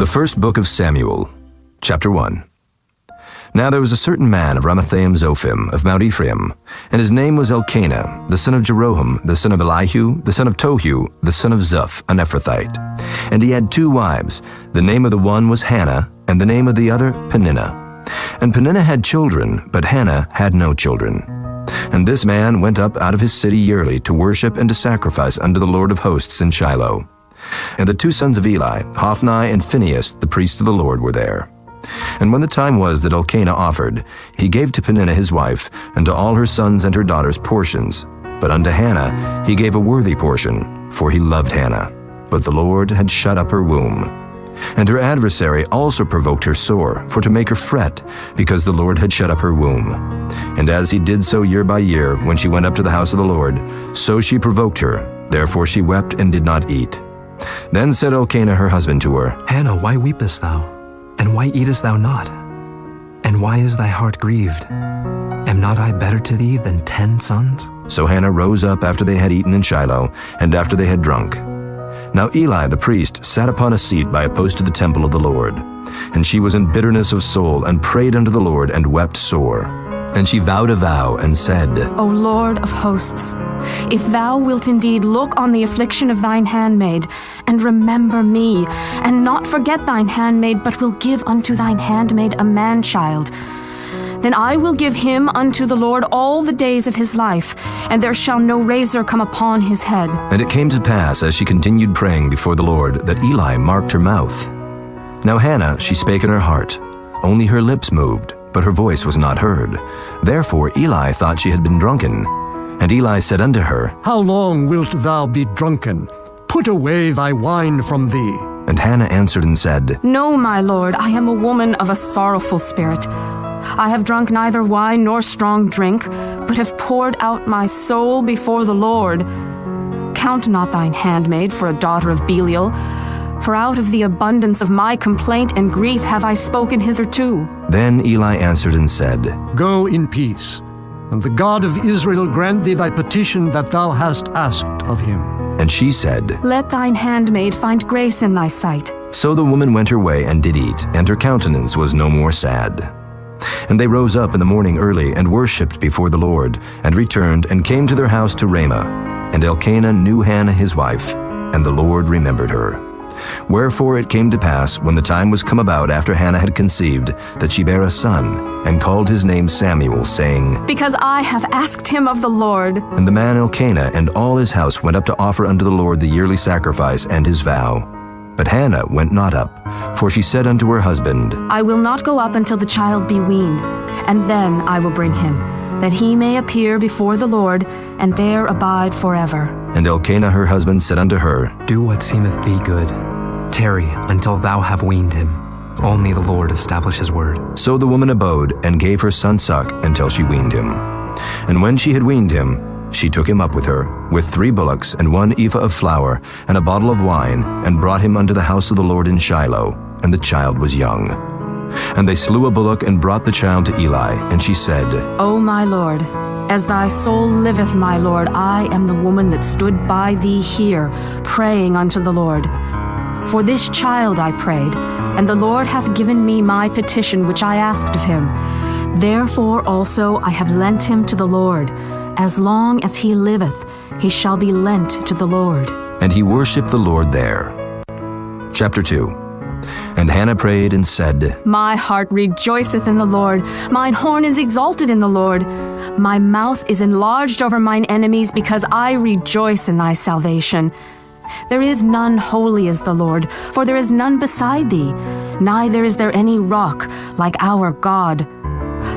The first book of Samuel, chapter 1. Now there was a certain man of Ramathaim-Zophim of Mount Ephraim, and his name was Elkanah, the son of Jeroham, the son of Elihu, the son of Tohu, the son of Zuph, an Ephrathite. And he had 2 wives. The name of the one was Hannah, and the name of the other Peninnah. And Peninnah had children, but Hannah had no children. And this man went up out of his city yearly to worship and to sacrifice unto the Lord of hosts in Shiloh. And the 2 sons of Eli, Hophni and Phinehas, the priests of the Lord, were there. And when the time was that Elkanah offered, he gave to Peninnah his wife, and to all her sons and her daughters portions. But unto Hannah he gave a worthy portion, for he loved Hannah. But the Lord had shut up her womb. And her adversary also provoked her sore, for to make her fret, because the Lord had shut up her womb. And as he did so year by year, when she went up to the house of the Lord, so she provoked her. Therefore she wept and did not eat. Then said Elkanah her husband to her, Hannah, why weepest thou? And why eatest thou not? And why is thy heart grieved? Am not I better to thee than 10 sons? So Hannah rose up after they had eaten in Shiloh, and after they had drunk. Now Eli the priest sat upon a seat by a post of the temple of the Lord. And she was in bitterness of soul, and prayed unto the Lord, and wept sore. And she vowed a vow, and said, O Lord of hosts, if thou wilt indeed look on the affliction of thine handmaid, and remember me, and not forget thine handmaid, but will give unto thine handmaid a man-child, then I will give him unto the Lord all the days of his life, and there shall no razor come upon his head. And it came to pass, as she continued praying before the Lord, that Eli marked her mouth. Now Hannah, she spake in her heart, only her lips moved, but her voice was not heard. Therefore Eli thought she had been drunken. And Eli said unto her, How long wilt thou be drunken? Put away thy wine from thee. And Hannah answered and said, No, my lord, I am a woman of a sorrowful spirit. I have drunk neither wine nor strong drink, but have poured out my soul before the Lord. Count not thine handmaid for a daughter of Belial, for out of the abundance of my complaint and grief have I spoken hitherto. Then Eli answered and said, Go in peace, and the God of Israel grant thee thy petition that thou hast asked of him. And she said, Let thine handmaid find grace in thy sight. So the woman went her way and did eat, and her countenance was no more sad. And they rose up in the morning early, and worshipped before the Lord, and returned, and came to their house to Ramah. And Elkanah knew Hannah his wife, and the Lord remembered her. Wherefore it came to pass, when the time was come about after Hannah had conceived, that she bare a son, and called his name Samuel, saying, Because I have asked him of the Lord. And the man Elkanah and all his house went up to offer unto the Lord the yearly sacrifice and his vow. But Hannah went not up, for she said unto her husband, I will not go up until the child be weaned, and then I will bring him, that he may appear before the Lord, and there abide forever. And Elkanah her husband said unto her, Do what seemeth thee good. Tarry until thou have weaned him. Only the Lord establish his word. So the woman abode, and gave her son suck until she weaned him. And when she had weaned him, she took him up with her, with 3 bullocks, and 1 ephah of flour, and a bottle of wine, and brought him unto the house of the Lord in Shiloh, and the child was young. And they slew a bullock, and brought the child to Eli, and she said, O my Lord, as thy soul liveth, my Lord, I am the woman that stood by thee here, praying unto the Lord. For this child I prayed, and the Lord hath given me my petition which I asked of him. Therefore also I have lent him to the Lord. As long as he liveth, he shall be lent to the Lord. And he worshipped the Lord there. Chapter 2. And Hannah prayed and said, My heart rejoiceth in the Lord, mine horn is exalted in the Lord. My mouth is enlarged over mine enemies, because I rejoice in thy salvation. There is none holy as the Lord, for there is none beside thee, neither is there any rock like our God.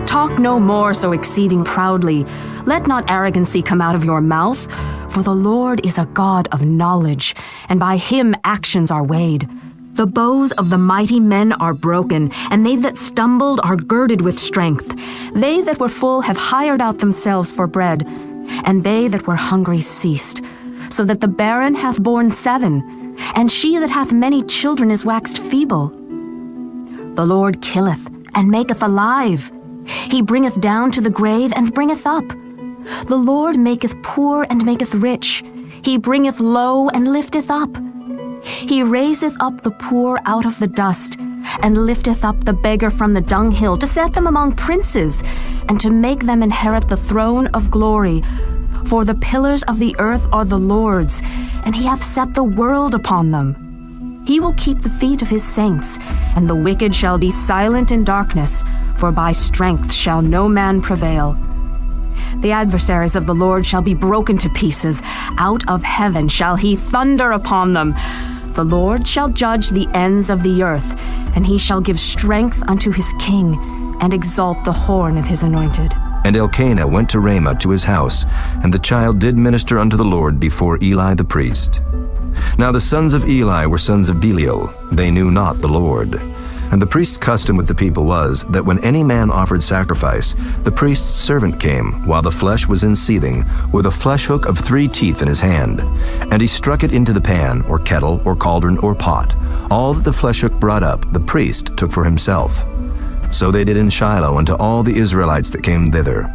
Talk no more so exceeding proudly. Let not arrogancy come out of your mouth, for the Lord is a God of knowledge, and by him actions are weighed. The bows of the mighty men are broken, and they that stumbled are girded with strength. They that were full have hired out themselves for bread, and they that were hungry ceased. So that the barren hath borne 7, and she that hath many children is waxed feeble. The Lord killeth, and maketh alive. He bringeth down to the grave, and bringeth up. The Lord maketh poor, and maketh rich. He bringeth low, and lifteth up. He raiseth up the poor out of the dust, and lifteth up the beggar from the dunghill, to set them among princes, and to make them inherit the throne of glory. For the pillars of the earth are the Lord's, and he hath set the world upon them. He will keep the feet of his saints, and the wicked shall be silent in darkness, for by strength shall no man prevail. The adversaries of the Lord shall be broken to pieces. Out of heaven shall he thunder upon them. The Lord shall judge the ends of the earth, and he shall give strength unto his king, and exalt the horn of his anointed. And Elkanah went to Ramah to his house, and the child did minister unto the Lord before Eli the priest. Now the sons of Eli were sons of Belial. They knew not the Lord. And the priest's custom with the people was that when any man offered sacrifice, the priest's servant came, while the flesh was in seething, with a flesh hook of 3 teeth in his hand. And he struck it into the pan, or kettle, or cauldron, or pot. All that the flesh hook brought up, the priest took for himself. So they did in Shiloh unto all the Israelites that came thither.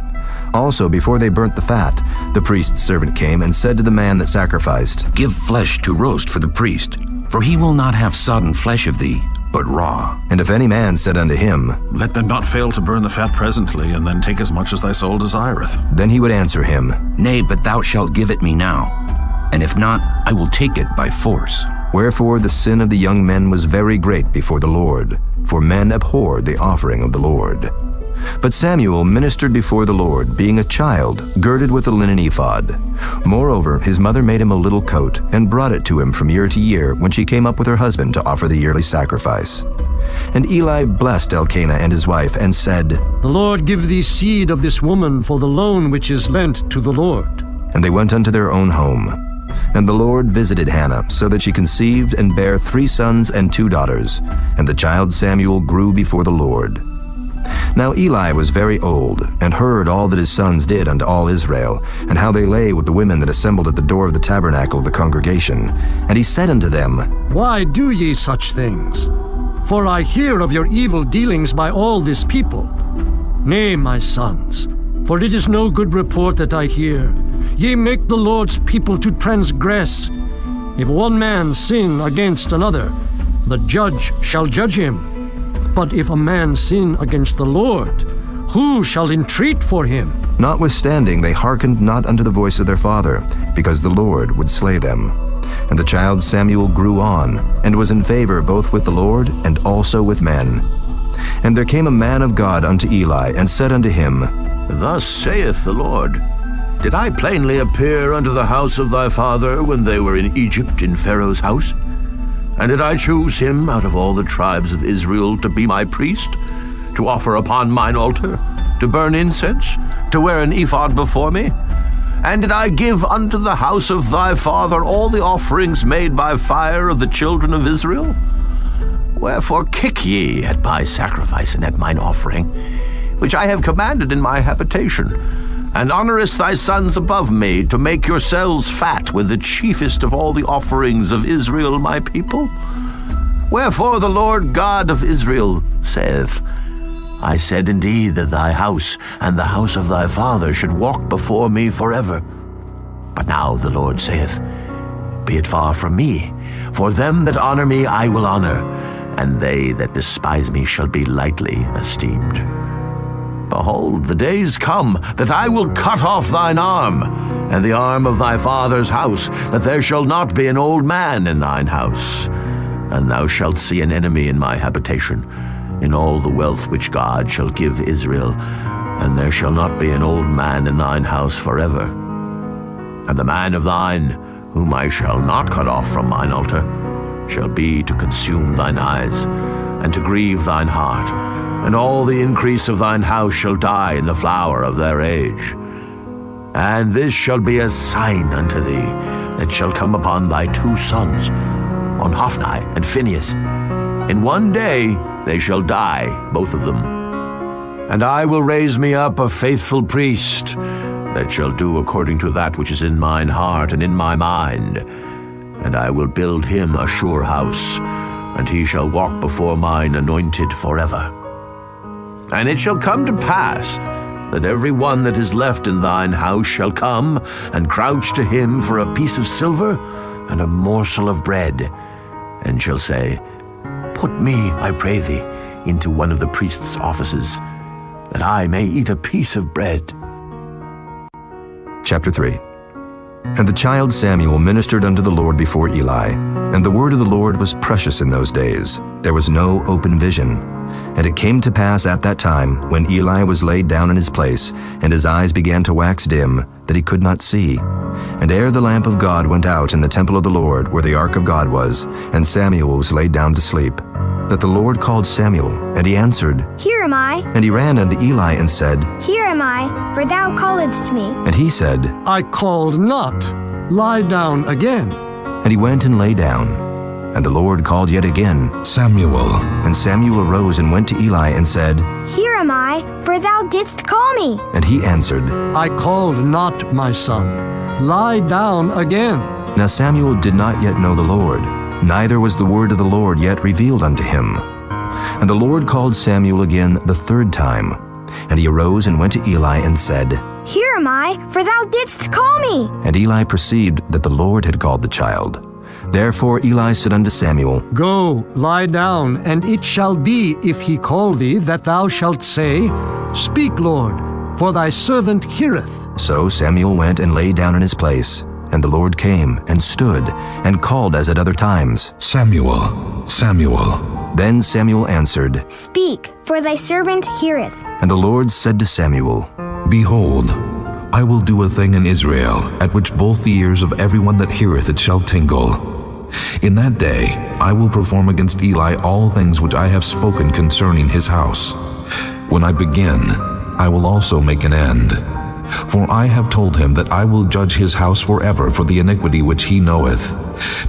Also, before they burnt the fat, the priest's servant came and said to the man that sacrificed, Give flesh to roast for the priest, for he will not have sodden flesh of thee, but raw. And if any man said unto him, Let them not fail to burn the fat presently, and then take as much as thy soul desireth. Then he would answer him, Nay, but thou shalt give it me now, and if not, I will take it by force. Wherefore the sin of the young men was very great before the Lord, for men abhorred the offering of the Lord. But Samuel ministered before the Lord, being a child, girded with a linen ephod. Moreover, his mother made him a little coat, and brought it to him from year to year, when she came up with her husband to offer the yearly sacrifice. And Eli blessed Elkanah and his wife, and said, The Lord give thee seed of this woman for the loan which is lent to the Lord. And they went unto their own home. And the Lord visited Hannah, so that she conceived and bare 3 sons and 2 daughters. And the child Samuel grew before the Lord. Now Eli was very old, and heard all that his sons did unto all Israel, and how they lay with the women that assembled at the door of the tabernacle of the congregation. And he said unto them, Why do ye such things? For I hear of your evil dealings by all this people. Nay, my sons, for it is no good report that I hear. Ye make the Lord's people to transgress. If one man sin against another, the judge shall judge him. But if a man sin against the Lord, who shall entreat for him? Notwithstanding, they hearkened not unto the voice of their father, because the Lord would slay them. And the child Samuel grew on, and was in favor both with the Lord and also with men. And there came a man of God unto Eli, and said unto him, Thus saith the Lord, Did I plainly appear unto the house of thy father when they were in Egypt in Pharaoh's house? And did I choose him out of all the tribes of Israel to be my priest, to offer upon mine altar, to burn incense, to wear an ephod before me? And did I give unto the house of thy father all the offerings made by fire of the children of Israel? Wherefore kick ye at my sacrifice and at mine offering, which I have commanded in my habitation, and honorest thy sons above me, to make yourselves fat with the chiefest of all the offerings of Israel my people? Wherefore the Lord God of Israel saith, I said indeed that thy house and the house of thy father should walk before me forever. But now the Lord saith, Be it far from me, for them that honor me I will honor, and they that despise me shall be lightly esteemed. Behold, the days come that I will cut off thine arm, and the arm of thy father's house, that there shall not be an old man in thine house. And thou shalt see an enemy in my habitation, in all the wealth which God shall give Israel, and there shall not be an old man in thine house forever. And the man of thine, whom I shall not cut off from mine altar, shall be to consume thine eyes, and to grieve thine heart, and all the increase of thine house shall die in the flower of their age. And this shall be a sign unto thee, that shall come upon thy 2 sons, on Hophni and Phinehas. In one day they shall die, both of them. And I will raise me up a faithful priest, that shall do according to that which is in mine heart and in my mind. And I will build him a sure house, and he shall walk before mine anointed forever. And it shall come to pass, that every one that is left in thine house shall come and crouch to him for a piece of silver and a morsel of bread, and shall say, Put me, I pray thee, into one of the priest's offices, that I may eat a piece of bread. Chapter 3. And the child Samuel ministered unto the Lord before Eli, and the word of the Lord was precious in those days. There was no open vision. And it came to pass at that time, when Eli was laid down in his place, and his eyes began to wax dim, that he could not see. And ere the lamp of God went out in the temple of the Lord, where the ark of God was, and Samuel was laid down to sleep, that the Lord called Samuel, and he answered, Here am I. And he ran unto Eli and said, Here am I, for thou calledst me. And he said, I called not. Lie down again. And he went and lay down. And the Lord called yet again, Samuel. And Samuel arose and went to Eli and said, Here am I, for thou didst call me. And he answered, I called not, my son. Lie down again. Now Samuel did not yet know the Lord, neither was the word of the Lord yet revealed unto him. And the Lord called Samuel again the third time. And he arose and went to Eli and said, Here am I, for thou didst call me. And Eli perceived that the Lord had called the child. Therefore Eli said unto Samuel, Go, lie down, and it shall be, if he call thee, that thou shalt say, Speak, Lord, for thy servant heareth. So Samuel went and lay down in his place. And the Lord came and stood and called as at other times, Samuel, Samuel. Then Samuel answered, Speak, for thy servant heareth. And the Lord said to Samuel, Behold, I will do a thing in Israel, at which both the ears of everyone that heareth it shall tingle. In that day I will perform against Eli all things which I have spoken concerning his house. When I begin, I will also make an end. For I have told him that I will judge his house forever for the iniquity which he knoweth,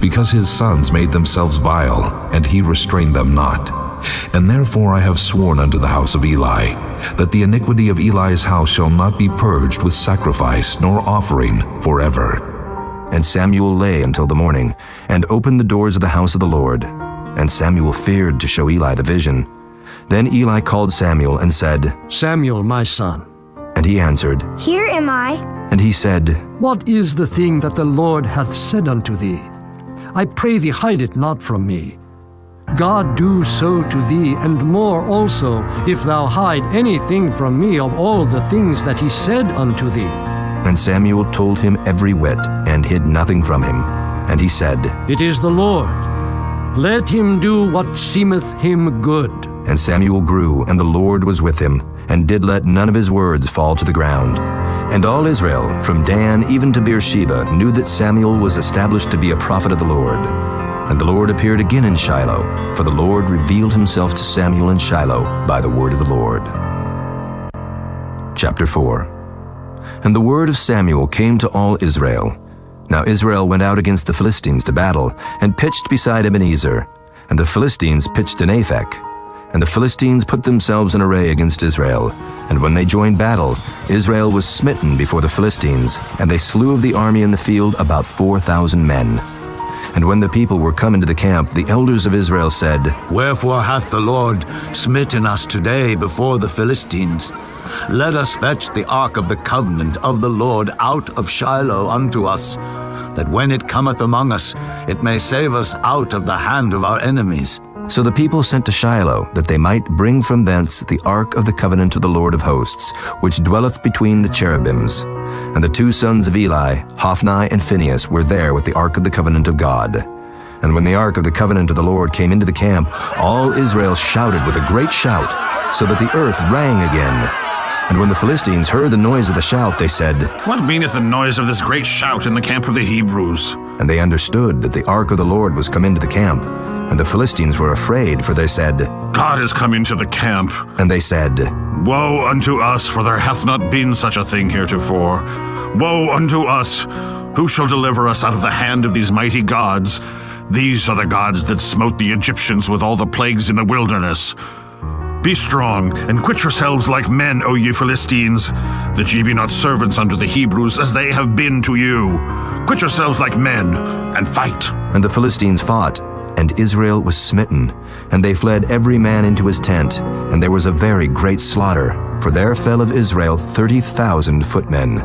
because his sons made themselves vile, and he restrained them not. And therefore I have sworn unto the house of Eli, that the iniquity of Eli's house shall not be purged with sacrifice nor offering forever. And Samuel lay until the morning, and opened the doors of the house of the Lord. And Samuel feared to show Eli the vision. Then Eli called Samuel and said, Samuel, my son. And he answered, Here am I. And he said, What is the thing that the Lord hath said unto thee? I pray thee, hide it not from me. God do so to thee, and more also, if thou hide anything from me of all the things that he said unto thee. And Samuel told him every whit, and hid nothing from him. And he said, It is the Lord. Let him do what seemeth him good. And Samuel grew, and the Lord was with him, and did let none of his words fall to the ground. And all Israel, from Dan even to Beersheba, knew that Samuel was established to be a prophet of the Lord. And the Lord appeared again in Shiloh, for the Lord revealed himself to Samuel in Shiloh by the word of the Lord. Chapter 4. And the word of Samuel came to all Israel. Now Israel went out against the Philistines to battle, and pitched beside Ebenezer. And the Philistines pitched in Aphek. And the Philistines put themselves in array against Israel. And when they joined battle, Israel was smitten before the Philistines, and they slew of the army in the field about 4,000 men. And when the people were come into the camp, the elders of Israel said, Wherefore hath the Lord smitten us today before the Philistines? Let us fetch the ark of the covenant of the Lord out of Shiloh unto us, that when it cometh among us, it may save us out of the hand of our enemies. So the people sent to Shiloh, that they might bring from thence the ark of the covenant of the Lord of hosts, which dwelleth between the cherubims. And the two sons of Eli, Hophni and Phinehas, were there with the ark of the covenant of God. And when the ark of the covenant of the Lord came into the camp, all Israel shouted with a great shout, so that the earth rang again. And when the Philistines heard the noise of the shout, they said, What meaneth the noise of this great shout in the camp of the Hebrews? And they understood that the ark of the Lord was come into the camp. And the Philistines were afraid, for they said, God is come into the camp. And they said, Woe unto us, for there hath not been such a thing heretofore. Woe unto us! Who shall deliver us out of the hand of these mighty gods? These are the gods that smote the Egyptians with all the plagues in the wilderness. Be strong, and quit yourselves like men, O ye Philistines, that ye be not servants unto the Hebrews, as they have been to you. Quit yourselves like men, and fight. And the Philistines fought, and Israel was smitten. And they fled every man into his tent, and there was a very great slaughter, for there fell of Israel 30,000 footmen.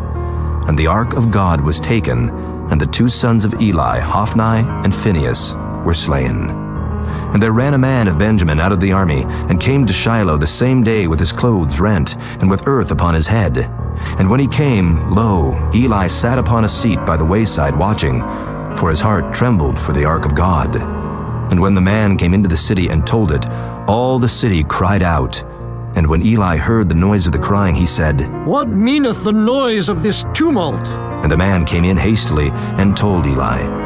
And the ark of God was taken, and the two sons of Eli, Hophni and Phinehas, were slain. And there ran a man of Benjamin out of the army, and came to Shiloh the same day with his clothes rent, and with earth upon his head. And when he came, lo, Eli sat upon a seat by the wayside watching, for his heart trembled for the ark of God. And when the man came into the city and told it, all the city cried out. And when Eli heard the noise of the crying, he said, What meaneth the noise of this tumult? And the man came in hastily and told Eli.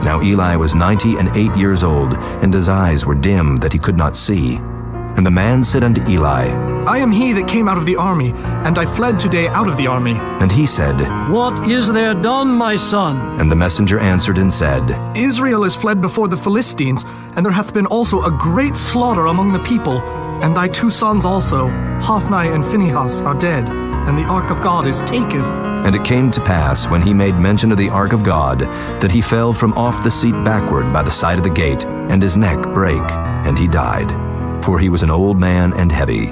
Now Eli was 98 years old, and his eyes were dim that he could not see. And the man said unto Eli, I am he that came out of the army, and I fled today out of the army. And he said, What is there done, my son? And the messenger answered and said, Israel is fled before the Philistines, and there hath been also a great slaughter among the people. And thy 2 sons also, Hophni and Phinehas, are dead, and the ark of God is taken. And it came to pass, when he made mention of the ark of God, that he fell from off the seat backward by the side of the gate, and his neck brake, and he died. For he was an old man and heavy,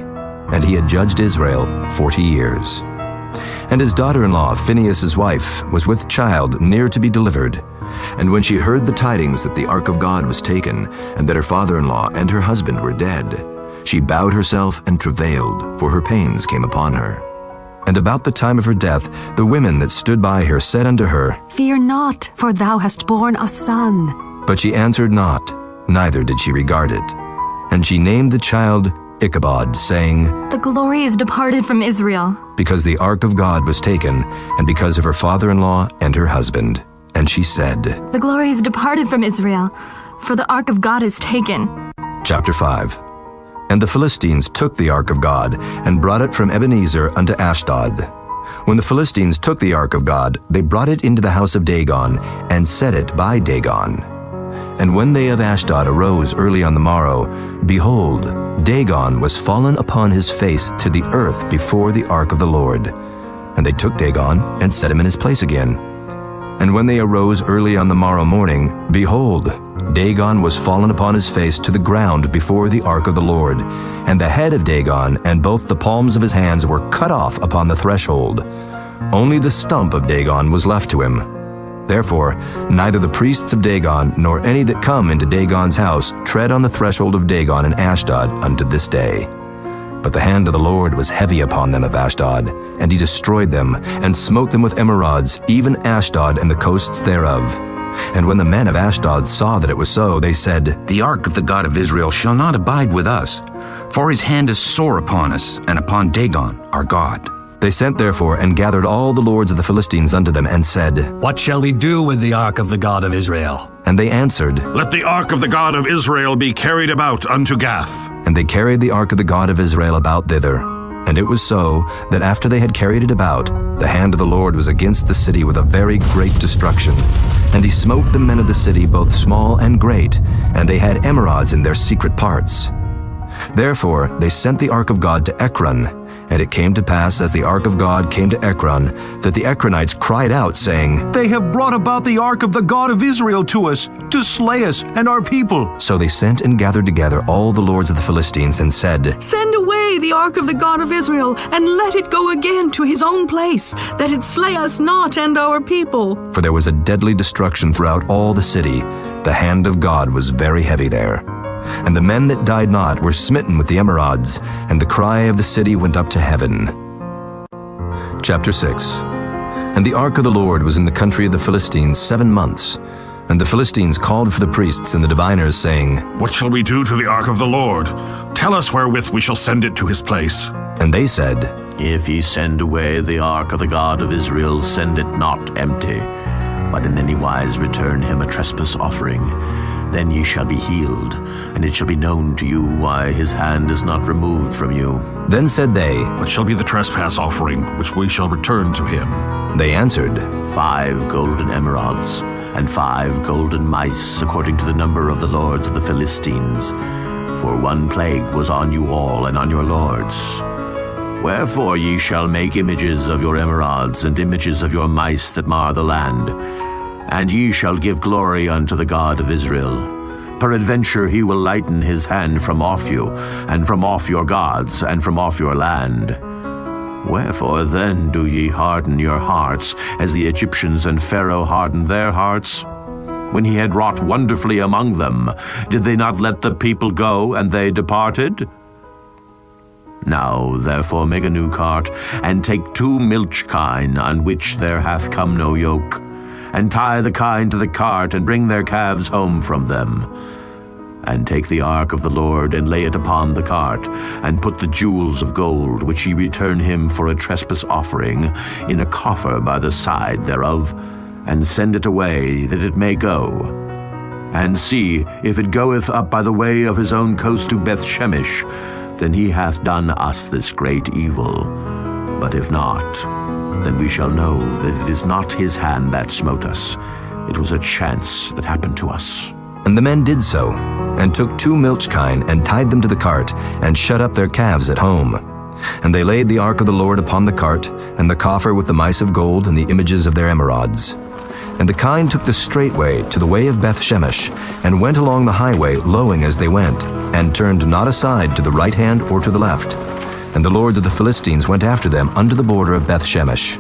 and he had judged Israel 40 years. And his daughter-in-law, Phinehas' wife, was with child near to be delivered. And when she heard the tidings that the ark of God was taken, and that her father-in-law and her husband were dead, she bowed herself and travailed, for her pains came upon her. And about the time of her death, the women that stood by her said unto her, Fear not, for thou hast borne a son. But she answered not, neither did she regard it. And she named the child Ichabod, saying, The glory is departed from Israel. Because the ark of God was taken, and because of her father-in-law and her husband. And she said, The glory is departed from Israel, for the ark of God is taken. Chapter 5. And the Philistines took the ark of God, and brought it from Ebenezer unto Ashdod. When the Philistines took the ark of God, they brought it into the house of Dagon, and set it by Dagon. And when they of Ashdod arose early on the morrow, behold, Dagon was fallen upon his face to the earth before the ark of the Lord. And they took Dagon, and set him in his place again. And when they arose early on the morrow morning, behold, Dagon was fallen upon his face to the ground before the ark of the Lord. And the head of Dagon and both the palms of his hands were cut off upon the threshold. Only the stump of Dagon was left to him. Therefore, neither the priests of Dagon nor any that come into Dagon's house tread on the threshold of Dagon in Ashdod unto this day. But the hand of the Lord was heavy upon them of Ashdod, and he destroyed them, and smote them with emerods, even Ashdod and the coasts thereof. And when the men of Ashdod saw that it was so, they said, The ark of the God of Israel shall not abide with us, for his hand is sore upon us, and upon Dagon our God. They sent therefore and gathered all the lords of the Philistines unto them, and said, What shall we do with the ark of the God of Israel? And they answered, Let the ark of the God of Israel be carried about unto Gath. And they carried the ark of the God of Israel about thither. And it was so, that after they had carried it about, the hand of the Lord was against the city with a very great destruction. And he smote the men of the city, both small and great, and they had emerods in their secret parts. Therefore they sent the ark of God to Ekron. And it came to pass, as the ark of God came to Ekron, that the Ekronites cried out, saying, They have brought about the ark of the God of Israel to us, to slay us and our people. So they sent and gathered together all the lords of the Philistines, and said, Send away the ark of the God of Israel, and let it go again to his own place, that it slay us not and our people. For there was a deadly destruction throughout all the city. The hand of God was very heavy there. And the men that died not were smitten with the emerods, and the cry of the city went up to heaven. Chapter 6. And the ark of the Lord was in the country of the Philistines 7 months. And the Philistines called for the priests and the diviners, saying, What shall we do to the ark of the Lord? Tell us wherewith we shall send it to his place. And they said, If ye send away the ark of the God of Israel, send it not empty, but in any wise return him a trespass offering. Then ye shall be healed, and it shall be known to you why his hand is not removed from you. Then said they, What shall be the trespass offering which we shall return to him? They answered, 5 golden emerods, and 5 golden mice, according to the number of the lords of the Philistines. For one plague was on you all and on your lords. Wherefore ye shall make images of your emerods, and images of your mice that mar the land. And ye shall give glory unto the God of Israel. Peradventure he will lighten his hand from off you, and from off your gods, and from off your land. Wherefore then do ye harden your hearts, as the Egyptians and Pharaoh hardened their hearts? when he had wrought wonderfully among them, did they not let the people go, and they departed? Now therefore make a new cart, and take 2 milch kine, on which there hath come no yoke, and tie the kine to the cart, and bring their calves home from them. And take the ark of the Lord, and lay it upon the cart, and put the jewels of gold, which ye return him for a trespass offering, in a coffer by the side thereof, and send it away, that it may go. And see, if it goeth up by the way of his own coast to Bethshemesh, then he hath done us this great evil. But if not, then we shall know that it is not his hand that smote us. It was a chance that happened to us. And the men did so, and took 2 milch kine, and tied them to the cart, and shut up their calves at home. And they laid the ark of the Lord upon the cart, and the coffer with the mice of gold, and the images of their emerods. And the kine took the straight way to the way of Bethshemesh, and went along the highway, lowing as they went, and turned not aside to the right hand or to the left. And the lords of the Philistines went after them unto the border of Bethshemesh.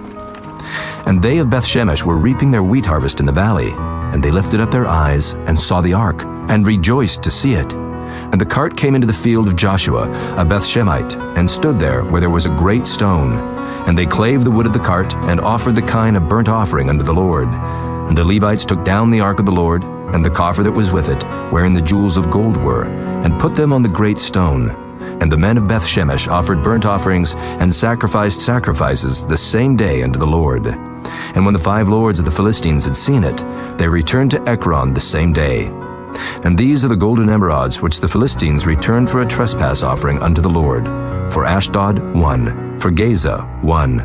And they of Bethshemesh were reaping their wheat harvest in the valley, and they lifted up their eyes, and saw the ark, and rejoiced to see it. And the cart came into the field of Joshua, a Bethshemite, and stood there where there was a great stone. And they clave the wood of the cart, and offered the kine a burnt offering unto the Lord. And the Levites took down the ark of the Lord, and the coffer that was with it, wherein the jewels of gold were, and put them on the great stone. And the men of Bethshemesh offered burnt offerings, and sacrificed sacrifices the same day unto the Lord. And when the 5 lords of the Philistines had seen it, they returned to Ekron the same day. And these are the golden emerods which the Philistines returned for a trespass offering unto the Lord. For Ashdod 1, for Gaza 1,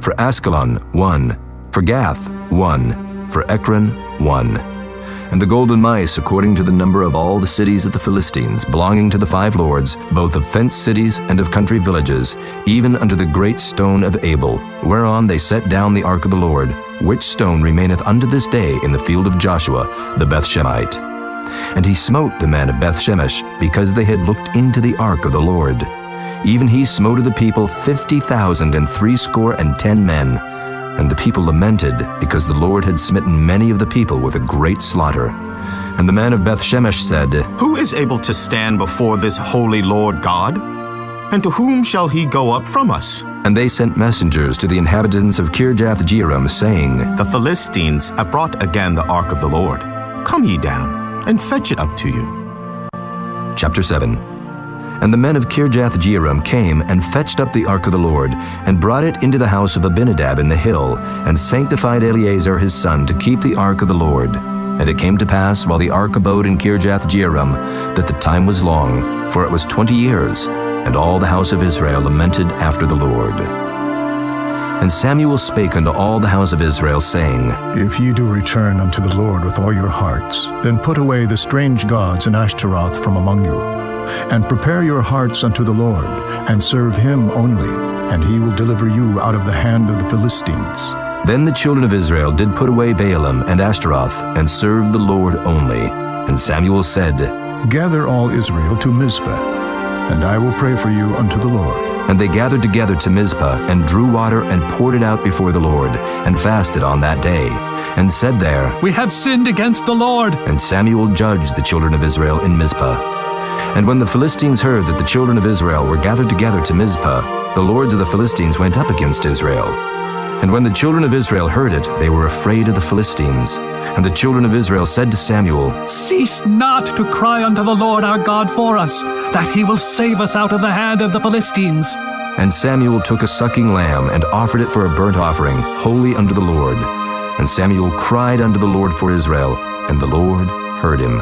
for Askelon 1, for Gath 1, for Ekron 1. And the golden mice according to the number of all the cities of the Philistines, belonging to the 5 lords, both of fenced cities and of country villages, even unto the great stone of Abel, whereon they set down the ark of the Lord, which stone remaineth unto this day in the field of Joshua the Bethshemite. And he smote the men of Bethshemesh, because they had looked into the ark of the Lord. Even he smote of the people 50,060 men. And the people lamented, because the Lord had smitten many of the people with a great slaughter. And the men of Bethshemesh said, Who is able to stand before this holy Lord God? And to whom shall he go up from us? And they sent messengers to the inhabitants of Kirjath-jearim, saying, The Philistines have brought again the ark of the Lord. Come ye down, and fetch it up to you. Chapter 7. And the men of Kirjath-jearim came and fetched up the ark of the Lord, and brought it into the house of Abinadab in the hill, and sanctified Eleazar his son to keep the ark of the Lord. And it came to pass, while the ark abode in Kirjath-jearim, that the time was long, for it was 20 years, and all the house of Israel lamented after the Lord. And Samuel spake unto all the house of Israel, saying, If ye do return unto the Lord with all your hearts, then put away the strange gods and Ashtaroth from among you, and prepare your hearts unto the Lord, and serve him only, and he will deliver you out of the hand of the Philistines. Then the children of Israel did put away Baalim and Ashtaroth, and served the Lord only. And Samuel said, Gather all Israel to Mizpah, and I will pray for you unto the Lord. And they gathered together to Mizpah, and drew water, and poured it out before the Lord, and fasted on that day, and said there, We have sinned against the Lord. And Samuel judged the children of Israel in Mizpah. And when the Philistines heard that the children of Israel were gathered together to Mizpah, the lords of the Philistines went up against Israel. And when the children of Israel heard it, they were afraid of the Philistines. And the children of Israel said to Samuel, Cease not to cry unto the Lord our God for us, that he will save us out of the hand of the Philistines. And Samuel took a sucking lamb, and offered it for a burnt offering, holy unto the Lord. And Samuel cried unto the Lord for Israel, and the Lord heard him.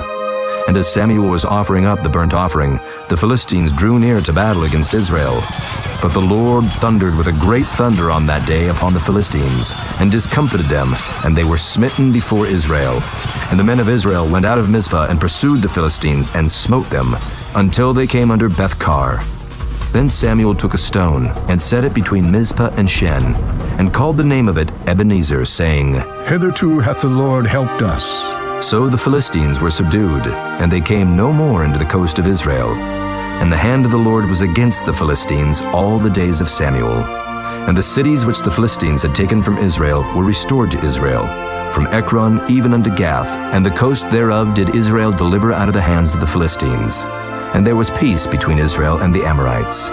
And as Samuel was offering up the burnt offering, the Philistines drew near to battle against Israel. But the Lord thundered with a great thunder on that day upon the Philistines, and discomfited them, and they were smitten before Israel. And the men of Israel went out of Mizpah, and pursued the Philistines, and smote them, until they came under Beth-kar. Then Samuel took a stone, and set it between Mizpah and Shen, and called the name of it Ebenezer, saying, Hitherto hath the Lord helped us. So the Philistines were subdued, and they came no more into the coast of Israel. And the hand of the Lord was against the Philistines all the days of Samuel. And the cities which the Philistines had taken from Israel were restored to Israel, from Ekron even unto Gath, and the coast thereof did Israel deliver out of the hands of the Philistines. And there was peace between Israel and the Amorites.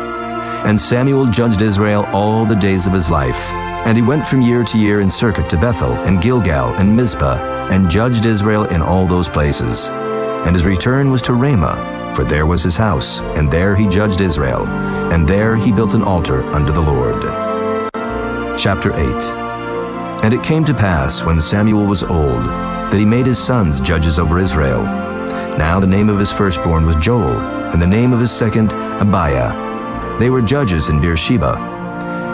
And Samuel judged Israel all the days of his life. And he went from year to year in circuit to Bethel, and Gilgal, and Mizpah, and judged Israel in all those places. And his return was to Ramah, for there was his house, and there he judged Israel, and there he built an altar unto the Lord. Chapter 8. And it came to pass, when Samuel was old, that he made his sons judges over Israel. Now the name of his firstborn was Joel, and the name of his second Abiah. They were judges in Beersheba.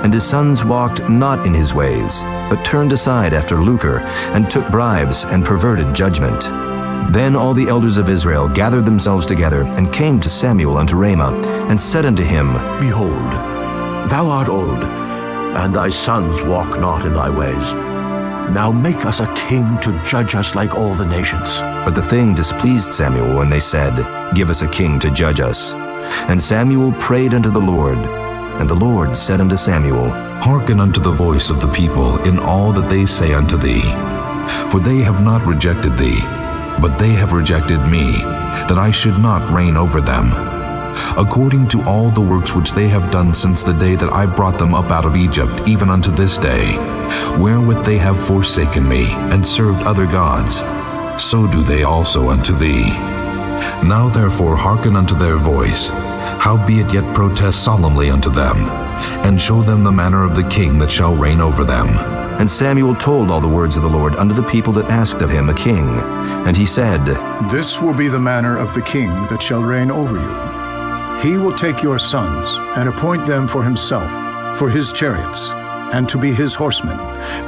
And his sons walked not in his ways, but turned aside after lucre, and took bribes, and perverted judgment. Then all the elders of Israel gathered themselves together, and came to Samuel unto Ramah, and said unto him, Behold, thou art old, and thy sons walk not in thy ways. Now make us a king to judge us like all the nations. But the thing displeased Samuel when they said, Give us a king to judge us. And Samuel prayed unto the Lord. And the Lord said unto Samuel, Hearken unto the voice of the people in all that they say unto thee. For they have not rejected thee, but they have rejected me, that I should not reign over them. According to all the works which they have done since the day that I brought them up out of Egypt, even unto this day, wherewith they have forsaken me, and served other gods, so do they also unto thee. Now therefore hearken unto their voice, howbeit yet protest solemnly unto them, and show them the manner of the king that shall reign over them. And Samuel told all the words of the Lord unto the people that asked of him a king. And he said, This will be the manner of the king that shall reign over you. He will take your sons, and appoint them for himself, for his chariots, and to be his horsemen,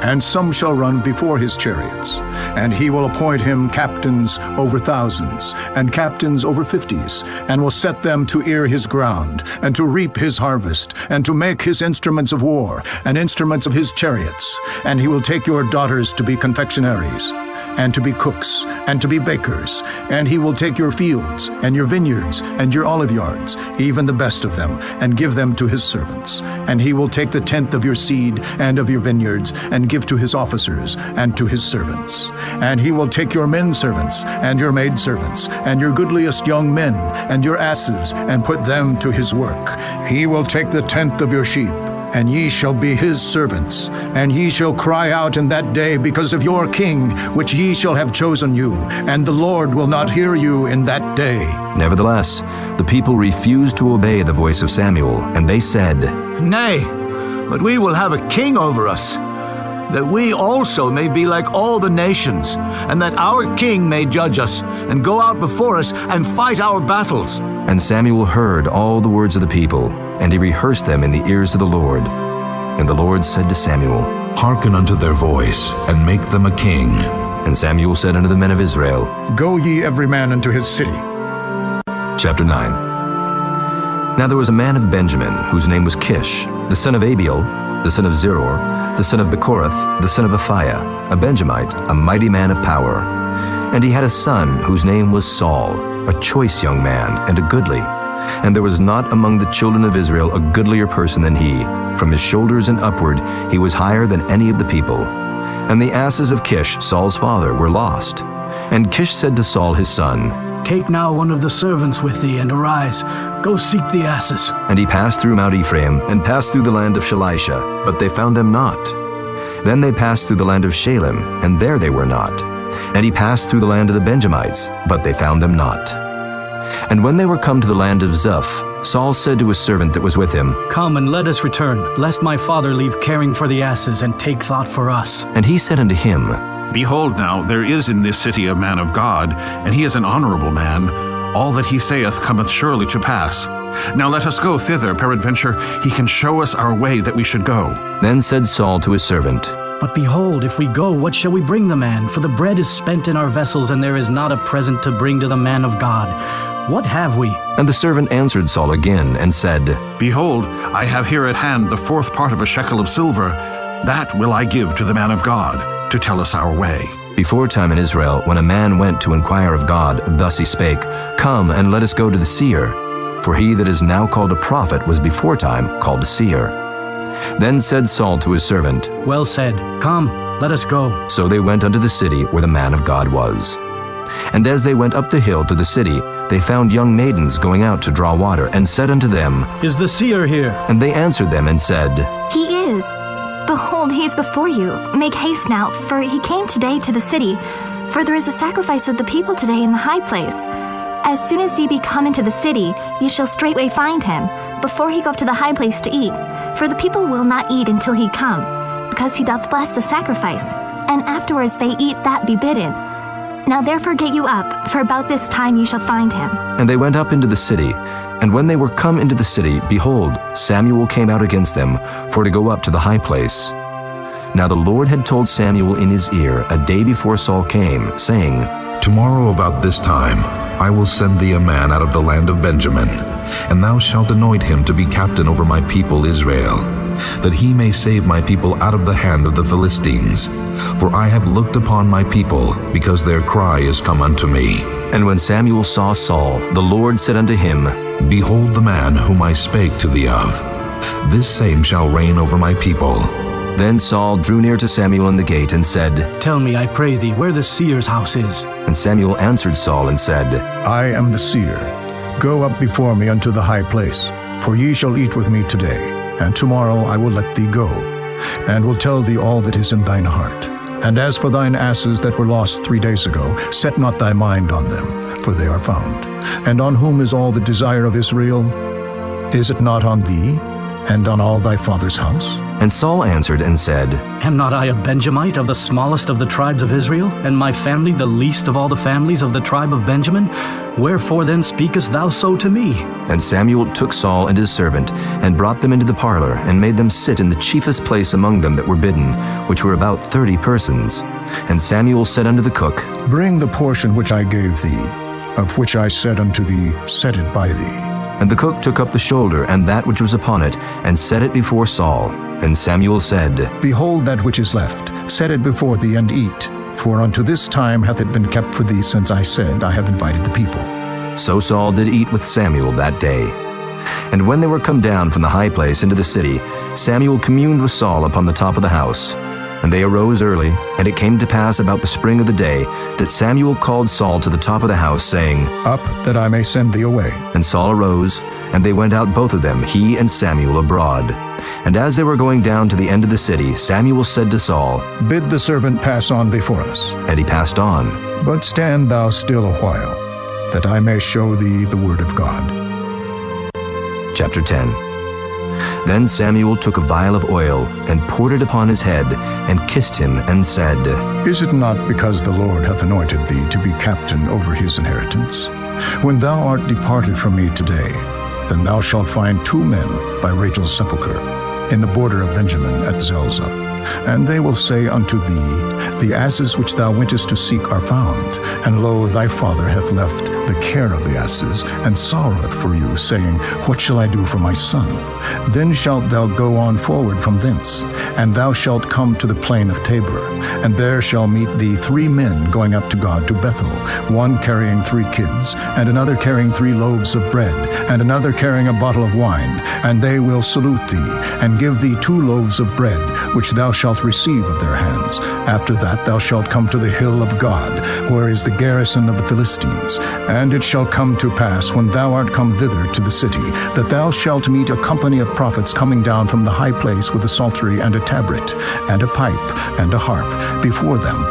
and some shall run before his chariots. And he will appoint him captains over thousands, and captains over 50s, and will set them to ear his ground, and to reap his harvest, and to make his instruments of war, and instruments of his chariots. And he will take your daughters to be confectionaries, and to be cooks, and to be bakers. And he will take your fields, and your vineyards, and your olive yards, even the best of them, and give them to his servants. And he will take the tenth of your seed, and of your vineyards, and give to his officers, and to his servants. And he will take your men servants, and your maid servants, and your goodliest young men, and your asses, and put them to his work. He will take the tenth of your sheep, and ye shall be his servants. And ye shall cry out in that day because of your king, which ye shall have chosen you, and the Lord will not hear you in that day. Nevertheless, the people refused to obey the voice of Samuel, and they said, Nay, but we will have a king over us, that we also may be like all the nations, and that our king may judge us, and go out before us, and fight our battles. And Samuel heard all the words of the people, and he rehearsed them in the ears of the Lord. And the Lord said to Samuel, Hearken unto their voice, and make them a king. And Samuel said unto the men of Israel, Go ye every man unto his city. Chapter 9. Now there was a man of Benjamin, whose name was Kish, the son of Abiel, the son of Zeror, the son of Bechorath, the son of Aphiah, a Benjamite, a mighty man of power. And he had a son whose name was Saul, a choice young man, and a goodly. And there was not among the children of Israel a goodlier person than he. From his shoulders and upward he was higher than any of the people. And the asses of Kish, Saul's father, were lost. And Kish said to Saul his son, Take now one of the servants with thee, and arise, go seek the asses. And he passed through Mount Ephraim, and passed through the land of Shalisha, but they found them not. Then they passed through the land of Shalem, and there they were not. And he passed through the land of the Benjamites, but they found them not. And when they were come to the land of Zuph, Saul said to his servant that was with him, Come and let us return, lest my father leave caring for the asses, and take thought for us. And he said unto him, Behold now, there is in this city a man of God, and he is an honorable man. All that he saith cometh surely to pass. Now let us go thither, peradventure he can show us our way that we should go. Then said Saul to his servant, But behold, if we go, what shall we bring the man? For the bread is spent in our vessels, and there is not a present to bring to the man of God. What have we? And the servant answered Saul again, and said, Behold, I have here at hand the 4th part of a shekel of silver. That will I give to the man of God, to tell us our way. Before time in Israel, when a man went to inquire of God, thus he spake, Come, and let us go to the seer. For he that is now called a prophet was before time called a seer. Then said Saul to his servant, Well said, Come. Let us go. So they went unto the city where the man of God was. And as they went up the hill to the city, they found young maidens going out to draw water, and said unto them, Is the seer here? And they answered them and said, He is. Behold, he is before you. Make haste now, for he came today to the city. For there is a sacrifice of the people today in the high place. As soon as ye be come into the city, ye shall straightway find him, before he go up to the high place to eat. For the people will not eat until he come, because he doth bless the sacrifice, and afterwards they eat that be bidden. Now therefore get you up, for about this time ye shall find him. And they went up into the city. And when they were come into the city, behold, Samuel came out against them, for to go up to the high place. Now the Lord had told Samuel in his ear a day before Saul came, saying, Tomorrow about this time I will send thee a man out of the land of Benjamin, and thou shalt anoint him to be captain over my people Israel, that he may save my people out of the hand of the Philistines. For I have looked upon my people, because their cry is come unto me. And when Samuel saw Saul, the Lord said unto him, Behold the man whom I spake to thee of. This same shall reign over my people. Then Saul drew near to Samuel in the gate, and said, Tell me, I pray thee, where the seer's house is. And Samuel answered Saul and said, I am the seer. Go up before me unto the high place, for ye shall eat with me today, and tomorrow I will let thee go, and will tell thee all that is in thine heart. And as for thine asses that were lost 3 days ago, set not thy mind on them, for they are found. And on whom is all the desire of Israel? Is it not on thee, and on all thy father's house? And Saul answered and said, Am not I a Benjamite of the smallest of the tribes of Israel, and my family the least of all the families of the tribe of Benjamin? Wherefore then speakest thou so to me? And Samuel took Saul and his servant, and brought them into the parlor, and made them sit in the chiefest place among them that were bidden, which were about 30 persons. And Samuel said unto the cook, Bring the portion which I gave thee, of which I said unto thee, Set it by thee. And the cook took up the shoulder and that which was upon it, and set it before Saul. And Samuel said, Behold that which is left, set it before thee, and eat. For unto this time hath it been kept for thee, since I said, I have invited the people. So Saul did eat with Samuel that day. And when they were come down from the high place into the city, Samuel communed with Saul upon the top of the house. And they arose early, and it came to pass about the spring of the day, that Samuel called Saul to the top of the house, saying, Up, that I may send thee away. And Saul arose, and they went out both of them, he and Samuel, abroad. And as they were going down to the end of the city, Samuel said to Saul, Bid the servant pass on before us. And he passed on. But stand thou still a while, that I may show thee the word of God. Chapter 10. Then Samuel took a vial of oil, and poured it upon his head, and kissed him, and said, Is it not because the Lord hath anointed thee to be captain over his inheritance? When thou art departed from me today, then thou shalt find 2 men by Rachel's sepulchre, in the border of Benjamin at Zelzah. And they will say unto thee, The asses which thou wentest to seek are found, and lo, thy father hath left the care of the asses, and sorroweth for you, saying, What shall I do for my son? Then shalt thou go on forward from thence, and thou shalt come to the plain of Tabor, and there shall meet thee 3 men going up to God to Bethel, one carrying 3 kids, and another carrying 3 loaves of bread, and another carrying a bottle of wine, and they will salute thee, and give thee 2 loaves of bread, which thou shalt receive of their hands. After that thou shalt come to the hill of God, where is the garrison of the Philistines. And it shall come to pass, when thou art come thither to the city, that thou shalt meet a company of prophets coming down from the high place with a psaltery and a tabret, and a pipe, and a harp, before them.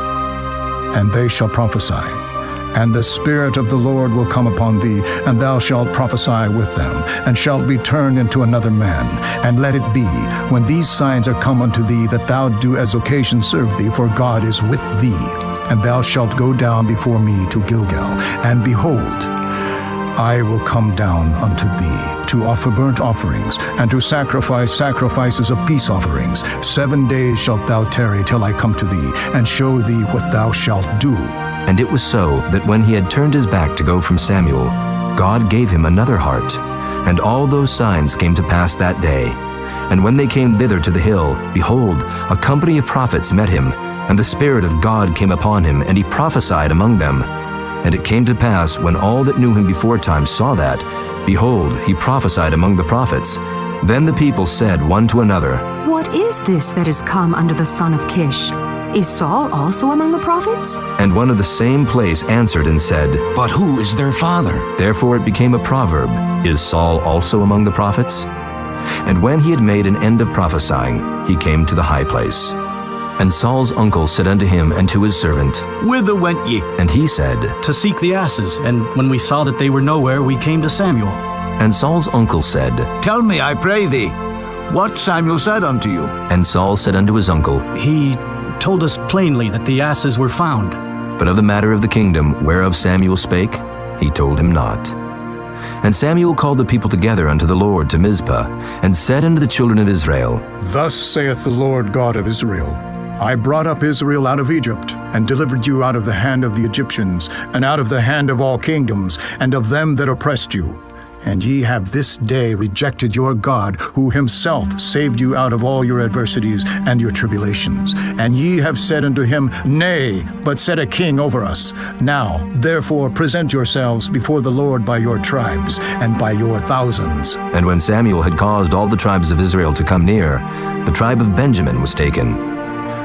And they shall prophesy. And the Spirit of the Lord will come upon thee, and thou shalt prophesy with them, and shalt be turned into another man. And let it be, when these signs are come unto thee, that thou do as occasion serve thee, for God is with thee. And thou shalt go down before me to Gilgal, and behold, I will come down unto thee, to offer burnt offerings, and to sacrifice sacrifices of peace offerings. 7 days shalt thou tarry till I come to thee, and show thee what thou shalt do. And it was so, that when he had turned his back to go from Samuel, God gave him another heart. And all those signs came to pass that day. And when they came thither to the hill, behold, a company of prophets met him, and the Spirit of God came upon him, and he prophesied among them. And it came to pass, when all that knew him beforetime saw that, behold, he prophesied among the prophets. Then the people said one to another, What is this that is come unto the son of Kish? Is Saul also among the prophets? And one of the same place answered and said, But who is their father? Therefore it became a proverb, Is Saul also among the prophets? And when he had made an end of prophesying, he came to the high place. And Saul's uncle said unto him and to his servant, Whither went ye? And he said, To seek the asses, and when we saw that they were nowhere, we came to Samuel. And Saul's uncle said, Tell me, I pray thee, what Samuel said unto you. And Saul said unto his uncle, He told us plainly that the asses were found. But of the matter of the kingdom whereof Samuel spake, he told him not. And Samuel called the people together unto the Lord to Mizpah, and said unto the children of Israel, Thus saith the Lord God of Israel, I brought up Israel out of Egypt, and delivered you out of the hand of the Egyptians, and out of the hand of all kingdoms, and of them that oppressed you. And ye have this day rejected your God, who himself saved you out of all your adversities and your tribulations. And ye have said unto him, Nay, but set a king over us. Now, therefore, present yourselves before the Lord by your tribes, and by your thousands. And when Samuel had caused all the tribes of Israel to come near, the tribe of Benjamin was taken.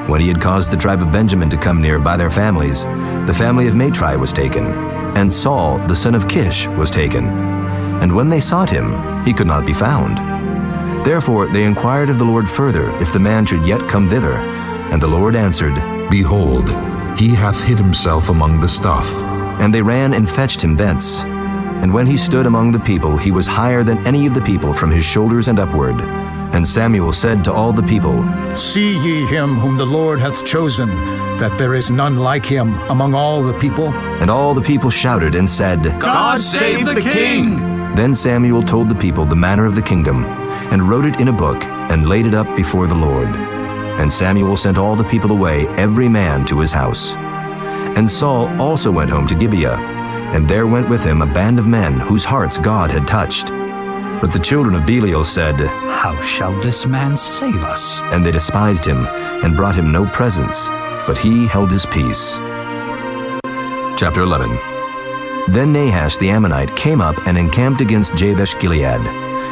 When he had caused the tribe of Benjamin to come near by their families, the family of Matri was taken, and Saul the son of Kish was taken. And when they sought him, he could not be found. Therefore they inquired of the Lord further, if the man should yet come thither. And the Lord answered, Behold, he hath hid himself among the stuff. And they ran and fetched him thence. And when he stood among the people, he was higher than any of the people from his shoulders and upward. And Samuel said to all the people, See ye him whom the Lord hath chosen, that there is none like him among all the people? And all the people shouted and said, God save the king! Then Samuel told the people the manner of the kingdom, and wrote it in a book, and laid it up before the Lord. And Samuel sent all the people away, every man to his house. And Saul also went home to Gibeah, and there went with him a band of men whose hearts God had touched. But the children of Belial said, How shall this man save us? And they despised him, and brought him no presents, but he held his peace. Chapter 11. Then Nahash the Ammonite came up and encamped against Jabesh-Gilead.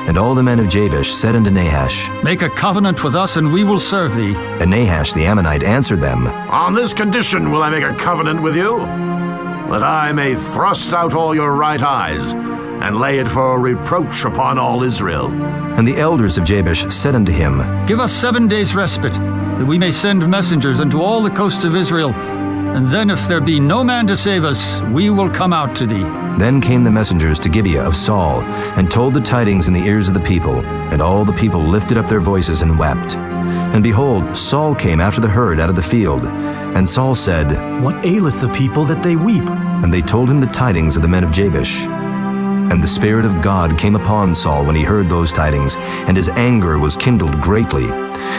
And all the men of Jabesh said unto Nahash, Make a covenant with us, and we will serve thee. And Nahash the Ammonite answered them, On this condition will I make a covenant with you, that I may thrust out all your right eyes, and lay it for a reproach upon all Israel. And the elders of Jabesh said unto him, Give us 7 days' respite, that we may send messengers unto all the coasts of Israel. And then if there be no man to save us, we will come out to thee. Then came the messengers to Gibeah of Saul, and told the tidings in the ears of the people. And all the people lifted up their voices and wept. And behold, Saul came after the herd out of the field. And Saul said, What aileth the people that they weep? And they told him the tidings of the men of Jabesh. And the Spirit of God came upon Saul when he heard those tidings, and his anger was kindled greatly.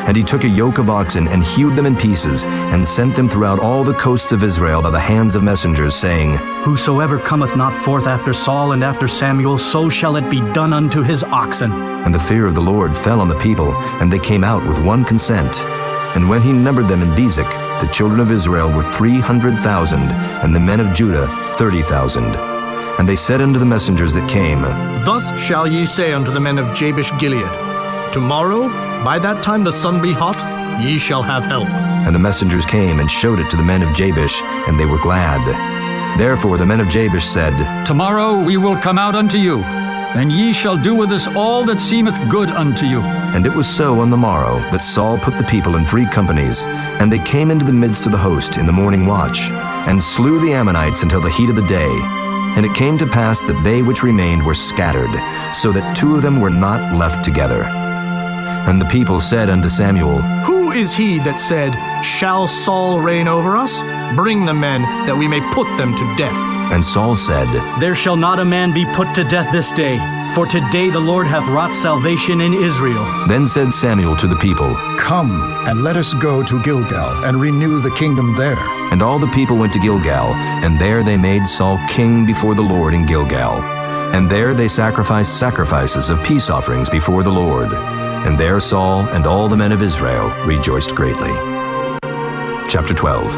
And he took a yoke of oxen, and hewed them in pieces, and sent them throughout all the coasts of Israel by the hands of messengers, saying, Whosoever cometh not forth after Saul and after Samuel, so shall it be done unto his oxen. And the fear of the Lord fell on the people, and they came out with one consent. And when he numbered them in Bezek, the children of Israel were 300,000, and the men of Judah 30,000. And they said unto the messengers that came, Thus shall ye say unto the men of Jabesh-Gilead, Tomorrow, by that time the sun be hot, ye shall have help. And the messengers came and showed it to the men of Jabesh, and they were glad. Therefore the men of Jabesh said, Tomorrow we will come out unto you, and ye shall do with us all that seemeth good unto you. And it was so on the morrow that Saul put the people in 3 companies, and they came into the midst of the host in the morning watch, and slew the Ammonites until the heat of the day. And it came to pass that they which remained were scattered, so that 2 of them were not left together. And the people said unto Samuel, Who is he that said, Shall Saul reign over us? Bring the men, that we may put them to death. And Saul said, There shall not a man be put to death this day, for today the Lord hath wrought salvation in Israel. Then said Samuel to the people, Come, and let us go to Gilgal, and renew the kingdom there. And all the people went to Gilgal, and there they made Saul king before the Lord in Gilgal. And there they sacrificed sacrifices of peace offerings before the Lord. And there Saul and all the men of Israel rejoiced greatly. Chapter 12.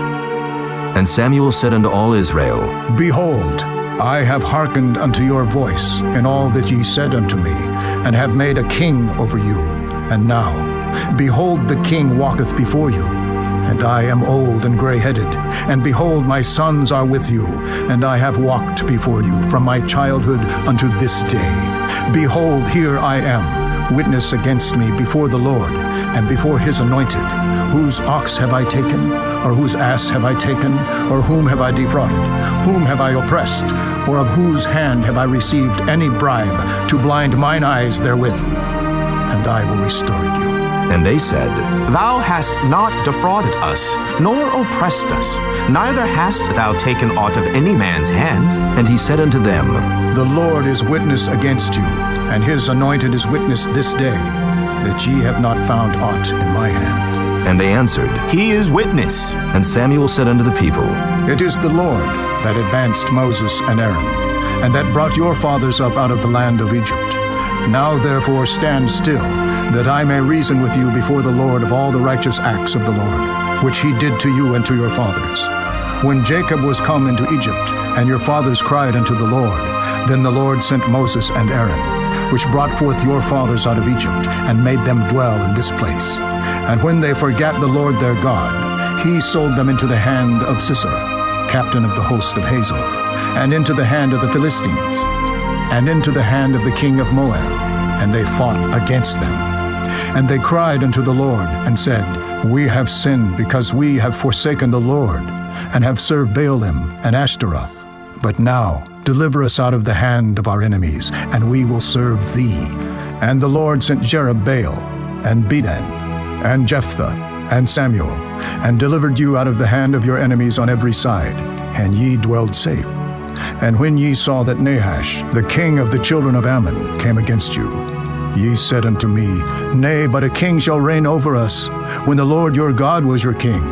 And Samuel said unto all Israel, Behold, I have hearkened unto your voice in all that ye said unto me, and have made a king over you. And now, behold, the king walketh before you. And I am old and gray-headed, and behold, my sons are with you, and I have walked before you from my childhood unto this day. Behold, here I am, witness against me before the Lord, and before his anointed. Whose ox have I taken? Or whose ass have I taken? Or whom have I defrauded? Whom have I oppressed? Or of whose hand have I received any bribe to blind mine eyes therewith? And I will restore you. And they said, Thou hast not defrauded us, nor oppressed us, neither hast thou taken aught of any man's hand. And he said unto them, The Lord is witness against you, and his anointed is witness this day, that ye have not found aught in my hand. And they answered, He is witness. And Samuel said unto the people, It is the Lord that advanced Moses and Aaron, and that brought your fathers up out of the land of Egypt. Now therefore stand still, that I may reason with you before the Lord of all the righteous acts of the Lord, which he did to you and to your fathers. When Jacob was come into Egypt, and your fathers cried unto the Lord, then the Lord sent Moses and Aaron, which brought forth your fathers out of Egypt, and made them dwell in this place. And when they forgat the Lord their God, he sold them into the hand of Sisera, captain of the host of Hazor, and into the hand of the Philistines, and into the hand of the king of Moab, and they fought against them. And they cried unto the Lord, and said, We have sinned, because we have forsaken the Lord, and have served Baalim and Ashtaroth. But now deliver us out of the hand of our enemies, and we will serve thee. And the Lord sent Jerubbaal, and Bedan, and Jephthah, and Samuel, and delivered you out of the hand of your enemies on every side, and ye dwelled safe. And when ye saw that Nahash, the king of the children of Ammon, came against you, ye said unto me, Nay, but a king shall reign over us, when the Lord your God was your king.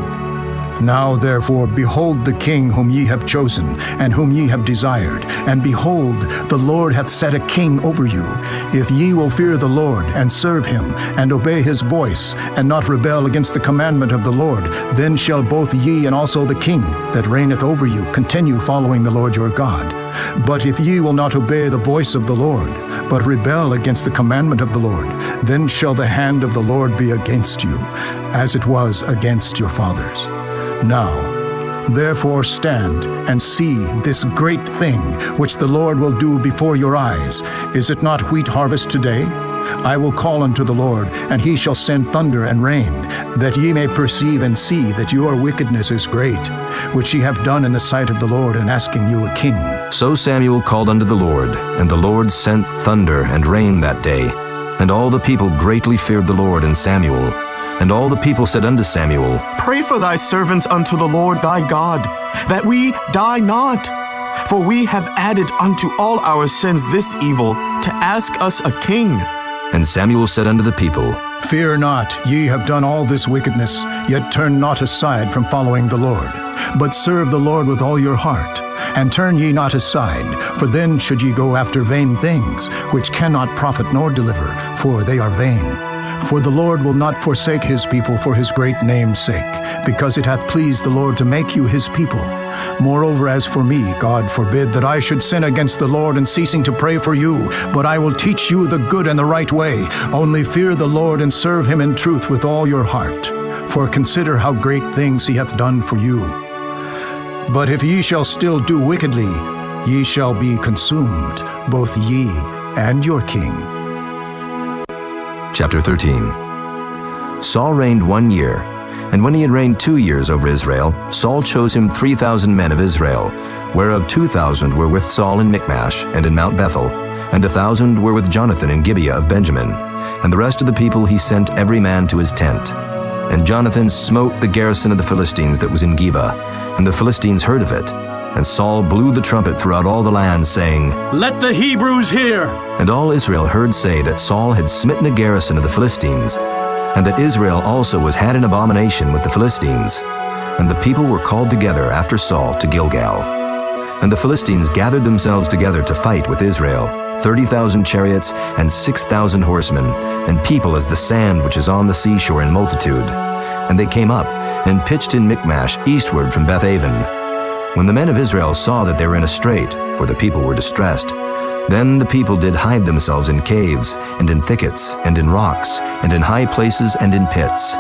Now therefore behold the king whom ye have chosen, and whom ye have desired, and behold, the Lord hath set a king over you. If ye will fear the Lord, and serve him, and obey his voice, and not rebel against the commandment of the Lord, then shall both ye and also the king that reigneth over you continue following the Lord your God. But if ye will not obey the voice of the Lord, but rebel against the commandment of the Lord, then shall the hand of the Lord be against you, as it was against your fathers. Now, therefore stand and see this great thing which the Lord will do before your eyes. Is it not wheat harvest today? I will call unto the Lord, and he shall send thunder and rain, that ye may perceive and see that your wickedness is great, which ye have done in the sight of the Lord in asking you a king. So Samuel called unto the Lord, and the Lord sent thunder and rain that day. And all the people greatly feared the Lord and Samuel. And all the people said unto Samuel, Pray for thy servants unto the Lord thy God, that we die not. For we have added unto all our sins this evil, to ask us a king. And Samuel said unto the people, Fear not, ye have done all this wickedness, yet turn not aside from following the Lord, but serve the Lord with all your heart. And turn ye not aside, for then should ye go after vain things, which cannot profit nor deliver, for they are vain. For the Lord will not forsake his people for his great name's sake, because it hath pleased the Lord to make you his people. Moreover, as for me, God forbid that I should sin against the Lord in ceasing to pray for you, but I will teach you the good and the right way. Only fear the Lord and serve him in truth with all your heart. For consider how great things he hath done for you. But if ye shall still do wickedly, ye shall be consumed, both ye and your king. Chapter 13. Saul reigned 1 year, and when he had reigned 2 years over Israel, Saul chose him 3,000 men of Israel, whereof 2,000 were with Saul in Michmash and in Mount Bethel, and 1,000 were with Jonathan in Gibeah of Benjamin. And the rest of the people he sent every man to his tent. And Jonathan smote the garrison of the Philistines that was in Geba, and the Philistines heard of it. And Saul blew the trumpet throughout all the land, saying, Let the Hebrews hear! And all Israel heard say that Saul had smitten a garrison of the Philistines, and that Israel also was had an abomination with the Philistines. And the people were called together after Saul to Gilgal. And the Philistines gathered themselves together to fight with Israel, 30,000 chariots and 6,000 horsemen, and people as the sand which is on the seashore in multitude. And they came up and pitched in Michmash eastward from Beth-aven. When the men of Israel saw that they were in a strait, for the people were distressed, then the people did hide themselves in caves, and in thickets, and in rocks, and in high places, and in pits.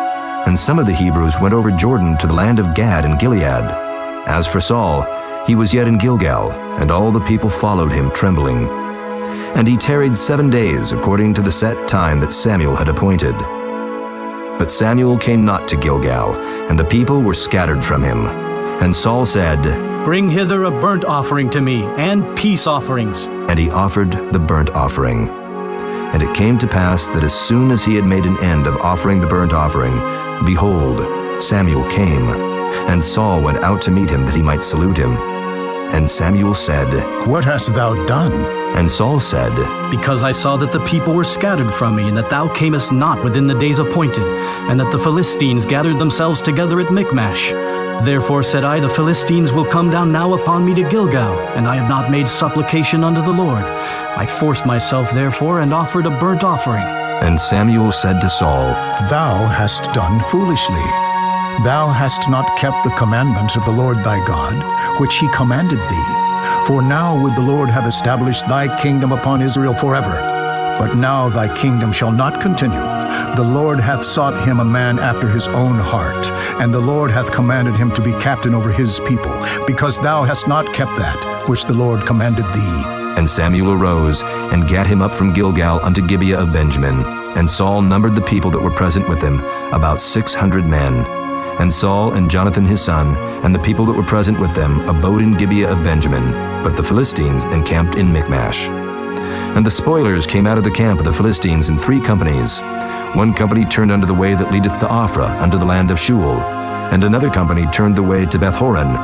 And some of the Hebrews went over Jordan to the land of Gad and Gilead. As for Saul, he was yet in Gilgal, and all the people followed him trembling. And he tarried 7 days according to the set time that Samuel had appointed. But Samuel came not to Gilgal, and the people were scattered from him. And Saul said, Bring hither a burnt offering to me, and peace offerings. And he offered the burnt offering. And it came to pass that as soon as he had made an end of offering the burnt offering, behold, Samuel came, and Saul went out to meet him that he might salute him. And Samuel said, What hast thou done? And Saul said, Because I saw that the people were scattered from me, and that thou camest not within the days appointed, and that the Philistines gathered themselves together at Michmash. Therefore said I, The Philistines will come down now upon me to Gilgal, and I have not made supplication unto the Lord. I forced myself therefore, and offered a burnt offering. And Samuel said to Saul, Thou hast done foolishly. Thou hast not kept the commandments of the Lord thy God, which he commanded thee. For now would the Lord have established thy kingdom upon Israel forever. But now thy kingdom shall not continue. The Lord hath sought him a man after his own heart, and the Lord hath commanded him to be captain over his people, because thou hast not kept that which the Lord commanded thee. And Samuel arose, and gat him up from Gilgal unto Gibeah of Benjamin. And Saul numbered the people that were present with him, about 600 men. And Saul and Jonathan his son, and the people that were present with them, abode in Gibeah of Benjamin, but the Philistines encamped in Michmash. And the spoilers came out of the camp of the Philistines in 3 companies. One company turned unto the way that leadeth to Ophrah, unto the land of Shual. And another company turned the way to Bethhoron.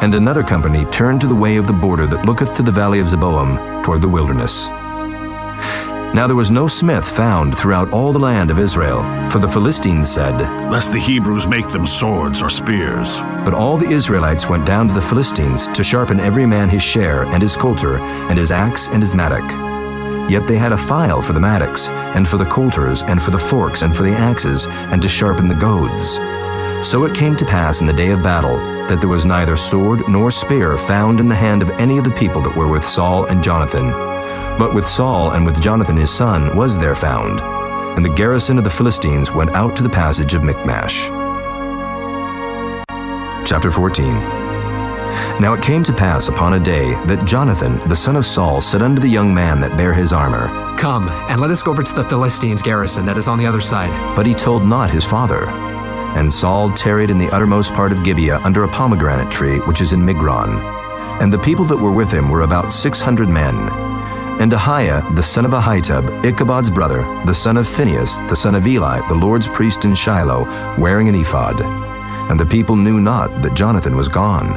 And another company turned to the way of the border that looketh to the valley of Zeboam, toward the wilderness. Now there was no smith found throughout all the land of Israel, for the Philistines said, Lest the Hebrews make them swords or spears. But all the Israelites went down to the Philistines to sharpen every man his share, and his coulter, and his axe, and his mattock. Yet they had a file for the mattocks, and for the coulters, and for the forks, and for the axes, and to sharpen the goads. So it came to pass in the day of battle, that there was neither sword nor spear found in the hand of any of the people that were with Saul and Jonathan. But with Saul and with Jonathan his son was there found. And the garrison of the Philistines went out to the passage of Michmash. Chapter 14. Now it came to pass upon a day that Jonathan the son of Saul said unto the young man that bare his armor, Come, and let us go over to the Philistines' garrison that is on the other side. But he told not his father. And Saul tarried in the uttermost part of Gibeah under a pomegranate tree which is in Migron. And the people that were with him were about 600 men. And Ahiah, the son of Ahitub, Ichabod's brother, the son of Phinehas, the son of Eli, the Lord's priest in Shiloh, wearing an ephod. And the people knew not that Jonathan was gone.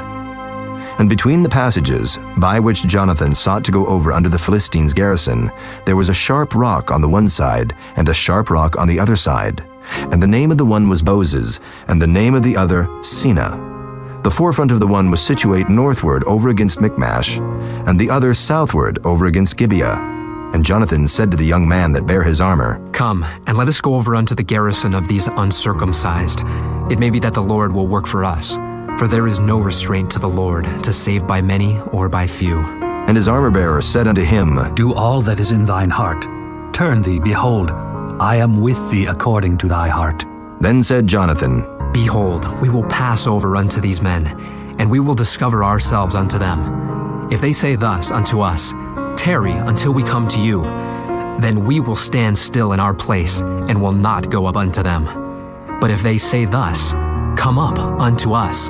And between the passages, by which Jonathan sought to go over unto the Philistines' garrison, there was a sharp rock on the one side, and a sharp rock on the other side. And the name of the one was Boses, and the name of the other Seneh. The forefront of the one was situate northward over against Michmash, and the other southward over against Gibeah. And Jonathan said to the young man that bare his armor, Come, and let us go over unto the garrison of these uncircumcised. It may be that the Lord will work for us, for there is no restraint to the Lord, to save by many or by few. And his armor-bearer said unto him, Do all that is in thine heart. Turn thee, behold, I am with thee according to thy heart. Then said Jonathan, Behold, we will pass over unto these men, and we will discover ourselves unto them. If they say thus unto us, Tarry until we come to you, then we will stand still in our place, and will not go up unto them. But if they say thus, Come up unto us,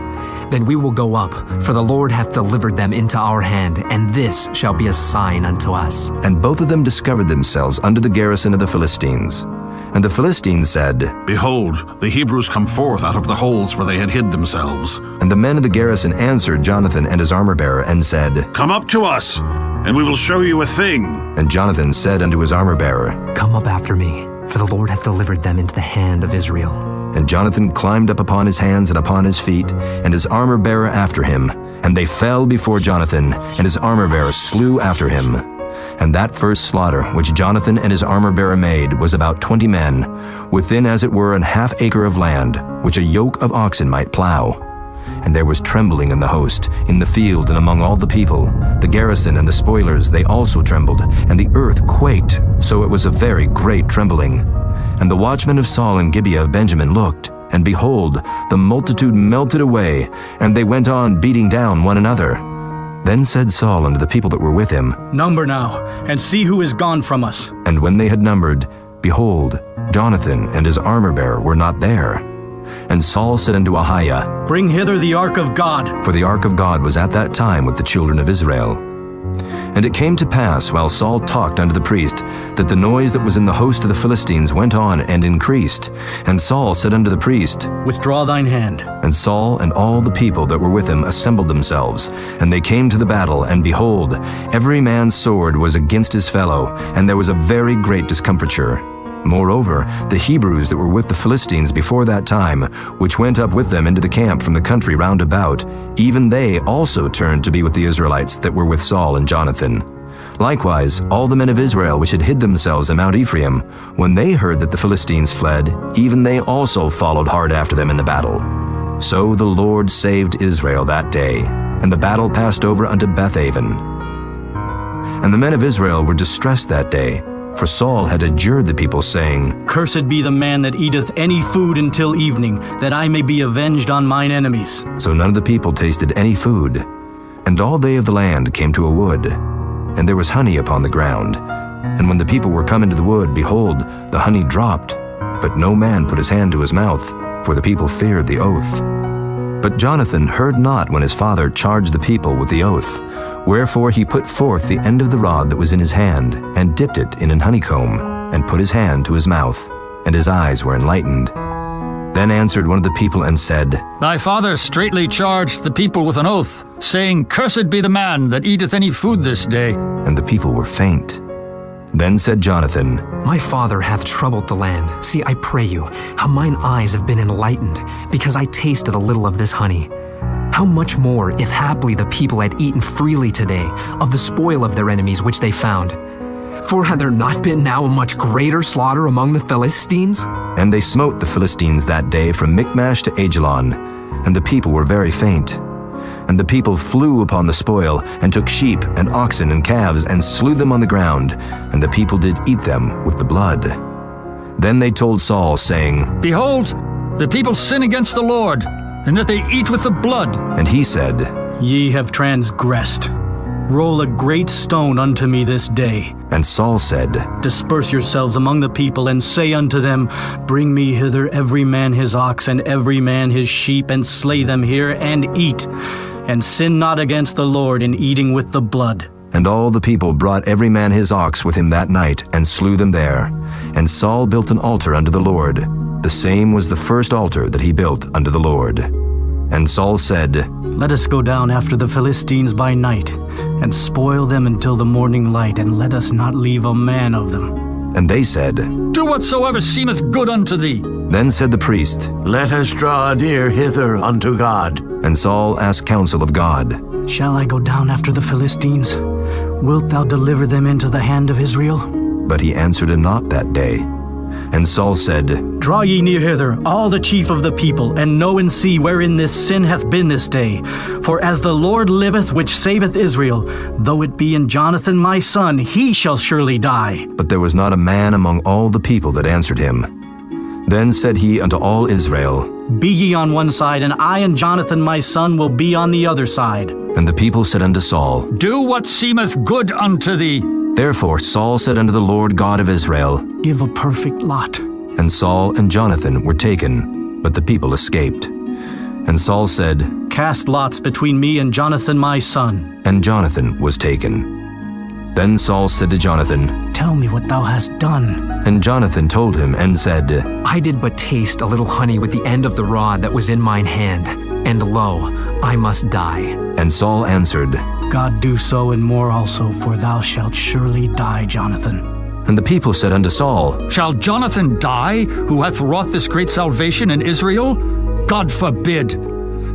then we will go up, for the Lord hath delivered them into our hand, and this shall be a sign unto us. And both of them discovered themselves unto the garrison of the Philistines. And the Philistines said, Behold, the Hebrews come forth out of the holes where they had hid themselves. And the men of the garrison answered Jonathan and his armor-bearer, and said, Come up to us, and we will show you a thing. And Jonathan said unto his armor-bearer, Come up after me, for the Lord hath delivered them into the hand of Israel. And Jonathan climbed up upon his hands and upon his feet, and his armor-bearer after him. And they fell before Jonathan, and his armor-bearer slew after him. And that first slaughter which Jonathan and his armor-bearer made was about 20 men, within as it were an half acre of land, which a yoke of oxen might plow. And there was trembling in the host, in the field and among all the people. The garrison and the spoilers, they also trembled, and the earth quaked, so it was a very great trembling. And the watchmen of Saul and Gibeah of Benjamin looked, And behold, the multitude melted away, and they went on beating down one another. Then said Saul unto the people that were with him, Number now, and see who is gone from us. And when they had numbered, behold, Jonathan and his armor-bearer were not there. And Saul said unto Ahiah, Bring hither the ark of God. For the ark of God was at that time with the children of Israel. And it came to pass, while Saul talked unto the priest, that the noise that was in the host of the Philistines went on and increased. And Saul said unto the priest, Withdraw thine hand. And Saul and all the people that were with him assembled themselves. And they came to the battle, and behold, every man's sword was against his fellow, and there was a very great discomfiture. Moreover, the Hebrews that were with the Philistines before that time, which went up with them into the camp from the country round about, even they also turned to be with the Israelites that were with Saul and Jonathan. Likewise, all the men of Israel which had hid themselves in Mount Ephraim, when they heard that the Philistines fled, even they also followed hard after them in the battle. So the Lord saved Israel that day, and the battle passed over unto Bethaven. And the men of Israel were distressed that day, for Saul had adjured the people, saying, Cursed be the man that eateth any food until evening, that I may be avenged on mine enemies. So none of the people tasted any food. And all they of the land came to a wood, and there was honey upon the ground. And when the people were come into the wood, behold, the honey dropped, but no man put his hand to his mouth, for the people feared the oath. But Jonathan heard not when his father charged the people with the oath. Wherefore he put forth the end of the rod that was in his hand, and dipped it in an honeycomb, and put his hand to his mouth, and his eyes were enlightened. Then answered one of the people and said, Thy father straitly charged the people with an oath, saying, Cursed be the man that eateth any food this day. And the people were faint. Then said Jonathan, My father hath troubled the land. See, I pray you, how mine eyes have been enlightened, because I tasted a little of this honey. How much more, if haply the people had eaten freely today of the spoil of their enemies which they found? For had there not been now a much greater slaughter among the Philistines? And they smote the Philistines that day from Michmash to Ajalon, and the people were very faint. And the people flew upon the spoil, and took sheep and oxen and calves, and slew them on the ground, and the people did eat them with the blood. Then they told Saul, saying, Behold, the people sin against the Lord, and that they eat with the blood. And he said, Ye have transgressed. Roll a great stone unto me this day. And Saul said, Disperse yourselves among the people, and say unto them, Bring me hither every man his ox, and every man his sheep, and slay them here, and eat. And sin not against the Lord in eating with the blood. And all the people brought every man his ox with him that night, and slew them there. And Saul built an altar unto the Lord. The same was the first altar that he built unto the Lord. And Saul said, Let us go down after the Philistines by night, and spoil them until the morning light, and let us not leave a man of them. And they said, Do whatsoever seemeth good unto thee. Then said the priest, Let us draw near hither unto God. And Saul asked counsel of God, Shall I go down after the Philistines? Wilt thou deliver them into the hand of Israel? But he answered him not that day. And Saul said, Draw ye near hither, all the chief of the people, and know and see wherein this sin hath been this day. For as the Lord liveth, which saveth Israel, though it be in Jonathan my son, he shall surely die. But there was not a man among all the people that answered him. Then said he unto all Israel, Be ye on one side, and I and Jonathan my son will be on the other side. And the people said unto Saul, Do what seemeth good unto thee. Therefore Saul said unto the Lord God of Israel, Give a perfect lot. And Saul and Jonathan were taken, but the people escaped. And Saul said, Cast lots between me and Jonathan my son. And Jonathan was taken. Then Saul said to Jonathan, Tell me what thou hast done. And Jonathan told him and said, I did but taste a little honey with the end of the rod that was in mine hand, and lo, I must die. And Saul answered, God do so and more also, for thou shalt surely die, Jonathan. And the people said unto Saul, Shall Jonathan die, who hath wrought this great salvation in Israel? God forbid.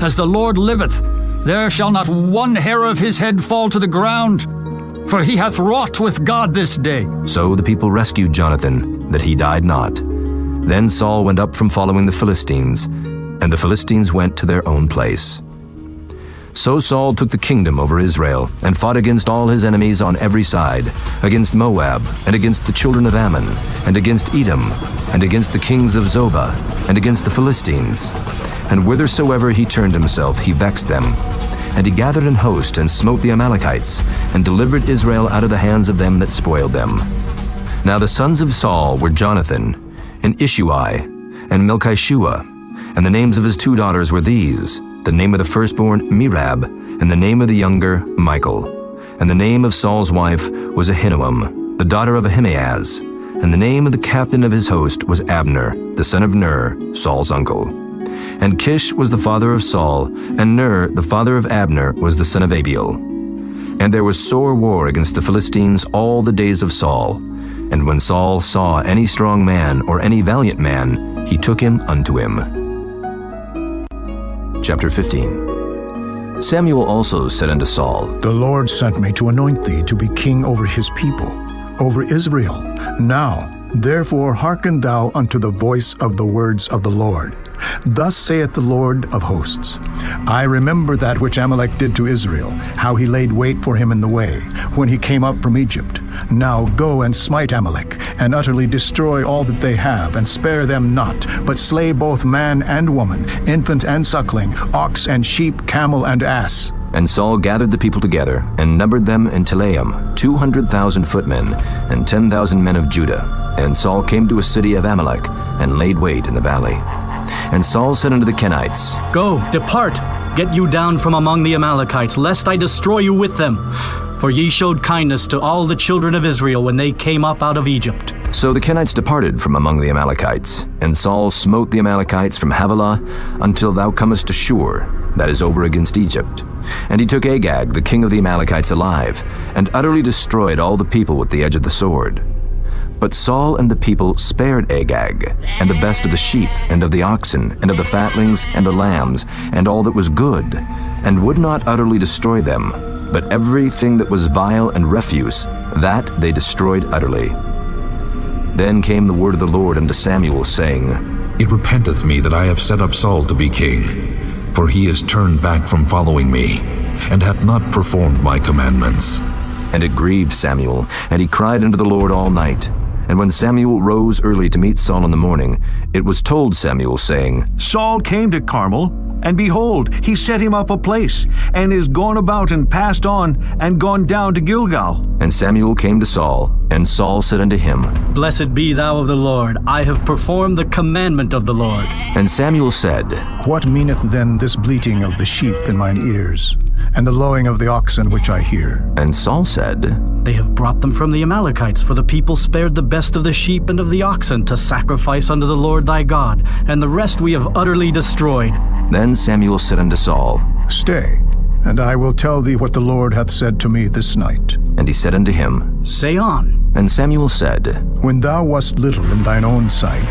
As the Lord liveth, there shall not one hair of his head fall to the ground, for he hath wrought with God this day. So the people rescued Jonathan, that he died not. Then Saul went up from following the Philistines, and the Philistines went to their own place. So Saul took the kingdom over Israel, and fought against all his enemies on every side, against Moab, and against the children of Ammon, and against Edom, and against the kings of Zobah, and against the Philistines. And whithersoever he turned himself, he vexed them. And he gathered an host, and smote the Amalekites, and delivered Israel out of the hands of them that spoiled them. Now the sons of Saul were Jonathan, and Ishuai, and Melchishua, and the names of his 2 daughters were these, the name of the firstborn Merab, and the name of the younger Michal. And the name of Saul's wife was Ahinoam, the daughter of Ahimaaz, and the name of the captain of his host was Abner, the son of Ner, Saul's uncle. And Kish was the father of Saul, and Ner, the father of Abner, was the son of Abigail. And there was sore war against the Philistines all the days of Saul. And when Saul saw any strong man or any valiant man, he took him unto him. Chapter 15. Samuel also said unto Saul, The Lord sent me to anoint thee to be king over his people, over Israel. Now, therefore, hearken thou unto the voice of the words of the Lord. Thus saith the Lord of hosts, I remember that which Amalek did to Israel, how he laid wait for him in the way, when he came up from Egypt. Now go and smite Amalek, and utterly destroy all that they have, and spare them not, but slay both man and woman, infant and suckling, ox and sheep, camel and ass. And Saul gathered the people together, and numbered them in Telaim, 200,000 footmen, and 10,000 men of Judah. And Saul came to a city of Amalek, and laid wait in the valley. And Saul said unto the Kenites, Go, depart, Get you down from among the Amalekites, lest I destroy you with them. For ye showed kindness to all the children of Israel when they came up out of Egypt. So the Kenites departed from among the Amalekites, and Saul smote the Amalekites from Havilah until thou comest to Shur, that is over against Egypt. And he took Agag, the king of the Amalekites, alive, and utterly destroyed all the people with the edge of the sword. But Saul and the people spared Agag, and the best of the sheep, and of the oxen, and of the fatlings, and the lambs, and all that was good, and would not utterly destroy them, but everything that was vile and refuse, that they destroyed utterly. Then came the word of the Lord unto Samuel, saying, It repenteth me that I have set up Saul to be king, for he is turned back from following me, and hath not performed my commandments. And it grieved Samuel, and he cried unto the Lord all night. And when Samuel rose early to meet Saul in the morning, it was told Samuel, saying, Saul came to Carmel, and behold, he set him up a place, and is gone about and passed on, and gone down to Gilgal. And Samuel came to Saul, and Saul said unto him, Blessed be thou of the Lord, I have performed the commandment of the Lord. And Samuel said, What meaneth then this bleating of the sheep in mine ears, and the lowing of the oxen which I hear? And Saul said, They have brought them from the Amalekites, for the people spared the best of the sheep and of the oxen to sacrifice unto the Lord thy God, and the rest we have utterly destroyed. Then Samuel said unto Saul, Stay, and I will tell thee what the Lord hath said to me this night. And he said unto him, Say on. And Samuel said, When thou wast little in thine own sight,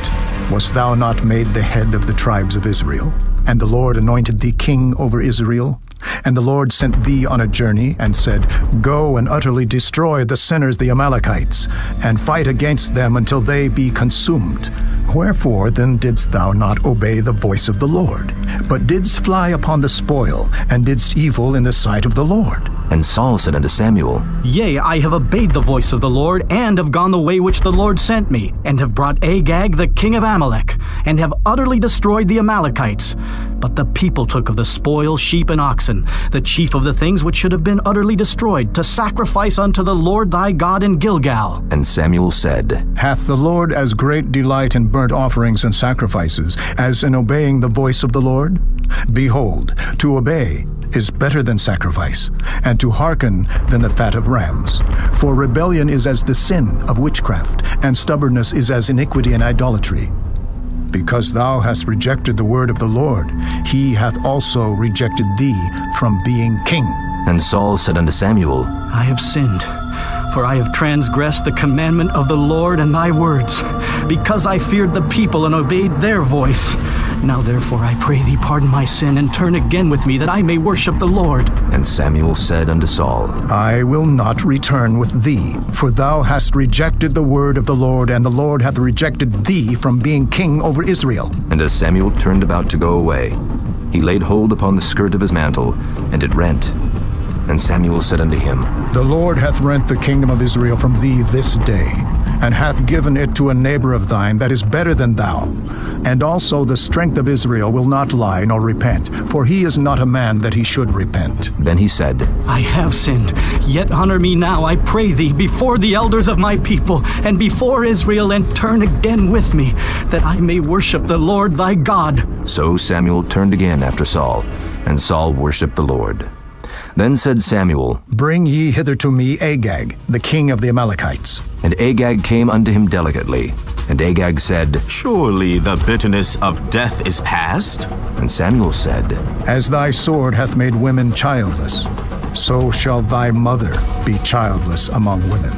wast thou not made the head of the tribes of Israel? And the Lord anointed thee king over Israel? And the Lord sent thee on a journey, and said, Go and utterly destroy the sinners the Amalekites, and fight against them until they be consumed. Wherefore then didst thou not obey the voice of the Lord, but didst fly upon the spoil, and didst evil in the sight of the Lord? And Saul said unto Samuel, Yea, I have obeyed the voice of the Lord, and have gone the way which the Lord sent me, and have brought Agag the king of Amalek, and have utterly destroyed the Amalekites. But the people took of the spoil sheep and oxen, the chief of the things which should have been utterly destroyed, to sacrifice unto the Lord thy God in Gilgal. And Samuel said, Hath the Lord as great delight in burnt offerings and sacrifices as in obeying the voice of the Lord? Behold, to obey is better than sacrifice, and to hearken than the fat of rams. For rebellion is as the sin of witchcraft, and stubbornness is as iniquity and idolatry. Because thou hast rejected the word of the Lord, he hath also rejected thee from being king. And Saul said unto Samuel, I have sinned, for I have transgressed the commandment of the Lord and thy words, because I feared the people and obeyed their voice. Now therefore I pray thee pardon my sin, and turn again with me, that I may worship the Lord. And Samuel said unto Saul, I will not return with thee, for thou hast rejected the word of the Lord, and the Lord hath rejected thee from being king over Israel. And as Samuel turned about to go away, he laid hold upon the skirt of his mantle, and it rent. And Samuel said unto him, The Lord hath rent the kingdom of Israel from thee this day, and hath given it to a neighbor of thine that is better than thou. And also the strength of Israel will not lie nor repent, for he is not a man that he should repent. Then he said, I have sinned, yet honor me now, I pray thee, before the elders of my people, and before Israel, and turn again with me, that I may worship the Lord thy God. So Samuel turned again after Saul, and Saul worshipped the Lord. Then said Samuel, Bring ye hither to me Agag, the king of the Amalekites. And Agag came unto him delicately. And Agag said, Surely the bitterness of death is past? And Samuel said, As thy sword hath made women childless, so shall thy mother be childless among women.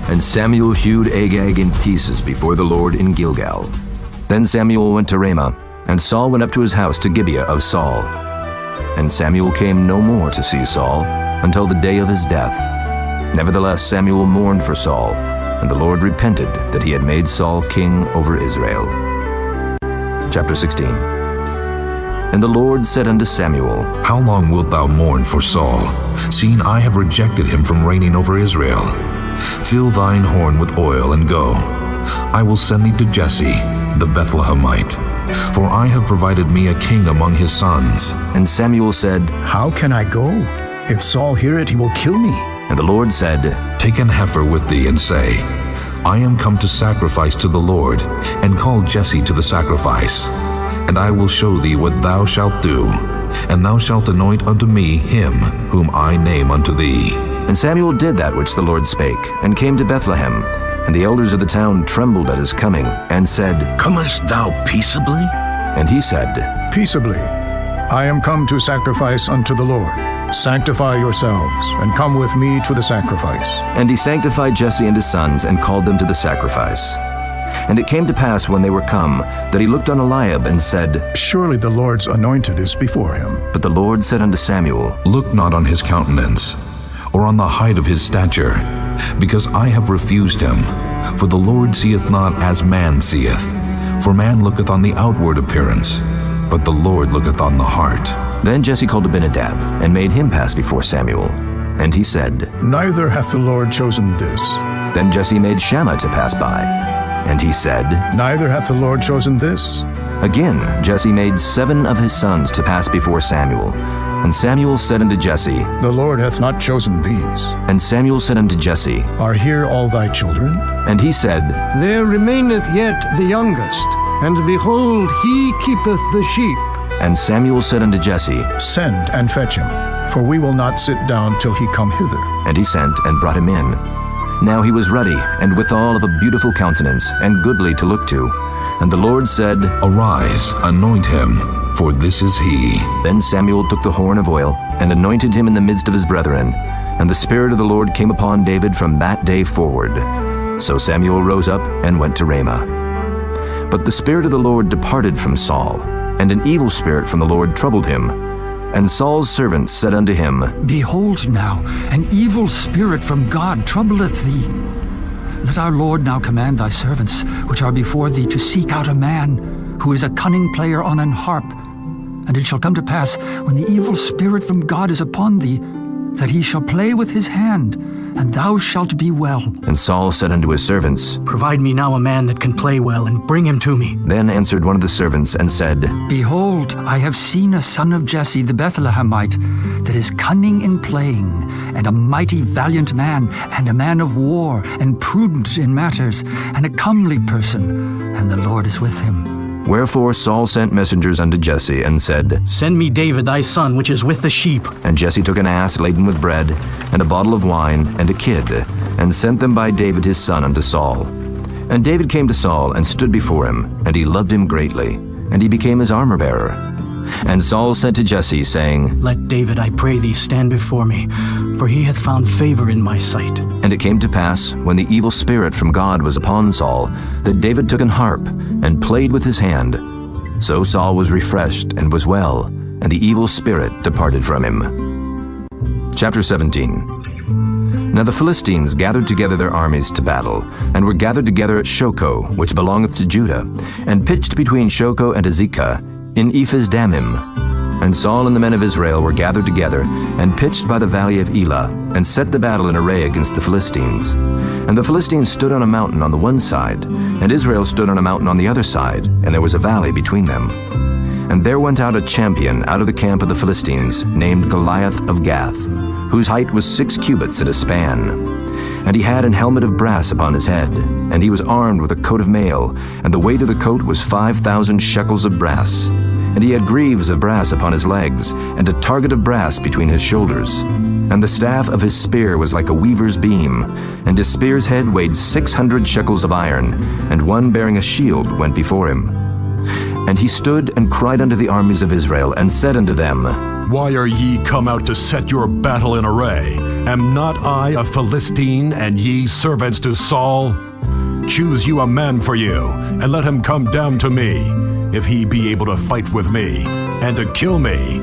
And Samuel hewed Agag in pieces before the Lord in Gilgal. Then Samuel went to Ramah, and Saul went up to his house to Gibeah of Saul. And Samuel came no more to see Saul until the day of his death. Nevertheless Samuel mourned for Saul, and the Lord repented that he had made Saul king over Israel. Chapter 16. And the Lord said unto Samuel, How long wilt thou mourn for Saul, seeing I have rejected him from reigning over Israel? Fill thine horn with oil, and go. I will send thee to Jesse, the Bethlehemite, for I have provided me a king among his sons. And Samuel said, How can I go? If Saul hear it, he will kill me. And the Lord said, Take an heifer with thee, and say, I am come to sacrifice to the Lord, and call Jesse to the sacrifice. And I will show thee what thou shalt do, and thou shalt anoint unto me him whom I name unto thee. And Samuel did that which the Lord spake, and came to Bethlehem. And the elders of the town trembled at his coming, and said, Comest thou peaceably? And he said, Peaceably. I am come to sacrifice unto the Lord. Sanctify yourselves, and come with me to the sacrifice. And he sanctified Jesse and his sons, and called them to the sacrifice. And it came to pass when they were come, that he looked on Eliab, and said, Surely the Lord's anointed is before him. But the Lord said unto Samuel, Look not on his countenance, or on the height of his stature, because I have refused him. For the Lord seeth not as man seeth. For man looketh on the outward appearance, but the Lord looketh on the heart. Then Jesse called Abinadab, and made him pass before Samuel. And he said, Neither hath the Lord chosen this. Then Jesse made Shammah to pass by. And he said, Neither hath the Lord chosen this. Again Jesse made 7 of his sons to pass before Samuel. And Samuel said unto Jesse, The Lord hath not chosen these. And Samuel said unto Jesse, Are here all thy children? And he said, There remaineth yet the youngest, and behold, he keepeth the sheep. And Samuel said unto Jesse, Send and fetch him, for we will not sit down till he come hither. And he sent and brought him in. Now he was ruddy, and withal of a beautiful countenance, and goodly to look to. And the Lord said, Arise, anoint him, for this is he. Then Samuel took the horn of oil, and anointed him in the midst of his brethren. And the Spirit of the Lord came upon David from that day forward. So Samuel rose up and went to Ramah. But the Spirit of the Lord departed from Saul, and an evil spirit from the Lord troubled him. And Saul's servants said unto him, Behold now, an evil spirit from God troubleth thee. Let our Lord now command thy servants, which are before thee, to seek out a man, who is a cunning player on an harp. And it shall come to pass, when the evil spirit from God is upon thee, that he shall play with his hand, and thou shalt be well. And Saul said unto his servants, Provide me now a man that can play well, and bring him to me. Then answered one of the servants, and said, Behold, I have seen a son of Jesse the Bethlehemite, that is cunning in playing, and a mighty valiant man, and a man of war, and prudent in matters, and a comely person, and the Lord is with him. Wherefore Saul sent messengers unto Jesse, and said, Send me David thy son, which is with the sheep. And Jesse took an ass laden with bread, and a bottle of wine, and a kid, and sent them by David his son unto Saul. And David came to Saul, and stood before him, and he loved him greatly, and he became his armor-bearer. And Saul said to Jesse, saying, Let David, I pray thee, stand before me, for he hath found favor in my sight. And it came to pass, when the evil spirit from God was upon Saul, that David took an harp, and played with his hand. So Saul was refreshed, and was well, and the evil spirit departed from him. Chapter 17. Now the Philistines gathered together their armies to battle, and were gathered together at Shochoh, which belongeth to Judah, and pitched between Shochoh and Azekah, in Ephes Dammim. And Saul and the men of Israel were gathered together, and pitched by the valley of Keilah, and set the battle in array against the Philistines. And the Philistines stood on a mountain on the one side, and Israel stood on a mountain on the other side, and there was a valley between them. And there went out a champion out of the camp of the Philistines, named Goliath of Gath, whose height was 6 cubits at a span. And he had an helmet of brass upon his head, and he was armed with a coat of mail, and the weight of the coat was 5,000 shekels of brass. And he had greaves of brass upon his legs, and a target of brass between his shoulders. And the staff of his spear was like a weaver's beam, and his spear's head weighed 600 shekels of iron, and one bearing a shield went before him. And he stood and cried unto the armies of Israel, and said unto them, Why are ye come out to set your battle in array? Am not I a Philistine, and ye servants to Saul? Choose you a man for you, and let him come down to me. If he be able to fight with me, and to kill me,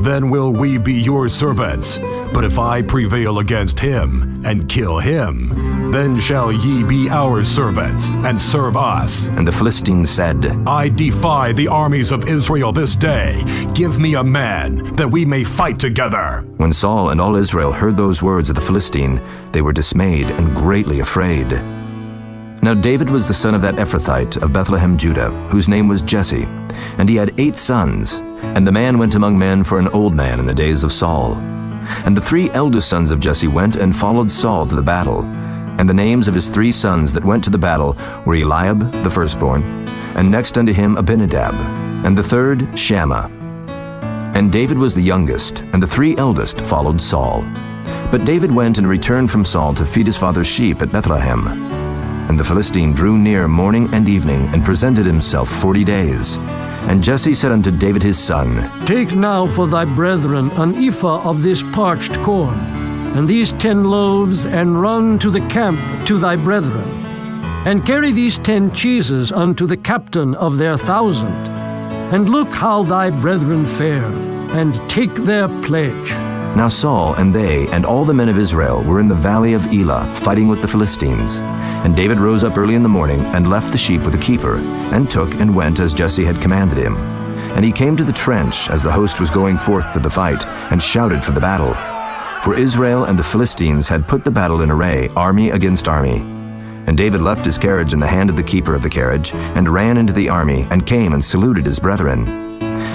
then will we be your servants. But if I prevail against him, and kill him, then shall ye be our servants, and serve us. And the Philistines said, I defy the armies of Israel this day. Give me a man, that we may fight together. When Saul and all Israel heard those words of the Philistine, they were dismayed and greatly afraid. Now David was the son of that Ephrathite of Bethlehem, Judah, whose name was Jesse, and he had 8 sons. And the man went among men for an old man in the days of Saul. And the 3 eldest sons of Jesse went and followed Saul to the battle. And the names of his 3 sons that went to the battle were Eliab, the firstborn, and next unto him Abinadab, and the third Shammah. And David was the youngest, and the 3 eldest followed Saul. But David went and returned from Saul to feed his father's sheep at Bethlehem. And the Philistine drew near morning and evening, and presented himself 40 days. And Jesse said unto David his son, Take now for thy brethren an ephah of this parched corn, and these 10 loaves, and run to the camp to thy brethren. And carry these 10 cheeses unto the captain of their 1,000. And look how thy brethren fare, and take their pledge. Now Saul and they and all the men of Israel were in the valley of Keilah, fighting with the Philistines. And David rose up early in the morning, and left the sheep with a keeper, and took and went as Jesse had commanded him. And he came to the trench as the host was going forth to the fight, and shouted for the battle. For Israel and the Philistines had put the battle in array, army against army. And David left his carriage in the hand of the keeper of the carriage, and ran into the army, and came and saluted his brethren.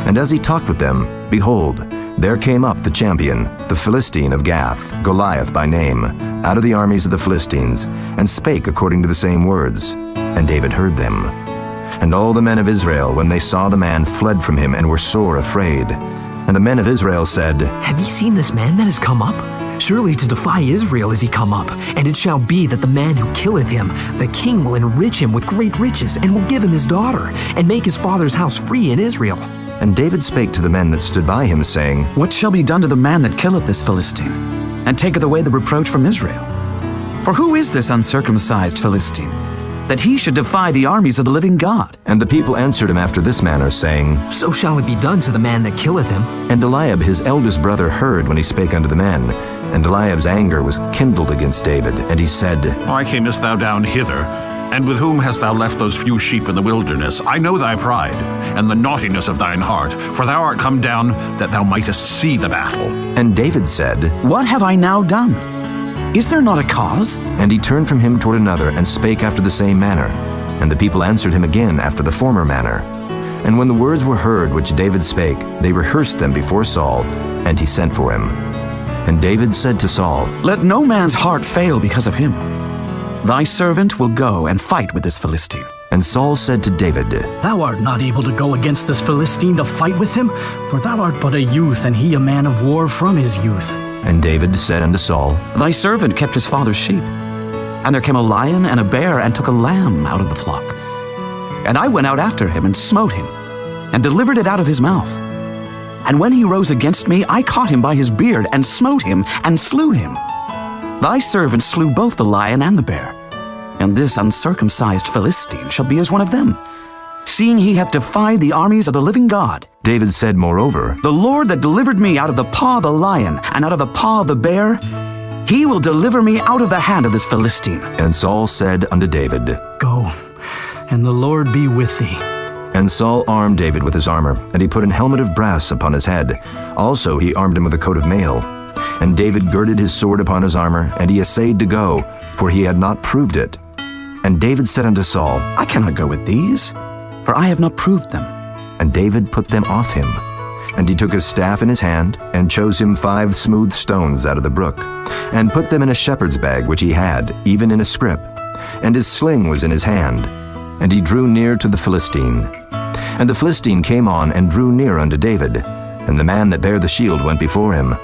And as he talked with them, behold, there came up the champion, the Philistine of Gath, Goliath by name, out of the armies of the Philistines, and spake according to the same words. And David heard them. And all the men of Israel, when they saw the man, fled from him, and were sore afraid. And the men of Israel said, Have ye seen this man that is come up? Surely to defy Israel is he come up. And it shall be that the man who killeth him, the king will enrich him with great riches, and will give him his daughter, and make his father's house free in Israel. And David spake to the men that stood by him, saying, What shall be done to the man that killeth this Philistine, and taketh away the reproach from Israel? For who is this uncircumcised Philistine, that he should defy the armies of the living God? And the people answered him after this manner, saying, So shall it be done to the man that killeth him. And Eliab his eldest brother heard when he spake unto the men. And Eliab's anger was kindled against David, and he said, Why camest thou down hither? And with whom hast thou left those few sheep in the wilderness? I know thy pride, and the naughtiness of thine heart, for thou art come down that thou mightest see the battle. And David said, What have I now done? Is there not a cause? And he turned from him toward another, and spake after the same manner. And the people answered him again after the former manner. And when the words were heard which David spake, they rehearsed them before Saul, and he sent for him. And David said to Saul, Let no man's heart fail because of him. Thy servant will go and fight with this Philistine. And Saul said to David, Thou art not able to go against this Philistine to fight with him, for thou art but a youth, and he a man of war from his youth. And David said unto Saul, Thy servant kept his father's sheep. And there came a lion and a bear, and took a lamb out of the flock. And I went out after him, and smote him, and delivered it out of his mouth. And when he rose against me, I caught him by his beard, and smote him, and slew him. Thy servant slew both the lion and the bear, and this uncircumcised Philistine shall be as one of them, seeing he hath defied the armies of the living God. David said moreover, The Lord that delivered me out of the paw of the lion, and out of the paw of the bear, he will deliver me out of the hand of this Philistine. And Saul said unto David, Go, and the Lord be with thee. And Saul armed David with his armor, and he put an helmet of brass upon his head. Also he armed him with a coat of mail. And David girded his sword upon his armor, and he essayed to go, for he had not proved it. And David said unto Saul, I cannot go with these, for I have not proved them. And David put them off him. And he took his staff in his hand, and chose him 5 smooth stones out of the brook, and put them in a shepherd's bag which he had, even in a scrip. And his sling was in his hand. And he drew near to the Philistine. And the Philistine came on and drew near unto David, and the man that bare the shield went before him.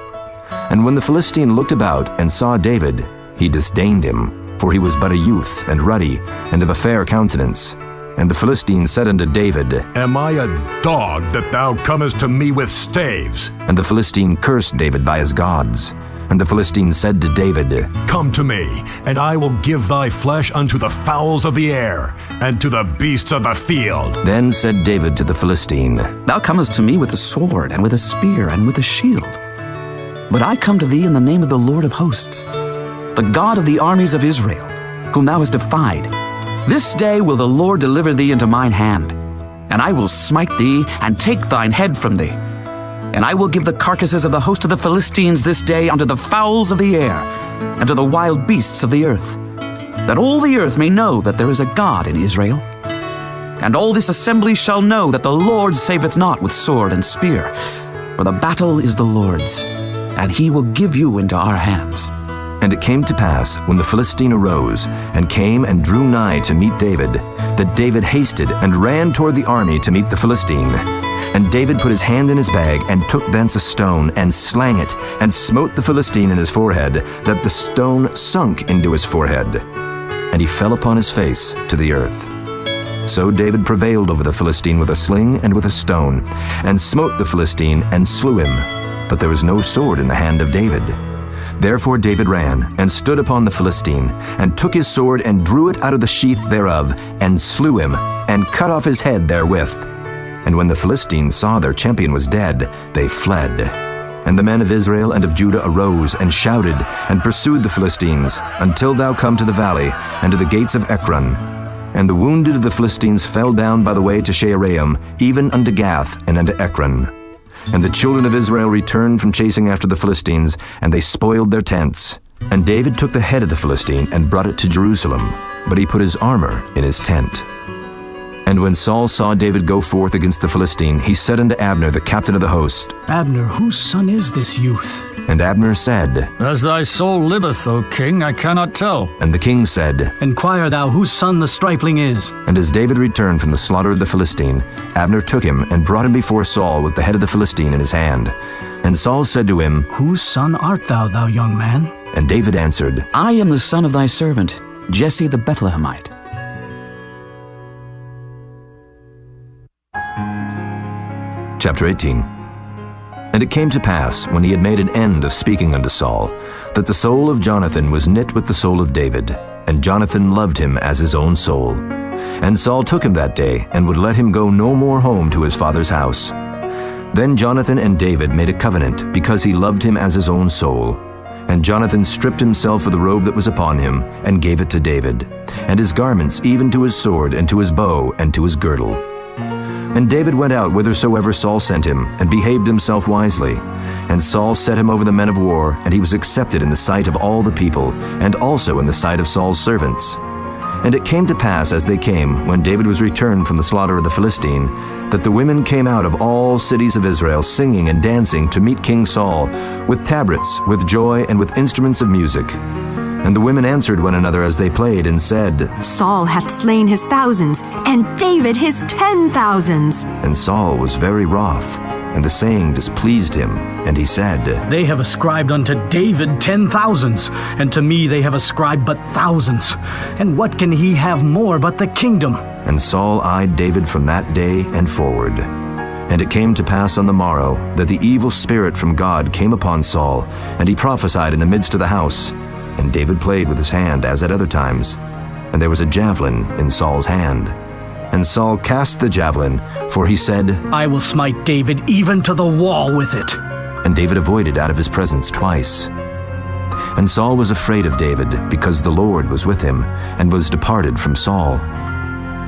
And when the Philistine looked about and saw David, he disdained him, for he was but a youth, and ruddy, and of a fair countenance. And the Philistine said unto David, Am I a dog that thou comest to me with staves? And the Philistine cursed David by his gods. And the Philistine said to David, Come to me, and I will give thy flesh unto the fowls of the air, and to the beasts of the field. Then said David to the Philistine, Thou comest to me with a sword, and with a spear, and with a shield. But I come to thee in the name of the Lord of hosts, the God of the armies of Israel, whom thou hast defied. This day will the Lord deliver thee into mine hand, and I will smite thee, and take thine head from thee. And I will give the carcasses of the host of the Philistines this day unto the fowls of the air, and to the wild beasts of the earth, that all the earth may know that there is a God in Israel. And all this assembly shall know that the Lord saveth not with sword and spear, for the battle is the Lord's, and he will give you into our hands. And it came to pass, when the Philistine arose, and came and drew nigh to meet David, that David hasted and ran toward the army to meet the Philistine. And David put his hand in his bag, and took thence a stone, and slang it, and smote the Philistine in his forehead, that the stone sunk into his forehead. And he fell upon his face to the earth. So David prevailed over the Philistine with a sling and with a stone, and smote the Philistine, and slew him. But there was no sword in the hand of David. Therefore David ran, and stood upon the Philistine, and took his sword, and drew it out of the sheath thereof, and slew him, and cut off his head therewith. And when the Philistines saw their champion was dead, they fled. And the men of Israel and of Judah arose, and shouted, and pursued the Philistines, until thou come to the valley, and to the gates of Ekron. And the wounded of the Philistines fell down by the way to Shaaraim, even unto Gath, and unto Ekron. And the children of Israel returned from chasing after the Philistines, and they spoiled their tents. And David took the head of the Philistine, and brought it to Jerusalem, but he put his armor in his tent. And when Saul saw David go forth against the Philistine, he said unto Abner, the captain of the host, Abner, whose son is this youth? And Abner said, As thy soul liveth, O king, I cannot tell. And the king said, Inquire thou whose son the stripling is. And as David returned from the slaughter of the Philistine, Abner took him, and brought him before Saul with the head of the Philistine in his hand. And Saul said to him, Whose son art thou, thou young man? And David answered, I am the son of thy servant, Jesse the Bethlehemite. Chapter 18. And it came to pass, when he had made an end of speaking unto Saul, that the soul of Jonathan was knit with the soul of David, and Jonathan loved him as his own soul. And Saul took him that day, and would let him go no more home to his father's house. Then Jonathan and David made a covenant, because he loved him as his own soul. And Jonathan stripped himself of the robe that was upon him, and gave it to David, and his garments, even to his sword, and to his bow, and to his girdle. And David went out whithersoever Saul sent him, and behaved himself wisely. And Saul set him over the men of war, and he was accepted in the sight of all the people, and also in the sight of Saul's servants. And it came to pass as they came, when David was returned from the slaughter of the Philistine, that the women came out of all cities of Israel, singing and dancing to meet King Saul, with tabrets, with joy, and with instruments of music. And the women answered one another as they played, and said, Saul hath slain his thousands, and David his 10,000s. And Saul was very wroth, and the saying displeased him. And he said, They have ascribed unto David 10,000s, and to me they have ascribed but thousands. And what can he have more but the kingdom? And Saul eyed David from that day and forward. And it came to pass on the morrow, that the evil spirit from God came upon Saul, and he prophesied in the midst of the house. And David played with his hand as at other times. And there was a javelin in Saul's hand. And Saul cast the javelin, for he said, I will smite David even to the wall with it. And David avoided out of his presence twice. And Saul was afraid of David, because the Lord was with him, and was departed from Saul.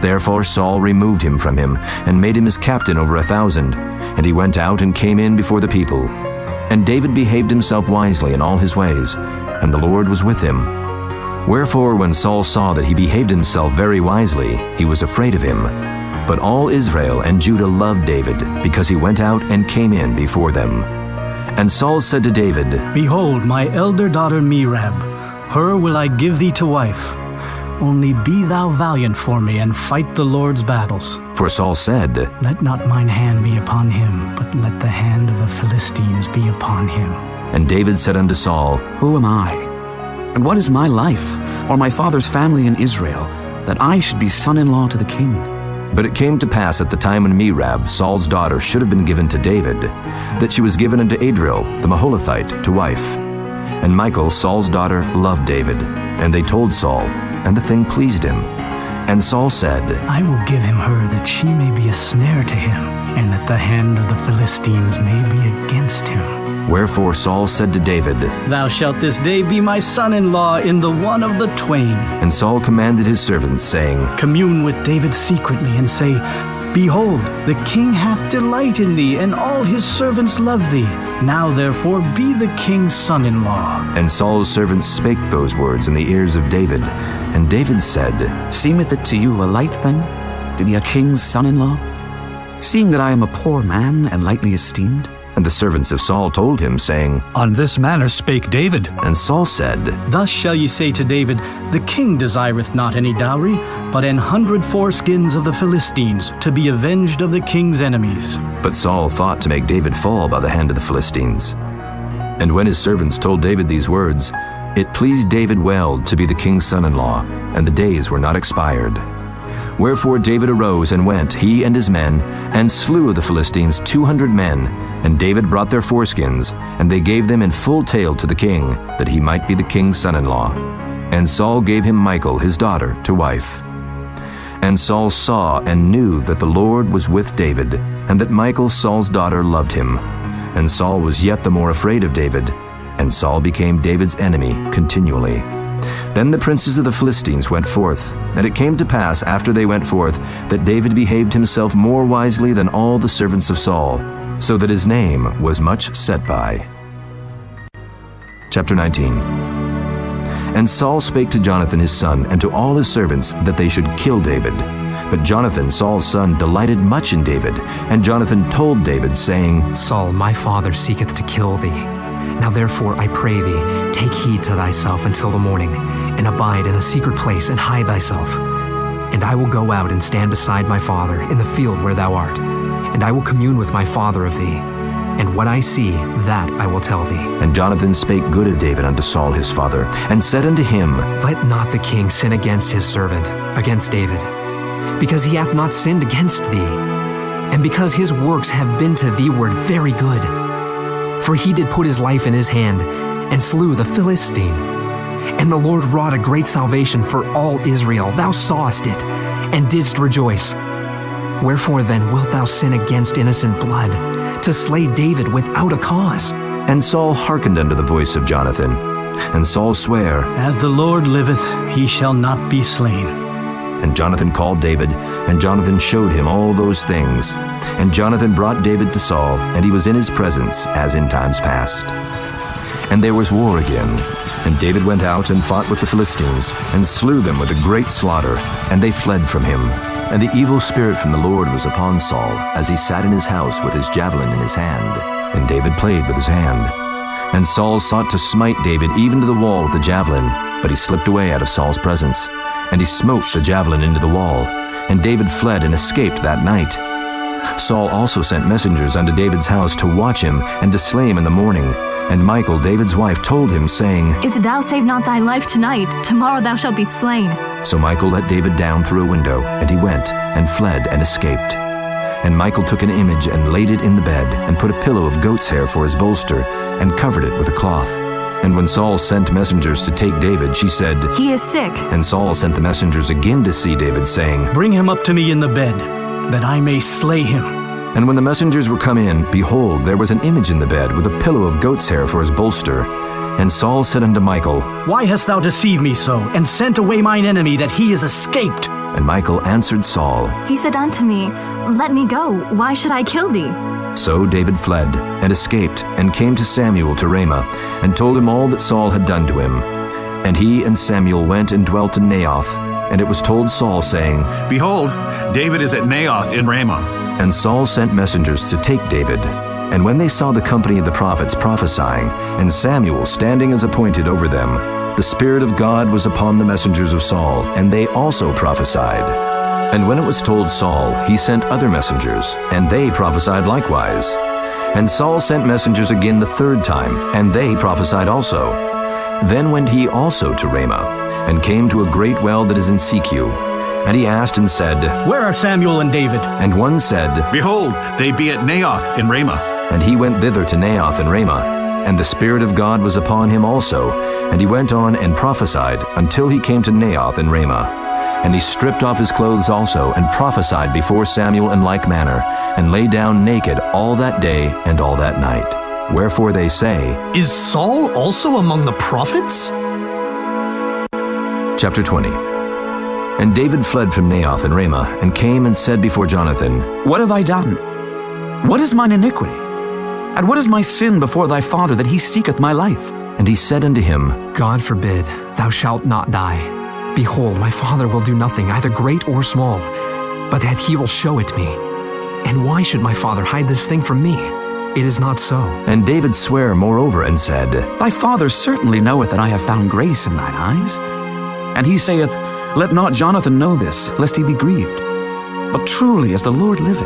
Therefore Saul removed him from him, and made him his captain over 1,000. And he went out and came in before the people. And David behaved himself wisely in all his ways, and the Lord was with him. Wherefore when Saul saw that he behaved himself very wisely, he was afraid of him. But all Israel and Judah loved David, because he went out and came in before them. And Saul said to David, Behold, my elder daughter Merab, her will I give thee to wife. Only be thou valiant for me, and fight the Lord's battles. For Saul said, Let not mine hand be upon him, but let the hand of the Philistines be upon him. And David said unto Saul, Who am I? And what is my life, or my father's family in Israel, that I should be son-in-law to the king? But it came to pass at the time when Merab, Saul's daughter, should have been given to David, that she was given unto Adriel, the Maholathite, to wife. And Michal, Saul's daughter, loved David. And they told Saul, and the thing pleased him. And Saul said, I will give him her, that she may be a snare to him, and that the hand of the Philistines may be against him. Wherefore Saul said to David, Thou shalt this day be my son-in-law in the one of the twain. And Saul commanded his servants, saying, Commune with David secretly, and say, Behold, the king hath delight in thee, and all his servants love thee. Now therefore be the king's son-in-law. And Saul's servants spake those words in the ears of David. And David said, Seemeth it to you a light thing, to be a king's son-in-law, seeing that I am a poor man and lightly esteemed? And the servants of Saul told him, saying, On this manner spake David. And Saul said, Thus shall ye say to David, The king desireth not any dowry, but 100 foreskins of the Philistines, to be avenged of the king's enemies. But Saul thought to make David fall by the hand of the Philistines. And when his servants told David these words, it pleased David well to be the king's son-in-law, and the days were not expired. Wherefore David arose and went, he and his men, and slew of the Philistines 200 men. And David brought their foreskins, and they gave them in full tale to the king, that he might be the king's son-in-law. And Saul gave him Michal his daughter to wife. And Saul saw and knew that the Lord was with David, and that Michal Saul's daughter loved him. And Saul was yet the more afraid of David, and Saul became David's enemy continually. Then the princes of the Philistines went forth, and it came to pass after they went forth that David behaved himself more wisely than all the servants of Saul, so that his name was much set by. Chapter 19. And Saul spake to Jonathan his son, and to all his servants, that they should kill David. But Jonathan, Saul's son, delighted much in David. And Jonathan told David, saying, Saul, my father seeketh to kill thee. Now therefore, I pray thee, take heed to thyself until the morning, and abide in a secret place, and hide thyself. And I will go out and stand beside my father in the field where thou art. And I will commune with my father of thee. And what I see, that I will tell thee. And Jonathan spake good of David unto Saul his father, and said unto him, Let not the king sin against his servant, against David, because he hath not sinned against thee, and because his works have been to thee ward very good. For he did put his life in his hand, and slew the Philistine. And the Lord wrought a great salvation for all Israel. Thou sawest it, and didst rejoice. Wherefore then wilt thou sin against innocent blood, to slay David without a cause? And Saul hearkened unto the voice of Jonathan. And Saul sware, As the Lord liveth, he shall not be slain. And Jonathan called David, and Jonathan showed him all those things. And Jonathan brought David to Saul, and he was in his presence, as in times past. And there was war again. And David went out and fought with the Philistines, and slew them with a great slaughter, and they fled from him. And the evil spirit from the Lord was upon Saul, as he sat in his house with his javelin in his hand. And David played with his hand. And Saul sought to smite David even to the wall with the javelin, but he slipped away out of Saul's presence. And he smote the javelin into the wall. And David fled and escaped that night. Saul also sent messengers unto David's house to watch him, and to slay him in the morning. And Michal, David's wife, told him, saying, If thou save not thy life tonight, tomorrow thou shalt be slain. So Michal let David down through a window, and he went, and fled, and escaped. And Michal took an image, and laid it in the bed, and put a pillow of goat's hair for his bolster, and covered it with a cloth. And when Saul sent messengers to take David, she said, He is sick. And Saul sent the messengers again to see David, saying, Bring him up to me in the bed, that I may slay him. And when the messengers were come in, behold, there was an image in the bed, with a pillow of goat's hair for his bolster. And Saul said unto Michal, Why hast thou deceived me so, and sent away mine enemy, that he is escaped? And Michal answered Saul, He said unto me, Let me go, why should I kill thee? So David fled, and escaped, and came to Samuel to Ramah, and told him all that Saul had done to him. And he and Samuel went and dwelt in Naioth. And it was told Saul, saying, Behold, David is at Naioth in Ramah. And Saul sent messengers to take David. And when they saw the company of the prophets prophesying, and Samuel standing as appointed over them, the Spirit of God was upon the messengers of Saul, and they also prophesied. And when it was told Saul, he sent other messengers, and they prophesied likewise. And Saul sent messengers again the third time, and they prophesied also. Then went he also to Ramah, and came to a great well that is in Secu. And he asked and said, Where are Samuel and David? And one said, Behold, they be at Naioth in Ramah. And he went thither to Naioth in Ramah. And the Spirit of God was upon him also. And he went on and prophesied until he came to Naioth in Ramah. And he stripped off his clothes also, and prophesied before Samuel in like manner, and lay down naked all that day and all that night. Wherefore they say, Is Saul also among the prophets? Chapter 20. And David fled from Naioth in Ramah, and came and said before Jonathan, What have I done? What is mine iniquity? And what is my sin before thy father, that he seeketh my life? And he said unto him, God forbid, thou shalt not die. Behold, my father will do nothing, either great or small, but that he will show it me. And why should my father hide this thing from me? It is not so. And David sware moreover, and said, Thy father certainly knoweth that I have found grace in thine eyes. And he saith, Let not Jonathan know this, lest he be grieved. But truly as the Lord liveth,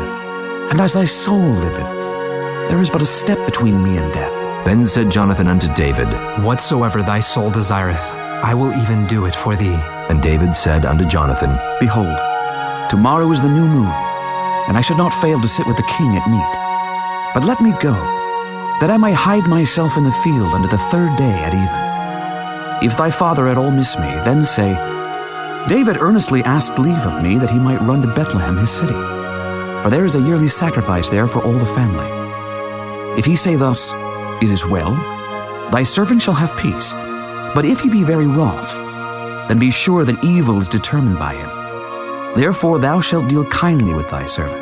and as thy soul liveth, there is but a step between me and death. Then said Jonathan unto David, Whatsoever thy soul desireth, I will even do it for thee. And David said unto Jonathan, Behold, tomorrow is the new moon, and I should not fail to sit with the king at meat. But let me go, that I may hide myself in the field unto the third day at even. If thy father at all miss me, then say, David earnestly asked leave of me that he might run to Bethlehem his city. For there is a yearly sacrifice there for all the family. If he say thus, It is well, thy servant shall have peace. But if he be very wroth, then be sure that evil is determined by him. Therefore thou shalt deal kindly with thy servant.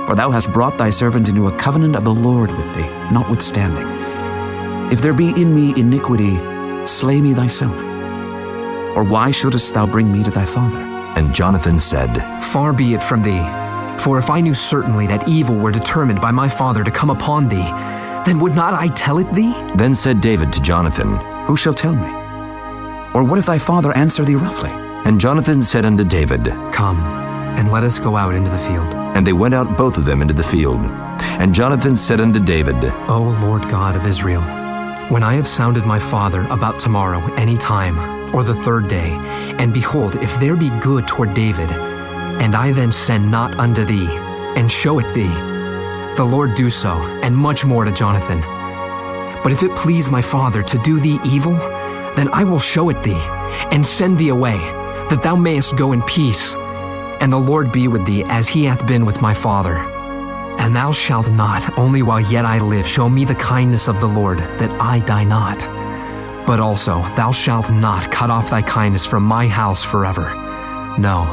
For thou hast brought thy servant into a covenant of the Lord with thee, notwithstanding. If there be in me iniquity, slay me thyself. Or why shouldest thou bring me to thy father? And Jonathan said, Far be it from thee. For if I knew certainly that evil were determined by my father to come upon thee, then would not I tell it thee? Then said David to Jonathan, Who shall tell me? Or what if thy father answer thee roughly? And Jonathan said unto David, Come, and let us go out into the field. And they went out both of them into the field. And Jonathan said unto David, O Lord God of Israel, when I have sounded my father about tomorrow any time, or the third day, and behold, if there be good toward David, and I then send not unto thee, and show it thee, the Lord do so, and much more to Jonathan. But if it please my father to do thee evil, then I will show it thee, and send thee away, that thou mayest go in peace. And the Lord be with thee as he hath been with my father. And thou shalt not, only while yet I live, show me the kindness of the Lord, that I die not. But also thou shalt not cut off thy kindness from my house forever. No,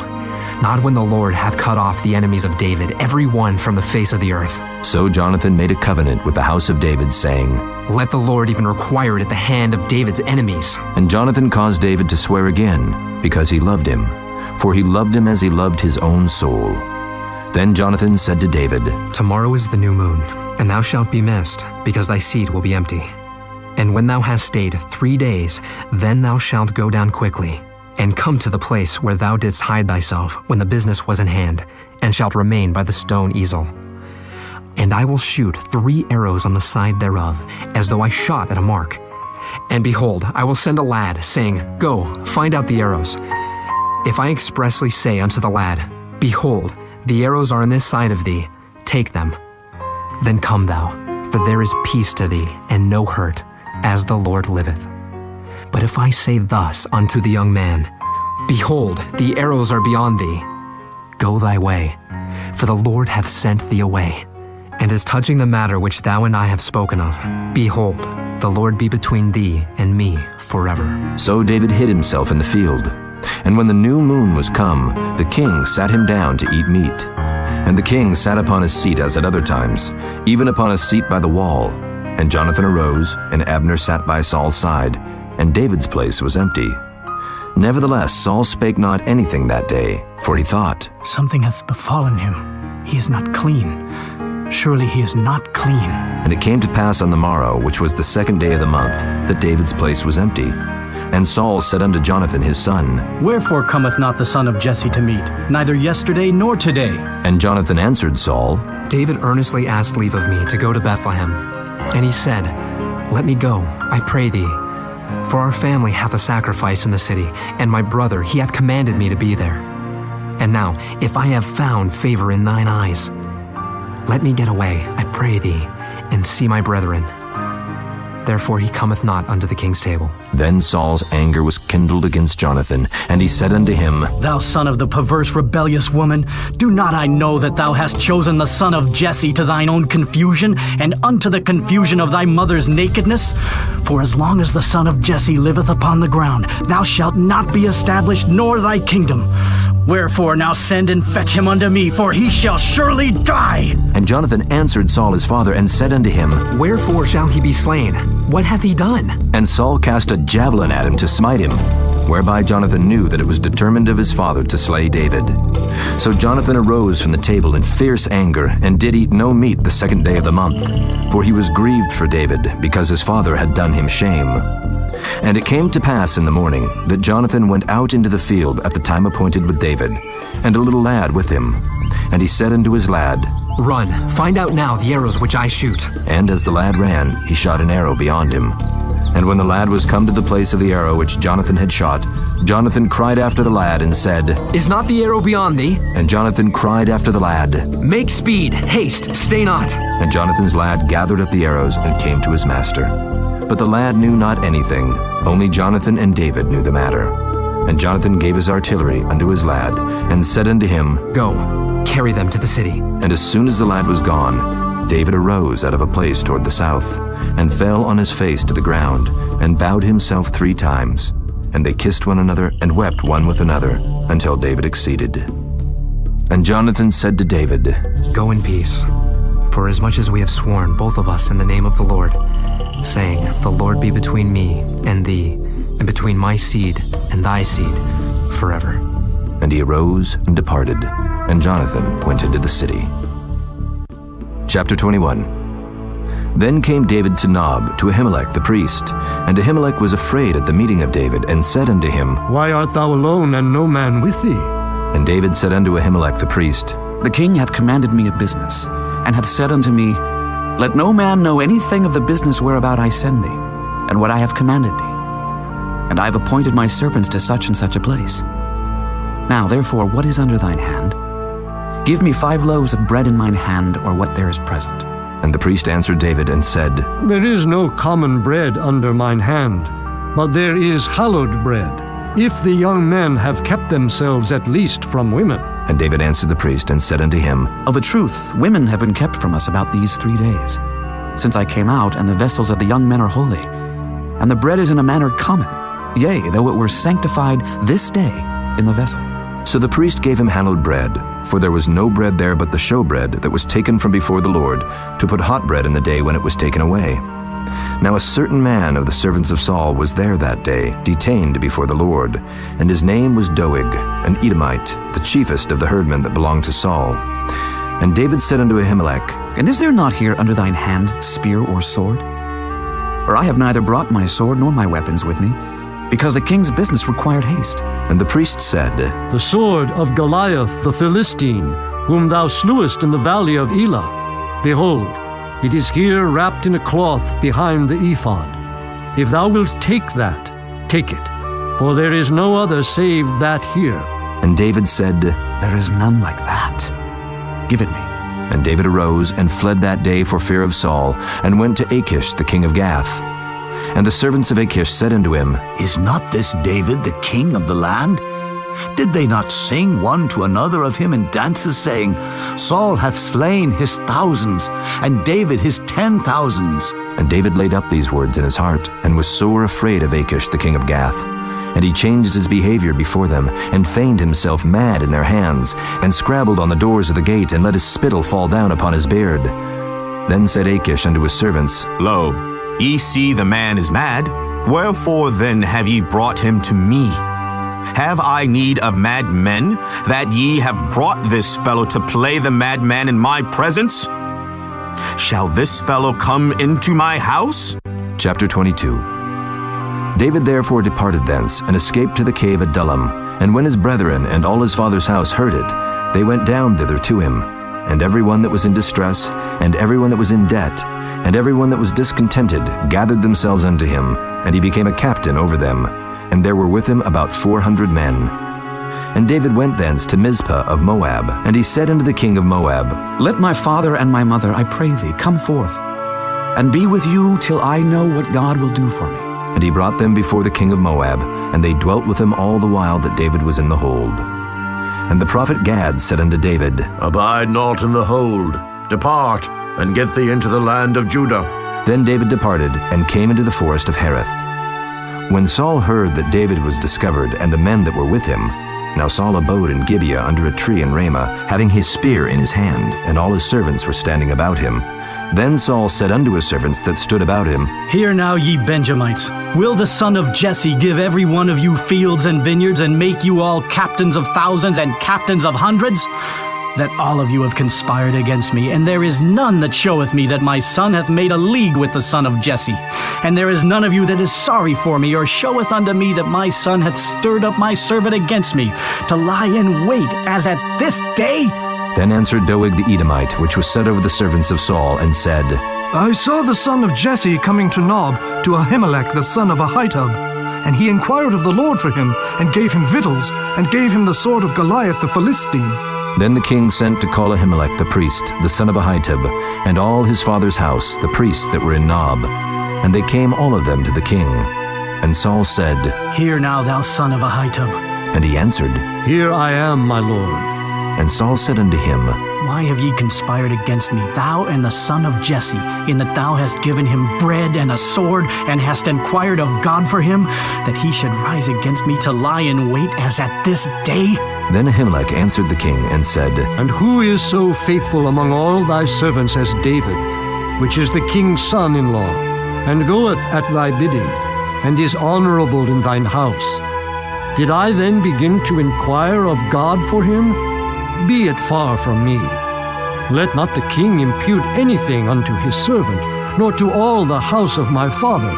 not when the Lord hath cut off the enemies of David, every one from the face of the earth. So Jonathan made a covenant with the house of David, saying, Let the Lord even require it at the hand of David's enemies. And Jonathan caused David to swear again, because he loved him. For he loved him as he loved his own soul. Then Jonathan said to David, Tomorrow is the new moon, and thou shalt be missed, because thy seat will be empty. And when thou hast stayed 3 days, then thou shalt go down quickly, and come to the place where thou didst hide thyself when the business was in hand, and shalt remain by the stone easel. And I will shoot 3 arrows on the side thereof, as though I shot at a mark. And behold, I will send a lad, saying, Go, find out the arrows. If I expressly say unto the lad, Behold, the arrows are on this side of thee, take them. Then come thou, for there is peace to thee, and no hurt, as the Lord liveth. But if I say thus unto the young man, Behold, the arrows are beyond thee, go thy way, for the Lord hath sent thee away. And as touching the matter which thou and I have spoken of, behold, the Lord be between thee and me forever." So David hid himself in the field. And when the new moon was come, the king sat him down to eat meat. And the king sat upon his seat as at other times, even upon a seat by the wall. And Jonathan arose, and Abner sat by Saul's side, and David's place was empty. Nevertheless Saul spake not anything that day, for he thought, "Something hath befallen him. He is not clean. Surely he is not clean." And it came to pass on the morrow, which was the 2nd day of the month, that David's place was empty. And Saul said unto Jonathan his son, "Wherefore cometh not the son of Jesse to meat, neither yesterday nor today?" And Jonathan answered Saul, "David earnestly asked leave of me to go to Bethlehem. And he said, Let me go, I pray thee. For our family hath a sacrifice in the city, and my brother, he hath commanded me to be there. And now, if I have found favor in thine eyes, let me get away, I pray thee, and see my brethren." Therefore he cometh not unto the king's table. Then Saul's anger was kindled against Jonathan, and he said unto him, "Thou son of the perverse rebellious woman, do not I know that thou hast chosen the son of Jesse to thine own confusion, and unto the confusion of thy mother's nakedness? For as long as the son of Jesse liveth upon the ground, thou shalt not be established, nor thy kingdom. Wherefore now send and fetch him unto me, for he shall surely die." And Jonathan answered Saul his father, and said unto him, "Wherefore shall he be slain? What hath he done?" And Saul cast a javelin at him to smite him, whereby Jonathan knew that it was determined of his father to slay David. So Jonathan arose from the table in fierce anger, and did eat no meat the 2nd day of the month, for he was grieved for David, because his father had done him shame. And it came to pass in the morning that Jonathan went out into the field at the time appointed with David, and a little lad with him. And he said unto his lad, "Run, find out now the arrows which I shoot." And as the lad ran, he shot an arrow beyond him. And when the lad was come to the place of the arrow which Jonathan had shot, Jonathan cried after the lad and said, "Is not the arrow beyond thee?" And Jonathan cried after the lad, "Make speed, haste, stay not." And Jonathan's lad gathered up the arrows and came to his master. But the lad knew not anything, only Jonathan and David knew the matter. And Jonathan gave his artillery unto his lad, and said unto him, "Go, carry them to the city." And as soon as the lad was gone, David arose out of a place toward the south, and fell on his face to the ground, and bowed himself 3 times. And they kissed one another, and wept one with another, until David exceeded. And Jonathan said to David, "Go in peace, for as much as we have sworn, both of us, in the name of the Lord, saying, The Lord be between me and thee, and between my seed and thy seed, forever." And he arose and departed, and Jonathan went into the city. Chapter 21. Then came David to Nob, to Ahimelech the priest. And Ahimelech was afraid at the meeting of David, and said unto him, "Why art thou alone, and no man with thee?" And David said unto Ahimelech the priest, "The king hath commanded me a business, and hath said unto me, Let no man know anything of the business whereabout I send thee, and what I have commanded thee. And I have appointed my servants to such and such a place. Now therefore, what is under thine hand? Give me 5 loaves of bread in mine hand, or what there is present." And the priest answered David and said, "There is no common bread under mine hand, but there is hallowed bread, if the young men have kept themselves at least from women." And David answered the priest and said unto him, "Of a truth, women have been kept from us about these 3 days, since I came out, and the vessels of the young men are holy, and the bread is in a manner common, yea, though it were sanctified this day in the vessel." So the priest gave him hallowed bread, for there was no bread there but the showbread that was taken from before the Lord, to put hot bread in the day when it was taken away. Now a certain man of the servants of Saul was there that day, detained before the Lord, and his name was Doeg, an Edomite, the chiefest of the herdmen that belonged to Saul. And David said unto Ahimelech, "And is there not here under thine hand spear or sword? For I have neither brought my sword nor my weapons with me, because the king's business required haste." And the priest said, "The sword of Goliath the Philistine, whom thou slewest in the valley of Keilah. Behold, it is here wrapped in a cloth behind the ephod. If thou wilt take that, take it, for there is no other save that here." And David said, "There is none like that. Give it me." And David arose and fled that day for fear of Saul, and went to Achish the king of Gath. And the servants of Achish said unto him, "Is not this David the king of the land? Did they not sing one to another of him in dances, saying, Saul hath slain his thousands, and David his 10,000s? And David laid up these words in his heart, and was sore afraid of Achish the king of Gath. And he changed his behavior before them, and feigned himself mad in their hands, and scrabbled on the doors of the gate, and let his spittle fall down upon his beard. Then said Achish unto his servants, Lo, ye see the man is mad. Wherefore then have ye brought him to me? Have I need of mad men, that ye have brought this fellow to play the madman in my presence? Shall this fellow come into my house? Chapter 22. David therefore departed thence, and escaped to the cave Adullam. And when his brethren and all his father's house heard it, they went down thither to him. And every one that was in distress, and every one that was in debt, and every one that was discontented, gathered themselves unto him, and he became a captain over them. And there were with him about 400 men. And David went thence to Mizpah of Moab, and he said unto the king of Moab, Let my father and my mother, I pray thee, come forth, and be with you till I know what God will do for me. And he brought them before the king of Moab, and they dwelt with him all the while that David was in the hold. And the prophet Gad said unto David, Abide not in the hold, depart, and get thee into the land of Judah. Then David departed, and came into the forest of Hereth. When Saul heard that David was discovered, and the men that were with him, now Saul abode in Gibeah under a tree in Ramah, having his spear in his hand, and all his servants were standing about him. Then Saul said unto his servants that stood about him, Hear now, ye Benjamites, will the son of Jesse give every one of you fields and vineyards, and make you all captains of thousands and captains of hundreds? That all of you have conspired against me, and there is none that showeth me that my son hath made a league with the son of Jesse. And there is none of you that is sorry for me, or showeth unto me that my son hath stirred up my servant against me, to lie in wait, as at this day? Then answered Doeg the Edomite, which was set over the servants of Saul, and said, I saw the son of Jesse coming to Nob, to Ahimelech the son of Ahitub. And he inquired of the Lord for him, and gave him victuals, and gave him the sword of Goliath the Philistine. Then the king sent to call Ahimelech the priest, the son of Ahitub, and all his father's house, the priests that were in Nob. And they came all of them to the king. And Saul said, Hear now, thou son of Ahitub. And he answered, Here I am, my lord. And Saul said unto him, Why have ye conspired against me, thou and the son of Jesse, in that thou hast given him bread and a sword, and hast inquired of God for him, that he should rise against me to lie in wait as at this day? Then Ahimelech answered the king, and said, And who is so faithful among all thy servants as David, which is the king's son-in-law, and goeth at thy bidding, and is honorable in thine house? Did I then begin to inquire of God for him? Be it far from me. Let not the king impute anything unto his servant, nor to all the house of my father.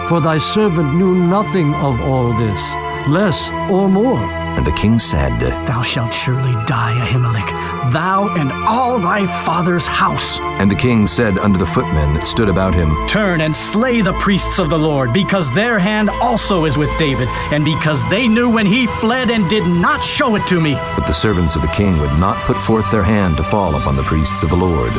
For thy servant knew nothing of all this, less or more. And the king said, Thou shalt surely die, Ahimelech, thou and all thy father's house. And the king said unto the footmen that stood about him, Turn and slay the priests of the Lord, because their hand also is with David, and because they knew when he fled and did not show it to me. But the servants of the king would not put forth their hand to fall upon the priests of the Lord.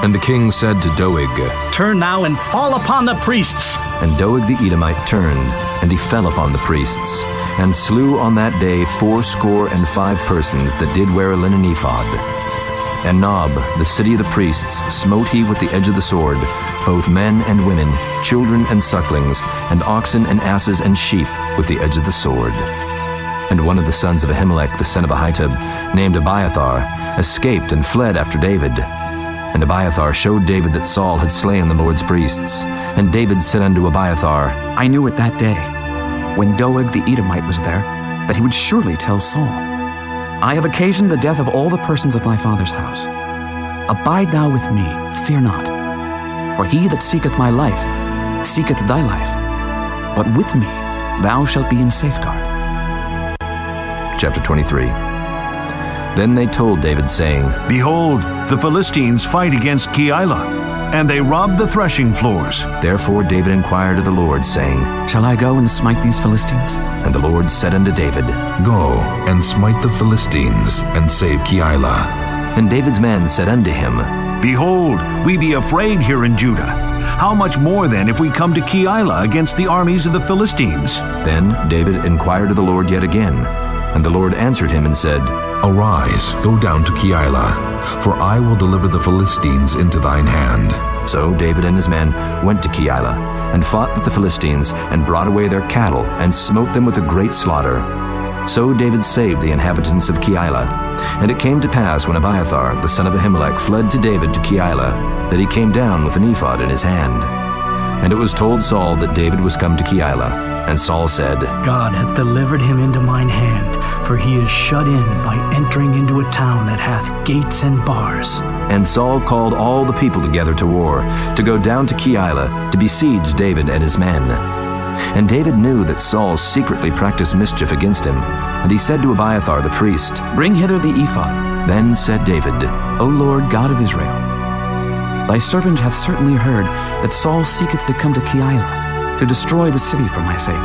And the king said to Doeg, Turn now and fall upon the priests. And Doeg the Edomite turned, and he fell upon the priests, and slew on that day 75 persons that did wear a linen ephod. And Nob, the city of the priests, smote he with the edge of the sword, both men and women, children and sucklings, and oxen and asses and sheep with the edge of the sword. And one of the sons of Ahimelech the son of Ahitub, named Abiathar, escaped and fled after David. And Abiathar showed David that Saul had slain the Lord's priests. And David said unto Abiathar, I knew it that day, when Doeg the Edomite was there, that he would surely tell Saul, I have occasioned the death of all the persons of thy father's house. Abide thou with me, fear not. For he that seeketh my life, seeketh thy life. But with me thou shalt be in safeguard. Chapter 23. Then they told David, saying, Behold, the Philistines fight against Keilah, and they rob the threshing floors. Therefore David inquired of the Lord, saying, Shall I go and smite these Philistines? And the Lord said unto David, Go and smite the Philistines, and save Keilah. And David's men said unto him, Behold, we be afraid here in Judah. How much more then if we come to Keilah against the armies of the Philistines? Then David inquired of the Lord yet again, And the Lord answered him and said, Arise, go down to Keilah, for I will deliver the Philistines into thine hand. So David and his men went to Keilah, and fought with the Philistines, and brought away their cattle, and smote them with a great slaughter. So David saved the inhabitants of Keilah. And it came to pass, when Abiathar, the son of Ahimelech, fled to David to Keilah, that he came down with an ephod in his hand. And it was told Saul that David was come to Keilah. And Saul said, God hath delivered him into mine hand, for he is shut in by entering into a town that hath gates and bars. And Saul called all the people together to war, to go down to Keilah, to besiege David and his men. And David knew that Saul secretly practiced mischief against him, and he said to Abiathar the priest, Bring hither the ephod. Then said David, O Lord God of Israel, thy servant hath certainly heard that Saul seeketh to come to Keilah, to destroy the city for my sake.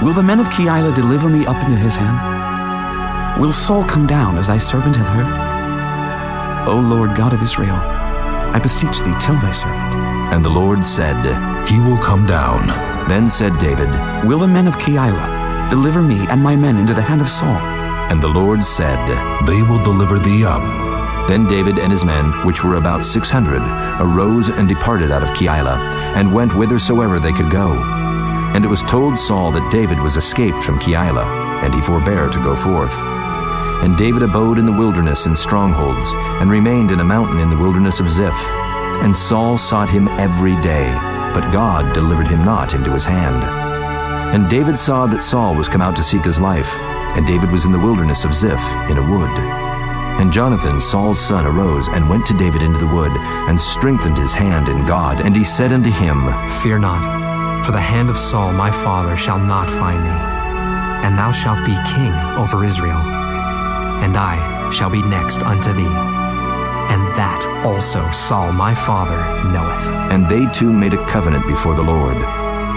Will the men of Keilah deliver me up into his hand? Will Saul come down as thy servant hath heard? O Lord God of Israel, I beseech thee, tell thy servant. And the Lord said, He will come down. Then said David, Will the men of Keilah deliver me and my men into the hand of Saul? And the Lord said, They will deliver thee up. Then David and his men, which were about 600, arose and departed out of Keilah, and went whithersoever they could go. And it was told Saul that David was escaped from Keilah, and he forbare to go forth. And David abode in the wilderness in strongholds, and remained in a mountain in the wilderness of Ziph. And Saul sought him every day, but God delivered him not into his hand. And David saw that Saul was come out to seek his life, and David was in the wilderness of Ziph in a wood. And Jonathan, Saul's son, arose and went to David into the wood, and strengthened his hand in God. And he said unto him, Fear not, for the hand of Saul my father shall not find thee, and thou shalt be king over Israel, and I shall be next unto thee. And that also Saul my father knoweth. And they two made a covenant before the Lord.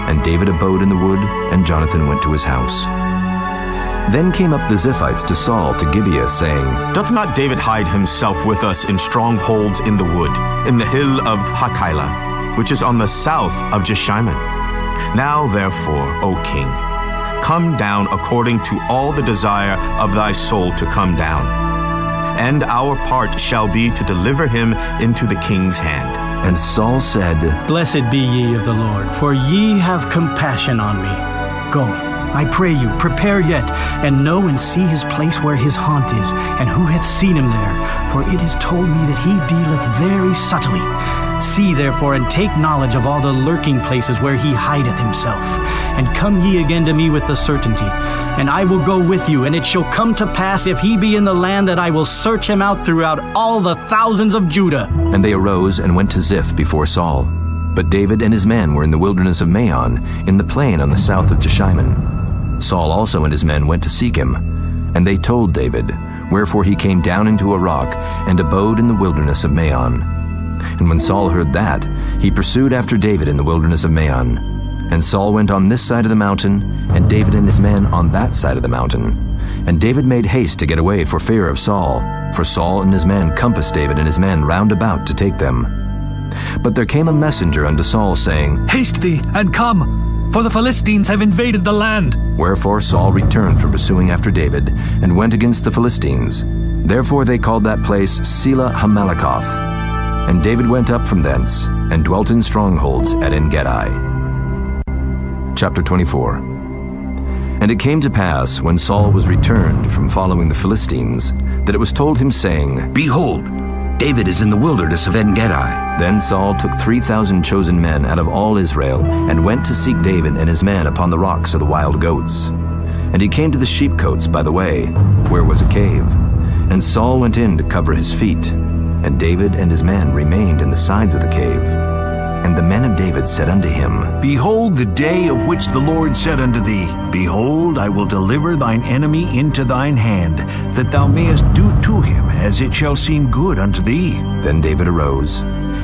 And David abode in the wood, and Jonathan went to his house. Then came up the Ziphites to Saul to Gibeah, saying, Doth not David hide himself with us in strongholds in the wood, in the hill of Keilah, which is on the south of Jeshimon? Now therefore, O king, come down according to all the desire of thy soul to come down. And our part shall be to deliver him into the king's hand. And Saul said, Blessed be ye of the Lord, for ye have compassion on me. Go, I pray you, prepare yet, and know and see his place where his haunt is, and who hath seen him there. For it is told me that he dealeth very subtly. See therefore, and take knowledge of all the lurking places where he hideth himself. And come ye again to me with the certainty. And I will go with you, and it shall come to pass, if he be in the land, that I will search him out throughout all the thousands of Judah. And they arose and went to Ziph before Saul. But David and his men were in the wilderness of Maon, in the plain on the south of Jeshimon. Saul also and his men went to seek him. And they told David, wherefore he came down into a rock, and abode in the wilderness of Maon. And when Saul heard that, he pursued after David in the wilderness of Maon. And Saul went on this side of the mountain, and David and his men on that side of the mountain. And David made haste to get away for fear of Saul, for Saul and his men compassed David and his men round about to take them. But there came a messenger unto Saul, saying, Haste thee, and come, for the Philistines have invaded the land. Wherefore Saul returned from pursuing after David, and went against the Philistines. Therefore they called that place Keilah Hammalekoth. And David went up from thence, and dwelt in strongholds at En-gedi. Chapter 24. And it came to pass, when Saul was returned from following the Philistines, that it was told him, saying, Behold, David is in the wilderness of En-gedi. Then Saul took 3,000 chosen men out of all Israel, and went to seek David and his men upon the rocks of the wild goats. And he came to the sheepcotes by the way, where was a cave. And Saul went in to cover his feet. And David and his men remained in the sides of the cave. And the men of David said unto him, Behold the day of which the Lord said unto thee, Behold, I will deliver thine enemy into thine hand, that thou mayest do to him as it shall seem good unto thee. Then David arose,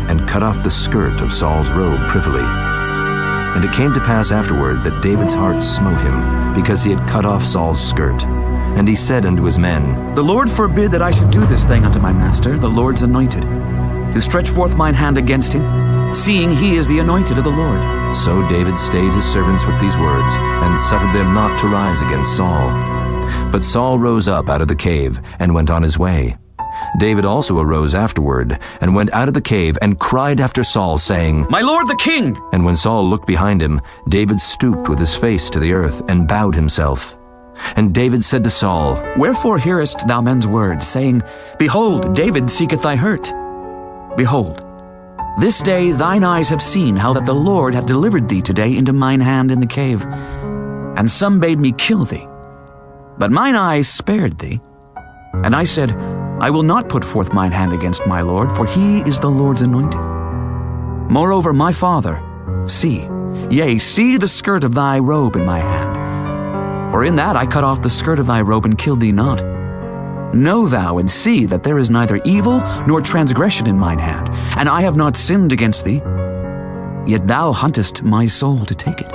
and cut off the skirt of Saul's robe privily. And it came to pass afterward that David's heart smote him, because he had cut off Saul's skirt. And he said unto his men, The Lord forbid that I should do this thing unto my master, the Lord's anointed, to stretch forth mine hand against him, seeing he is the anointed of the Lord. So David stayed his servants with these words, and suffered them not to rise against Saul. But Saul rose up out of the cave and went on his way. David also arose afterward and went out of the cave and cried after Saul, saying, "My lord the king!" And when Saul looked behind him, David stooped with his face to the earth and bowed himself. And David said to Saul, "Wherefore hearest thou men's words, saying, Behold, David seeketh thy hurt? Behold, this day thine eyes have seen how that the Lord hath delivered thee today into mine hand in the cave. And some bade me kill thee. But mine eyes spared thee. And I said, I will not put forth mine hand against my Lord, for he is the Lord's anointed. Moreover, my father, see, yea, see the skirt of thy robe in my hand. For in that I cut off the skirt of thy robe and killed thee not. Know thou and see that there is neither evil nor transgression in mine hand, and I have not sinned against thee. Yet thou huntest my soul to take it.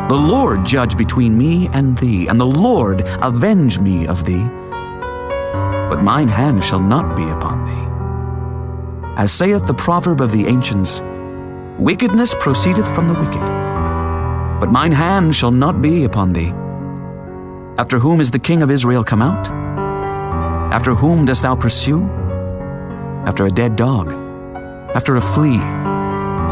The Lord judge between me and thee, and the Lord avenge me of thee. But mine hand shall not be upon thee. As saith the proverb of the ancients, wickedness proceedeth from the wicked. But mine hand shall not be upon thee. After whom is the king of Israel come out? After whom dost thou pursue? After a dead dog, after a flea.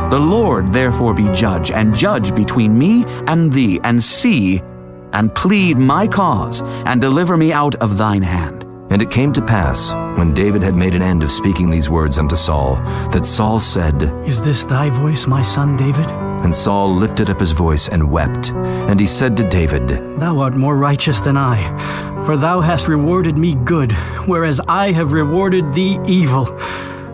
The Lord therefore be judge, and judge between me and thee, and see, and plead my cause, and deliver me out of thine hand. And it came to pass, when David had made an end of speaking these words unto Saul, that Saul said, Is this thy voice, my son David? And Saul lifted up his voice and wept. And he said to David, Thou art more righteous than I, for thou hast rewarded me good, whereas I have rewarded thee evil.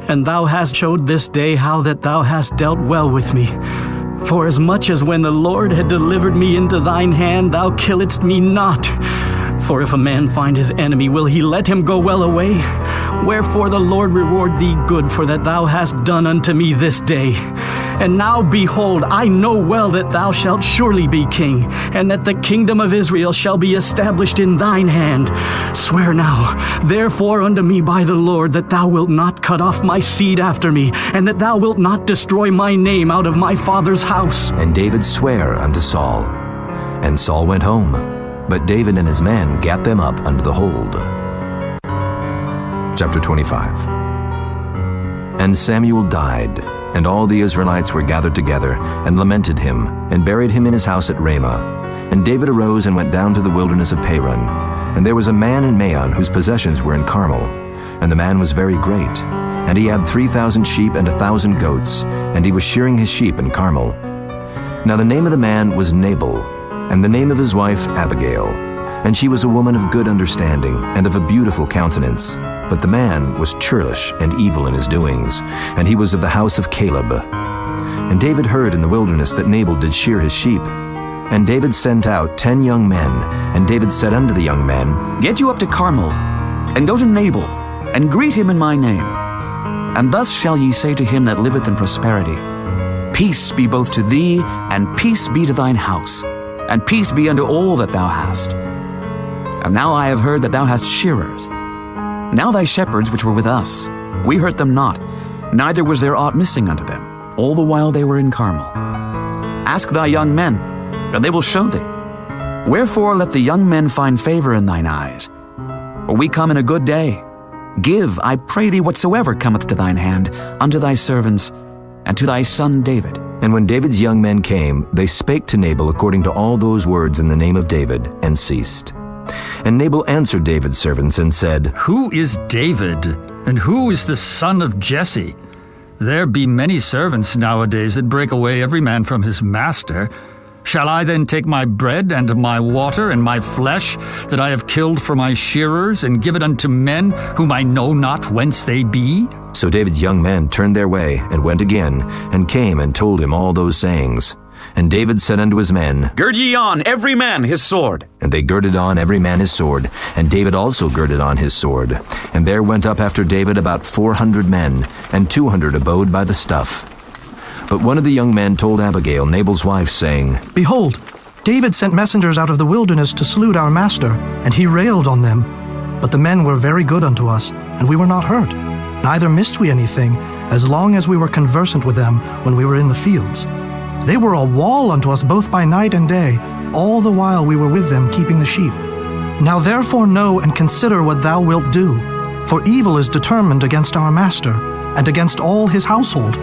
And thou hast showed this day how that thou hast dealt well with me. For as much as when the Lord had delivered me into thine hand, thou killedst me not. For if a man find his enemy, will he let him go well away? Wherefore the Lord reward thee good for that thou hast done unto me this day. And now behold, I know well that thou shalt surely be king, and that the kingdom of Israel shall be established in thine hand. Swear now, therefore, unto me by the Lord, that thou wilt not cut off my seed after me, and that thou wilt not destroy my name out of my father's house. And David sware unto Saul. And Saul went home, but David and his men gat them up unto the hold. Chapter 25. And Samuel died, and all the Israelites were gathered together, and lamented him, and buried him in his house at Ramah. And David arose and went down to the wilderness of Paran. And there was a man in Maon whose possessions were in Carmel. And the man was very great. And he had 3,000 sheep and 1,000 goats, and he was shearing his sheep in Carmel. Now the name of the man was Nabal, and the name of his wife Abigail. And she was a woman of good understanding, and of a beautiful countenance. But the man was churlish and evil in his doings, and he was of the house of Caleb. And David heard in the wilderness that Nabal did shear his sheep. And David sent out 10 young men, and David said unto the young men, Get you up to Carmel, and go to Nabal, and greet him in my name. And thus shall ye say to him that liveth in prosperity, Peace be both to thee, and peace be to thine house, and peace be unto all that thou hast. And now I have heard that thou hast shearers. Now thy shepherds which were with us, we hurt them not, neither was there aught missing unto them, all the while they were in Carmel. Ask thy young men, and they will show thee. Wherefore let the young men find favor in thine eyes. For we come in a good day. Give, I pray thee, whatsoever cometh to thine hand, unto thy servants, and to thy son David. And when David's young men came, they spake to Nabal according to all those words in the name of David, and ceased. And Nabal answered David's servants and said, Who is David, and who is the son of Jesse? There be many servants nowadays that break away every man from his master. Shall I then take my bread and my water and my flesh that I have killed for my shearers, and give it unto men whom I know not whence they be? So David's young men turned their way, and went again, and came and told him all those sayings. And David said unto his men, Gird ye on, every man his sword. And they girded on every man his sword, and David also girded on his sword. And there went up after David about 400 men, and 200 abode by the stuff. But one of the young men told Abigail, Nabal's wife, saying, Behold, David sent messengers out of the wilderness to salute our master, and he railed on them. But the men were very good unto us, and we were not hurt. Neither missed we anything, as long as we were conversant with them when we were in the fields. They were a wall unto us both by night and day, all the while we were with them keeping the sheep. Now therefore know and consider what thou wilt do, for evil is determined against our master, and against all his household.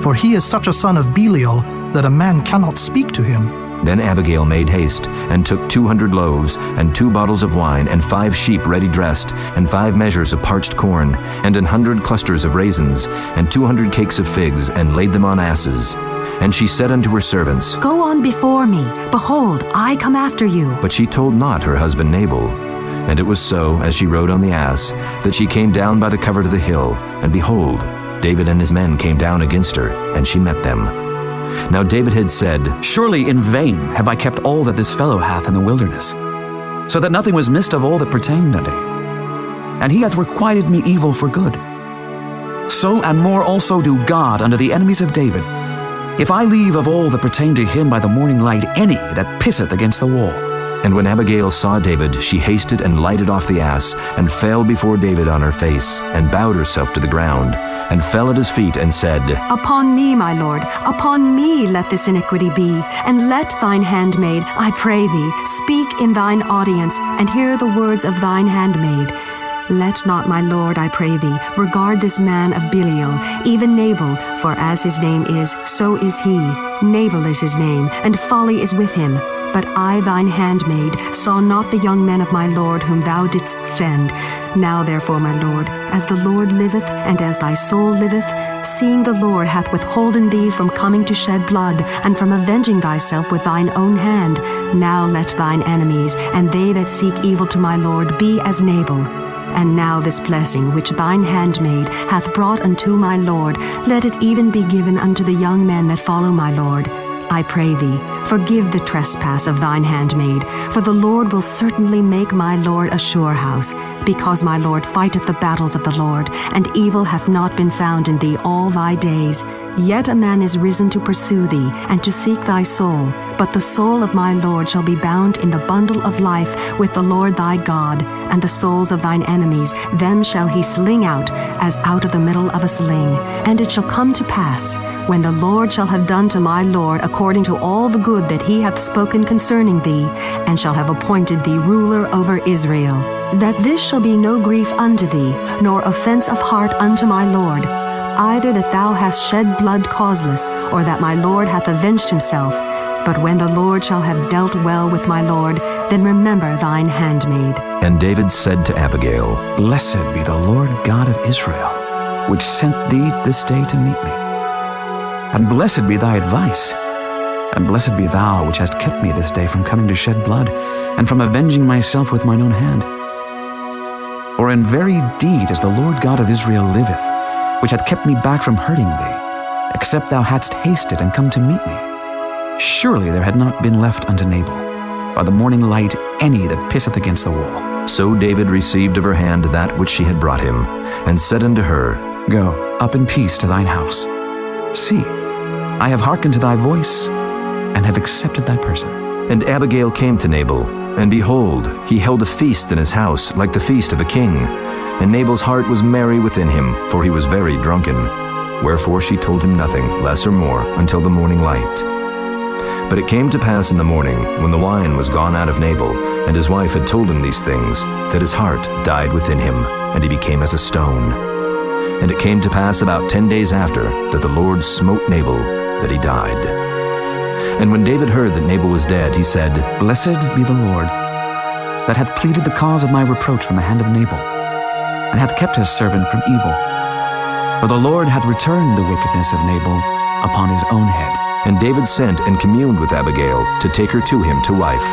For he is such a son of Belial, that a man cannot speak to him. Then Abigail made haste, and took 200 loaves, and 2 bottles of wine, and 5 sheep ready dressed, and 5 measures of parched corn, and 100 clusters of raisins, and 200 cakes of figs, and laid them on asses. And she said unto her servants, Go on before me. Behold, I come after you. But she told not her husband Nabal. And it was so, as she rode on the ass, that she came down by the covert of the hill, and behold, David and his men came down against her, and she met them. Now David had said, Surely in vain have I kept all that this fellow hath in the wilderness, so that nothing was missed of all that pertained unto him. And he hath requited me evil for good. So and more also do God unto the enemies of David, if I leave of all that pertain to him by the morning light any that pisseth against the wall. And when Abigail saw David, she hasted and lighted off the ass, and fell before David on her face, and bowed herself to the ground, and fell at his feet, and said, Upon me, my lord, upon me let this iniquity be, and let thine handmaid, I pray thee, speak in thine audience, and hear the words of thine handmaid. Let not, my lord, I pray thee, regard this man of Belial, even Nabal, for as his name is, so is he. Nabal is his name, and folly is with him. But I, thine handmaid, saw not the young men of my lord whom thou didst send. Now therefore, my lord, as the Lord liveth, and as thy soul liveth, seeing the Lord hath withholden thee from coming to shed blood, and from avenging thyself with thine own hand, now let thine enemies, and they that seek evil to my lord, be as Nabal. And now this blessing which thine handmaid hath brought unto my lord, let it even be given unto the young men that follow my lord. I pray thee, forgive the trespass of thine handmaid, for the Lord will certainly make my lord a sure house, because my lord fighteth the battles of the Lord, and evil hath not been found in thee all thy days. Yet a man is risen to pursue thee, and to seek thy soul, but the soul of my lord shall be bound in the bundle of life with the Lord thy God, and the souls of thine enemies, them shall he sling out, as out of the middle of a sling. And it shall come to pass, when the Lord shall have done to my lord according to all the good that he hath spoken concerning thee, and shall have appointed thee ruler over Israel, that this shall be no grief unto thee, nor offense of heart unto my lord, either that thou hast shed blood causeless, or that my lord hath avenged himself. But when the Lord shall have dealt well with my lord, then remember thine handmaid. And David said to Abigail, Blessed be the Lord God of Israel, which sent thee this day to meet me. And blessed be thy advice, and blessed be thou which hast kept me this day from coming to shed blood, and from avenging myself with mine own hand. For in very deed as the Lord God of Israel liveth, which hath kept me back from hurting thee, except thou hadst hasted and come to meet me, surely there had not been left unto Nabal, by the morning light, any that pisseth against the wall. So David received of her hand that which she had brought him, and said unto her, Go up in peace to thine house. See, I have hearkened to thy voice, and have accepted thy person. And Abigail came to Nabal, and behold, he held a feast in his house, like the feast of a king. And Nabal's heart was merry within him, for he was very drunken. Wherefore she told him nothing, less or more, until the morning light. But it came to pass in the morning, when the wine was gone out of Nabal, and his wife had told him these things, that his heart died within him, and he became as a stone. And it came to pass about 10 days after, that the Lord smote Nabal, that he died. And when David heard that Nabal was dead, he said, Blessed be the Lord, that hath pleaded the cause of my reproach from the hand of Nabal, and hath kept his servant from evil. For the Lord hath returned the wickedness of Nabal upon his own head. And David sent and communed with Abigail to take her to him to wife.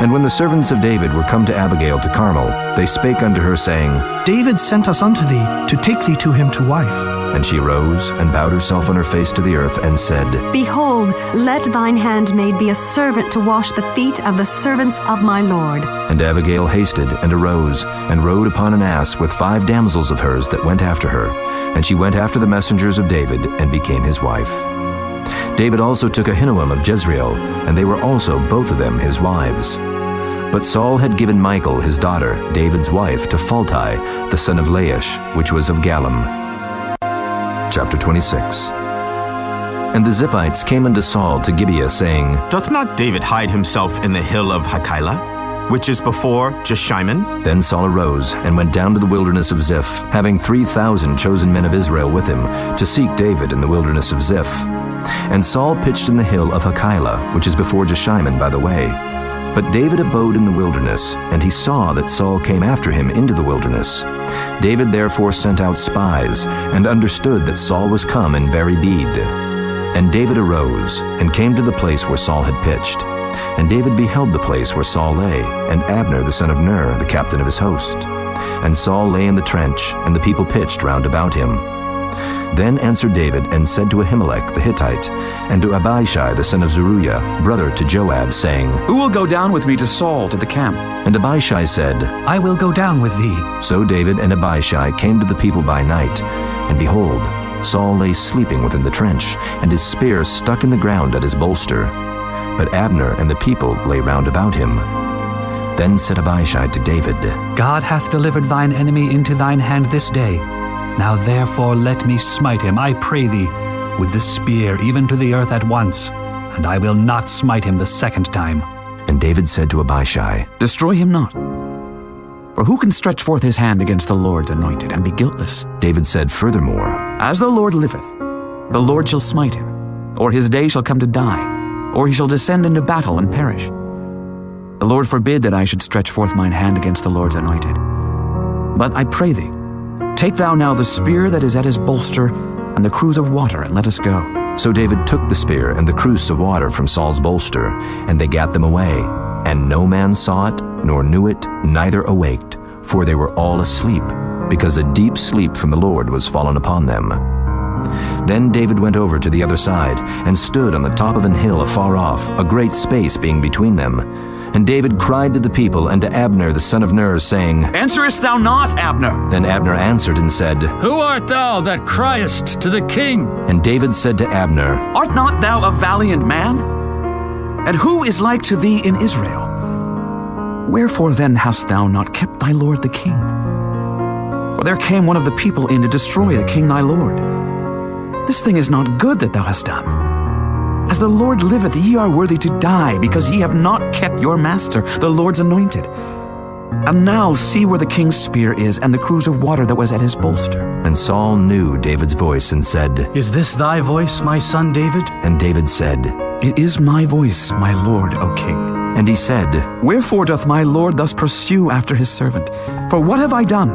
And when the servants of David were come to Abigail to Carmel, they spake unto her, saying, David sent us unto thee, to take thee to him to wife. And she rose, and bowed herself on her face to the earth, and said, Behold, let thine handmaid be a servant to wash the feet of the servants of my lord. And Abigail hasted, and arose, and rode upon an ass with 5 damsels of hers that went after her. And she went after the messengers of David, and became his wife. David also took Ahinoam of Jezreel, and they were also both of them his wives. But Saul had given Michal his daughter, David's wife, to Phalti, the son of Laish, which was of Gallim. Chapter 26. And the Ziphites came unto Saul to Gibeah, saying, Doth not David hide himself in the hill of Keilah? which is before Jeshimon? Then Saul arose and went down to the wilderness of Ziph, having 3,000 chosen men of Israel with him, to seek David in the wilderness of Ziph. And Saul pitched in the hill of Keilah, which is before Jeshimon by the way. But David abode in the wilderness, and he saw that Saul came after him into the wilderness. David therefore sent out spies, and understood that Saul was come in very deed. And David arose, and came to the place where Saul had pitched. And David beheld the place where Saul lay, and Abner the son of Ner, the captain of his host. And Saul lay in the trench, and the people pitched round about him. Then answered David, and said to Ahimelech the Hittite, and to Abishai the son of Zeruiah, brother to Joab, saying, Who will go down with me to Saul to the camp? And Abishai said, I will go down with thee. So David and Abishai came to the people by night, and behold, Saul lay sleeping within the trench, and his spear stuck in the ground at his bolster. But Abner and the people lay round about him. Then said Abishai to David, God hath delivered thine enemy into thine hand this day. Now therefore let me smite him, I pray thee, with the spear even to the earth at once, and I will not smite him the second time. And David said to Abishai, Destroy him not. For who can stretch forth his hand against the Lord's anointed and be guiltless? David said furthermore, As the Lord liveth, the Lord shall smite him, or his day shall come to die, or he shall descend into battle and perish. The Lord forbid that I should stretch forth mine hand against the Lord's anointed. But I pray thee, take thou now the spear that is at his bolster and the cruse of water, and let us go. So David took the spear and the cruse of water from Saul's bolster, and they gat them away. And no man saw it, nor knew it, neither awaked, for they were all asleep, because a deep sleep from the Lord was fallen upon them. Then David went over to the other side, and stood on the top of an hill afar off, a great space being between them. And David cried to the people and to Abner the son of Ner, saying, Answerest thou not, Abner? Then Abner answered and said, Who art thou that criest to the king? And David said to Abner, Art not thou a valiant man? And who is like to thee in Israel? Wherefore then hast thou not kept thy lord the king? For there came one of the people in to destroy the king thy lord. This thing is not good that thou hast done. As the Lord liveth, ye are worthy to die, because ye have not kept your master, the Lord's anointed. And now see where the king's spear is, and the cruse of water that was at his bolster. And Saul knew David's voice, and said, Is this thy voice, my son David? And David said, It is my voice, my lord, O king. And he said, Wherefore doth my lord thus pursue after his servant? For what have I done?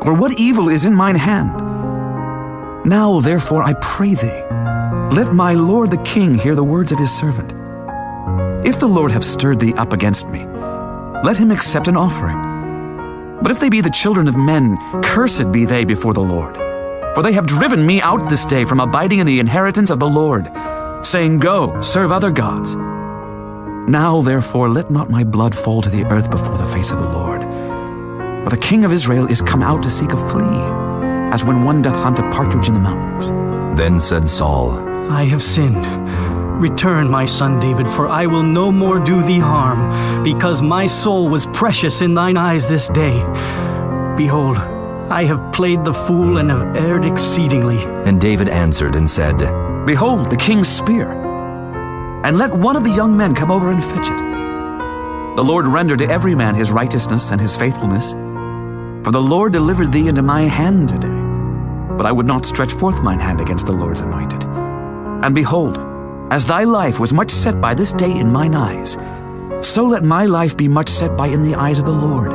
Or what evil is in mine hand? Now therefore I pray thee, let my lord the king hear the words of his servant. If the Lord have stirred thee up against me, let him accept an offering. But if they be the children of men, cursed be they before the Lord. For they have driven me out this day from abiding in the inheritance of the Lord, saying, Go, serve other gods. Now therefore let not my blood fall to the earth before the face of the Lord. For the king of Israel is come out to seek a flea, as when one doth hunt a partridge in the mountains. Then said Saul, I have sinned. Return, my son David, for I will no more do thee harm, because my soul was precious in thine eyes this day. Behold, I have played the fool and have erred exceedingly. And David answered and said, Behold, the king's spear, and let one of the young men come over and fetch it. The Lord render to every man his righteousness and his faithfulness. For the Lord delivered thee into my hand today. But I would not stretch forth mine hand against the Lord's anointed. And behold, as thy life was much set by this day in mine eyes, so let my life be much set by in the eyes of the Lord,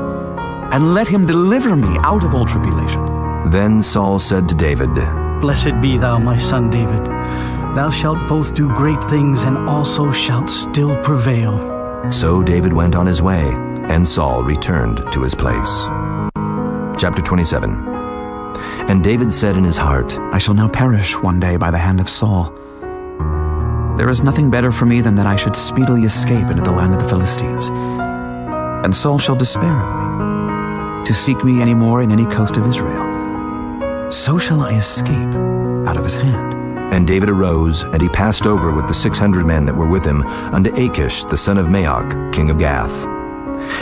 and let him deliver me out of all tribulation. Then Saul said to David, Blessed be thou, my son David. Thou shalt both do great things, and also shalt still prevail. So David went on his way, and Saul returned to his place. Chapter 27. And David said in his heart, I shall now perish one day by the hand of Saul. There is nothing better for me than that I should speedily escape into the land of the Philistines. And Saul shall despair of me, to seek me any more in any coast of Israel. So shall I escape out of his hand. And David arose, and he passed over with the 600 men that were with him unto Achish the son of Maoch, king of Gath.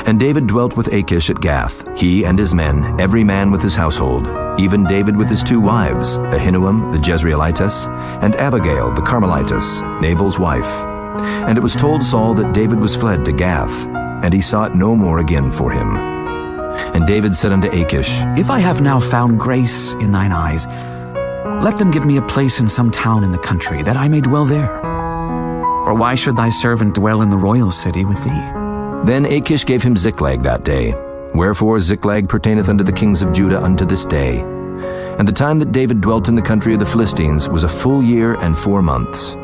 And David dwelt with Achish at Gath, he and his men, every man with his household, even David with his 2 wives, Ahinoam the Jezreelitess, and Abigail the Carmelitess, Nabal's wife. And it was told Saul that David was fled to Gath. and he sought no more again for him. And David said unto Achish, If I have now found grace in thine eyes, let them give me a place in some town in the country, that I may dwell there. For why should thy servant dwell in the royal city with thee? Then Achish gave him Ziklag that day. Wherefore Ziklag pertaineth unto the kings of Judah unto this day. And the time that David dwelt in the country of the Philistines was a full year and 4 months.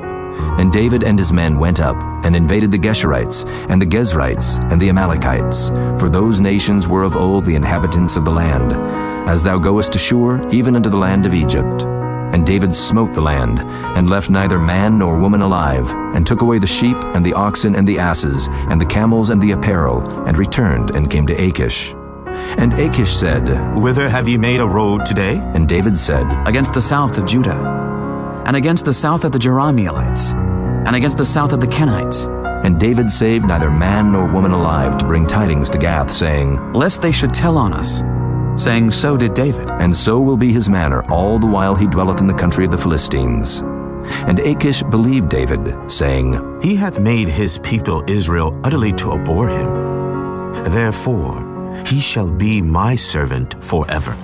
And David and his men went up, and invaded the Geshurites, and the Gezrites, and the Amalekites, for those nations were of old the inhabitants of the land, as thou goest to Shur, even unto the land of Egypt. And David smote the land, and left neither man nor woman alive, and took away the sheep, and the oxen, and the asses, and the camels, and the apparel, and returned, and came to Achish. And Achish said, Whither have ye made a road today? And David said, Against the south of Judah, and against the south of the Jerahmeelites, and against the south of the Kenites. And David saved neither man nor woman alive to bring tidings to Gath, saying, Lest they should tell on us, saying, So did David. And so will be his manner all the while he dwelleth in the country of the Philistines. And Achish believed David, saying, He hath made his people Israel utterly to abhor him. Therefore he shall be my servant forever.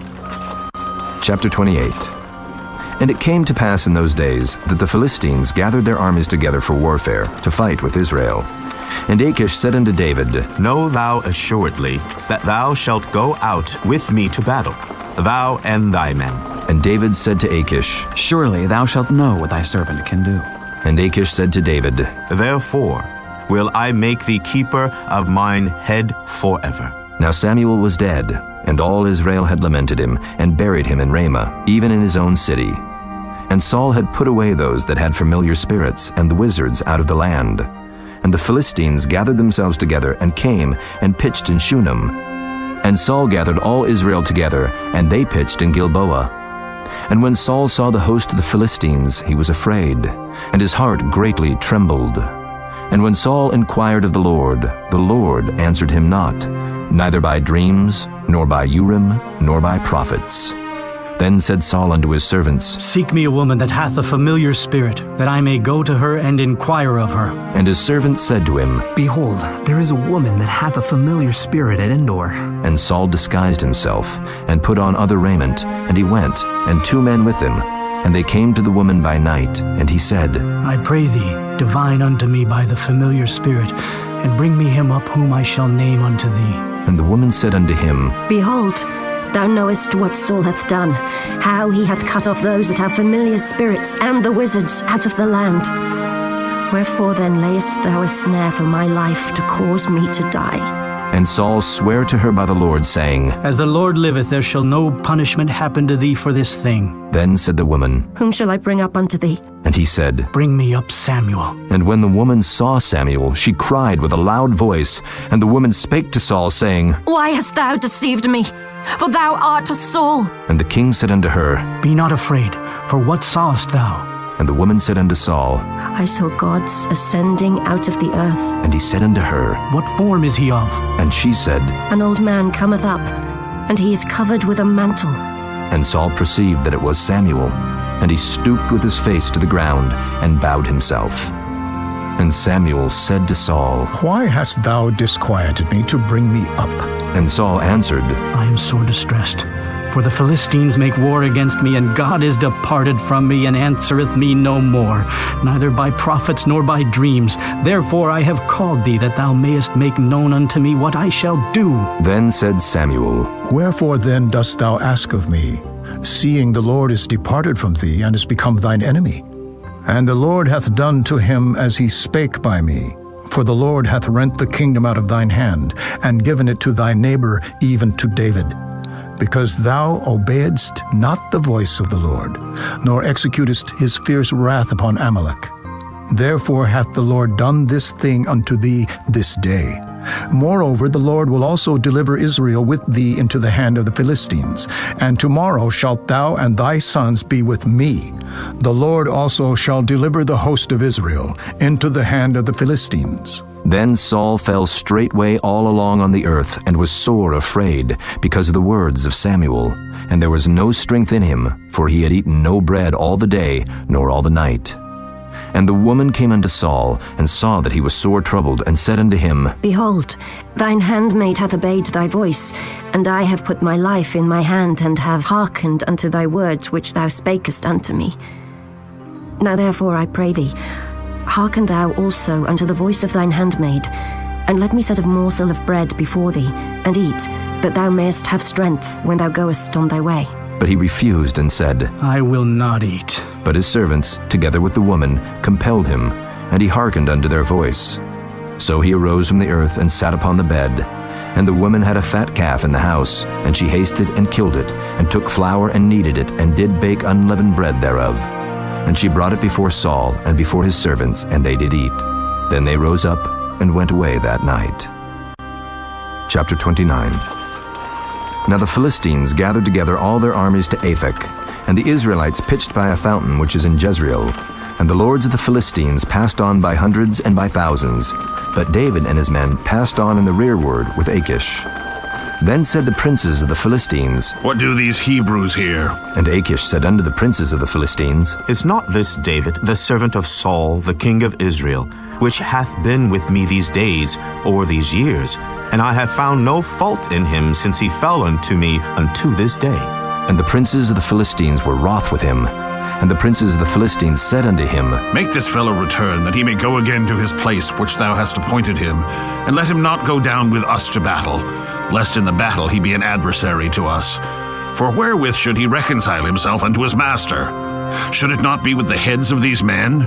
Chapter 28. And it came to pass in those days that the Philistines gathered their armies together for warfare, to fight with Israel. And Achish said unto David, Know thou assuredly that thou shalt go out with me to battle, thou and thy men. And David said to Achish, Surely thou shalt know what thy servant can do. And Achish said to David, Therefore will I make thee keeper of mine head forever. Now Samuel was dead, and all Israel had lamented him, and buried him in Ramah, even in his own city. And Saul had put away those that had familiar spirits, and the wizards out of the land. And the Philistines gathered themselves together, and came, and pitched in Shunem. And Saul gathered all Israel together, and they pitched in Gilboa. And when Saul saw the host of the Philistines, he was afraid, and his heart greatly trembled. And when Saul inquired of the Lord answered him not, neither by dreams, nor by Urim, nor by prophets. Then said Saul unto his servants, Seek me a woman that hath a familiar spirit, that I may go to her and inquire of her. And his servants said to him, Behold, there is a woman that hath a familiar spirit at Endor. And Saul disguised himself, and put on other raiment, and he went, and 2 men with him. And they came to the woman by night, and he said, I pray thee, divine unto me by the familiar spirit, and bring me him up whom I shall name unto thee. And the woman said unto him, Behold, thou knowest what Saul hath done, how he hath cut off those that have familiar spirits, and the wizards out of the land. Wherefore then layest thou a snare for my life, to cause me to die? And Saul sware to her by the Lord, saying, As the Lord liveth, there shall no punishment happen to thee for this thing. Then said the woman, Whom shall I bring up unto thee? And he said, Bring me up Samuel. And when the woman saw Samuel, she cried with a loud voice. And the woman spake to Saul, saying, Why hast thou deceived me? For thou art a Saul. And the king said unto her, Be not afraid, for what sawest thou? And the woman said unto Saul, I saw gods ascending out of the earth. And he said unto her, What form is he of? And she said, An old man cometh up, and he is covered with a mantle. And Saul perceived that it was Samuel, and he stooped with his face to the ground, and bowed himself. And Samuel said to Saul, Why hast thou disquieted me to bring me up? And Saul answered, I am sore distressed, for the Philistines make war against me, and God is departed from me, and answereth me no more, neither by prophets nor by dreams. Therefore I have called thee, that thou mayest make known unto me what I shall do. Then said Samuel, Wherefore then dost thou ask of me, seeing the Lord is departed from thee, and is become thine enemy? And the Lord hath done to him as he spake by me. For the Lord hath rent the kingdom out of thine hand, and given it to thy neighbor, even to David. Because thou obeyedst not the voice of the Lord, nor executest his fierce wrath upon Amalek. Therefore hath the Lord done this thing unto thee this day. Moreover, the Lord will also deliver Israel with thee into the hand of the Philistines. And tomorrow shalt thou and thy sons be with me. The Lord also shall deliver the host of Israel into the hand of the Philistines. Then Saul fell straightway all along on the earth, and was sore afraid, because of the words of Samuel. And there was no strength in him, for he had eaten no bread all the day, nor all the night. And the woman came unto Saul, and saw that he was sore troubled, and said unto him, Behold, thine handmaid hath obeyed thy voice, and I have put my life in my hand, and have hearkened unto thy words which thou spakest unto me. Now therefore I pray thee, hearken thou also unto the voice of thine handmaid, and let me set a morsel of bread before thee, and eat, that thou mayest have strength when thou goest on thy way. But he refused and said, I will not eat. But his servants, together with the woman, compelled him, and he hearkened unto their voice. So he arose from the earth and sat upon the bed. And the woman had a fat calf in the house, and she hasted and killed it, and took flour and kneaded it, and did bake unleavened bread thereof. And she brought it before Saul and before his servants, and they did eat. Then they rose up and went away that night. Chapter 29. Now the Philistines gathered together all their armies to Aphek, and the Israelites pitched by a fountain which is in Jezreel. And the lords of the Philistines passed on by hundreds and by thousands, but David and his men passed on in the rearward with Achish. Then said the princes of the Philistines, What do these Hebrews here? And Achish said unto the princes of the Philistines, Is not this David, the servant of Saul, the king of Israel, which hath been with me these days, or these years? And I have found no fault in him since he fell unto me unto this day. And the princes of the Philistines were wroth with him. And the princes of the Philistines said unto him, Make this fellow return, that he may go again to his place which thou hast appointed him, and let him not go down with us to battle, lest in the battle he be an adversary to us. For wherewith should he reconcile himself unto his master? Should it not be with the heads of these men?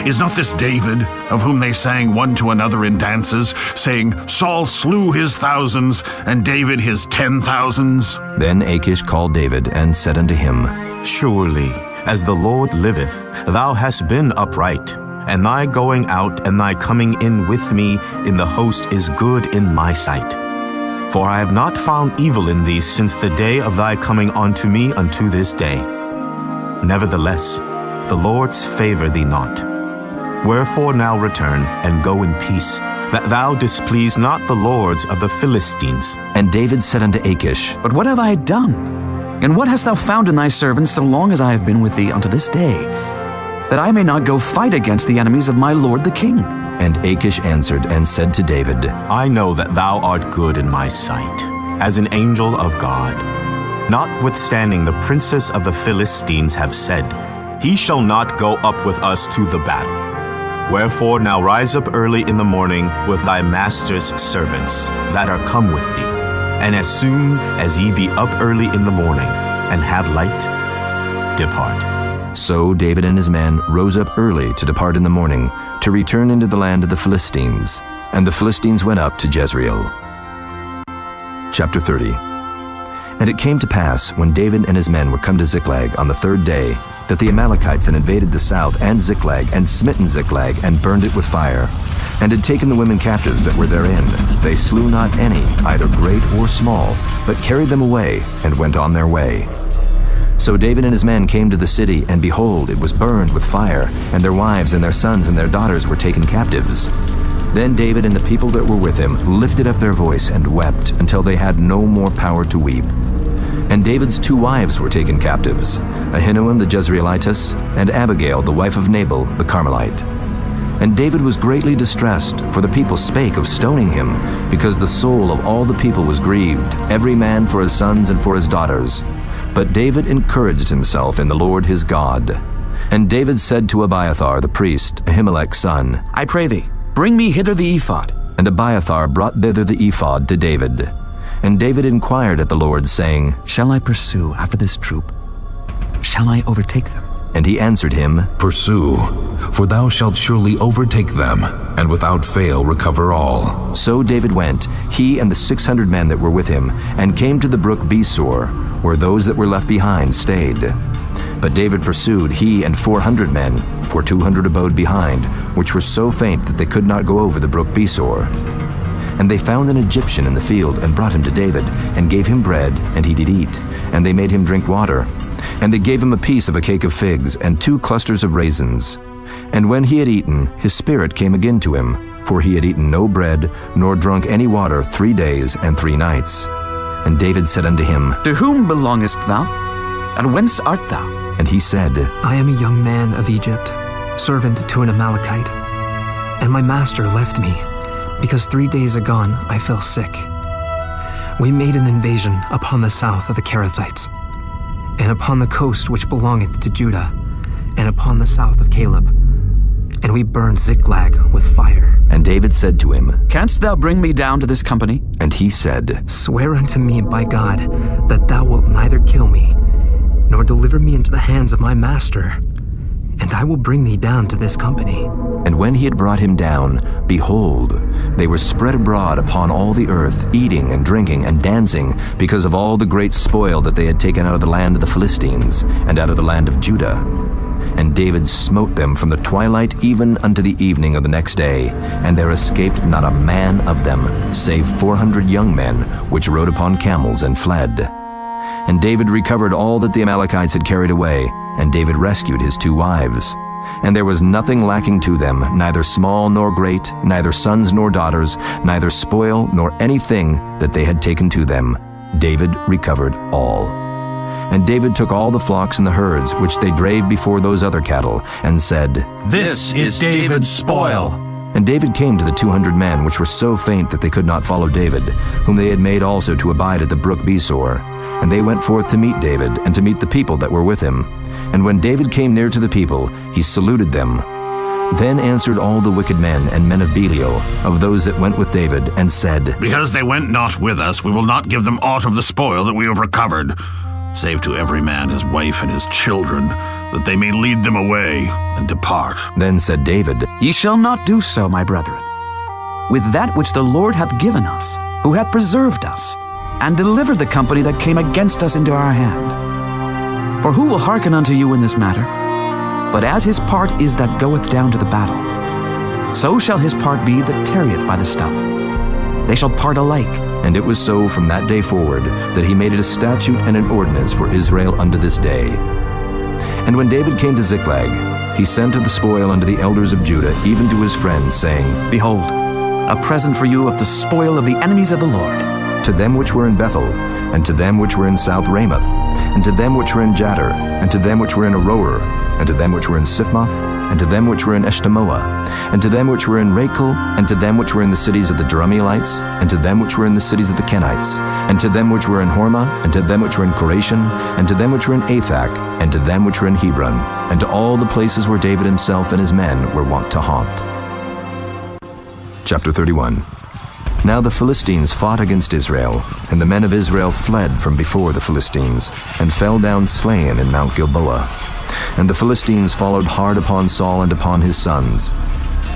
Is not this David, of whom they sang one to another in dances, saying, Saul slew his thousands, and David his 10,000s? Then Achish called David, and said unto him, Surely, as the Lord liveth, thou hast been upright, and thy going out and thy coming in with me in the host is good in my sight. For I have not found evil in thee since the day of thy coming unto me unto this day. Nevertheless, the Lord's favor thee not. Wherefore now return, and go in peace, that thou displease not the lords of the Philistines. And David said unto Achish, But what have I done? And what hast thou found in thy servants so long as I have been with thee unto this day, that I may not go fight against the enemies of my lord the king? And Achish answered and said to David, I know that thou art good in my sight, as an angel of God. Notwithstanding, the princes of the Philistines have said, He shall not go up with us to the battle. Wherefore now rise up early in the morning with thy master's servants that are come with thee. And as soon as ye be up early in the morning, and have light, depart. So David and his men rose up early to depart in the morning, to return into the land of the Philistines. And the Philistines went up to Jezreel. Chapter 30. And it came to pass, when David and his men were come to Ziklag on the third day, that the Amalekites had invaded the south and Ziklag, and smitten Ziklag, and burned it with fire, and had taken the women captives that were therein. They slew not any, either great or small, but carried them away, and went on their way. So David and his men came to the city, and behold, it was burned with fire, and their wives and their sons and their daughters were taken captives. Then David and the people that were with him lifted up their voice and wept, until they had no more power to weep. And David's 2 wives were taken captives, Ahinoam the Jezreelitess, and Abigail the wife of Nabal the Carmelite. And David was greatly distressed, for the people spake of stoning him, because the soul of all the people was grieved, every man for his sons and for his daughters. But David encouraged himself in the Lord his God. And David said to Abiathar the priest, Ahimelech's son, I pray thee, bring me hither the ephod. And Abiathar brought thither the ephod to David. And David inquired at the Lord, saying, Shall I pursue after this troop? Shall I overtake them? And he answered him, Pursue, for thou shalt surely overtake them, and without fail recover all. So David went, he and the 600 men that were with him, and came to the brook Besor, where those that were left behind stayed. But David pursued, he and 400 men, for 200 abode behind, which were so faint that they could not go over the brook Besor. And they found an Egyptian in the field, and brought him to David, and gave him bread, and he did eat. And they made him drink water. And they gave him a piece of a cake of figs, and 2 clusters of raisins. And when he had eaten, his spirit came again to him, for he had eaten no bread, nor drunk any water 3 days and 3 nights. And David said unto him, To whom belongest thou? And whence art thou? And he said, I am a young man of Egypt. servant to an Amalekite. And my master left me, because 3 days agone I fell sick. We made an invasion upon the south of the Kerethites, and upon the coast which belongeth to Judah, and upon the south of Caleb. And we burned Ziklag with fire. And David said to him, Canst thou bring me down to this company? And he said, Swear unto me by God that thou wilt neither kill me, nor deliver me into the hands of my master, and I will bring thee down to this company. And when he had brought him down, behold, they were spread abroad upon all the earth, eating and drinking and dancing, because of all the great spoil that they had taken out of the land of the Philistines, and out of the land of Judah. And David smote them from the twilight even unto the evening of the next day, and there escaped not a man of them, save 400 young men, which rode upon camels and fled. And David recovered all that the Amalekites had carried away, and David rescued his 2 wives. And there was nothing lacking to them, neither small nor great, neither sons nor daughters, neither spoil nor anything that they had taken to them. David recovered all. And David took all the flocks and the herds, which they drave before those other cattle, and said, This is David's spoil. And David came to the 200 men, which were so faint that they could not follow David, whom they had made also to abide at the brook Besor. And they went forth to meet David, and to meet the people that were with him. And when David came near to the people, he saluted them. Then answered all the wicked men and men of Belial, of those that went with David, and said, Because they went not with us, we will not give them aught of the spoil that we have recovered, save to every man his wife and his children, that they may lead them away and depart. Then said David, Ye shall not do so, my brethren, with that which the Lord hath given us, who hath preserved us, and delivered the company that came against us into our hand. For who will hearken unto you in this matter? But as his part is that goeth down to the battle, so shall his part be that tarrieth by the stuff. They shall part alike. And it was so from that day forward, that he made it a statute and an ordinance for Israel unto this day. And when David came to Ziklag, he sent of the spoil unto the elders of Judah, even to his friends, saying, Behold, a present for you of the spoil of the enemies of the Lord. To them which were in Bethel, and to them which were in South Ramoth, and to them which were in Jattir, and to them which were in Aroer, and to them which were in Siphmoth, and to them which were in Eshtemoa, and to them which were in Rachel, and to them which were in the cities of the Jerahmeelites, and to them which were in the cities of the Kenites, and to them which were in Hormah, and to them which were in Koration, and to them which were in Athak, and to them which were in Hebron, and to all the places where David himself and his men were wont to haunt. Chapter 31. Now the Philistines fought against Israel, and the men of Israel fled from before the Philistines, and fell down slain in Mount Gilboa. And the Philistines followed hard upon Saul and upon his sons.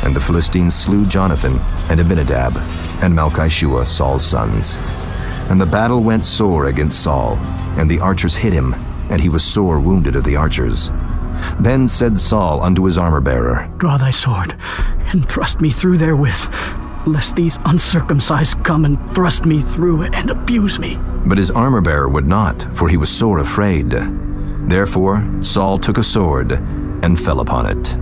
And the Philistines slew Jonathan, and Abinadab, and Malchishua, Saul's sons. And the battle went sore against Saul, and the archers hit him, and he was sore wounded of the archers. Then said Saul unto his armor-bearer, Draw thy sword, and thrust me through therewith, lest these uncircumcised come and thrust me through and abuse me. But his armor-bearer would not, for he was sore afraid. Therefore Saul took a sword, and fell upon it.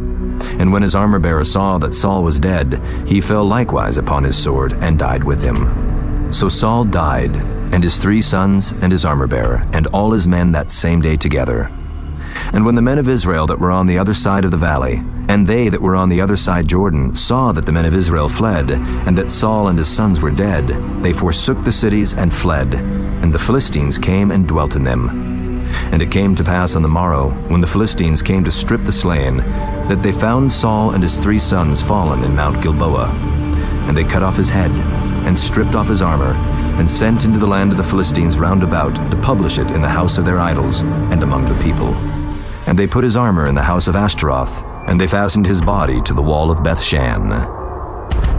And when his armor-bearer saw that Saul was dead, he fell likewise upon his sword, and died with him. So Saul died, and his 3 sons, and his armor-bearer, and all his men that same day together. And when the men of Israel that were on the other side of the valley, and they that were on the other side Jordan, saw that the men of Israel fled, and that Saul and his sons were dead, they forsook the cities and fled, and the Philistines came and dwelt in them. And it came to pass on the morrow, when the Philistines came to strip the slain, that they found Saul and his 3 sons fallen in Mount Gilboa. And they cut off his head, and stripped off his armor, and sent into the land of the Philistines round about to publish it in the house of their idols, and among the people. And they put his armor in the house of Ashtaroth, and they fastened his body to the wall of Bethshan.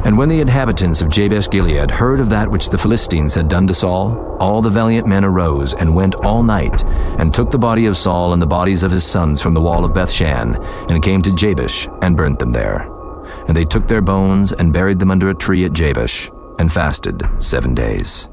And when the inhabitants of Jabesh-Gilead heard of that which the Philistines had done to Saul, all the valiant men arose and went all night, and took the body of Saul and the bodies of his sons from the wall of Bethshan, and came to Jabesh, and burnt them there. And they took their bones, and buried them under a tree at Jabesh, and fasted 7 days.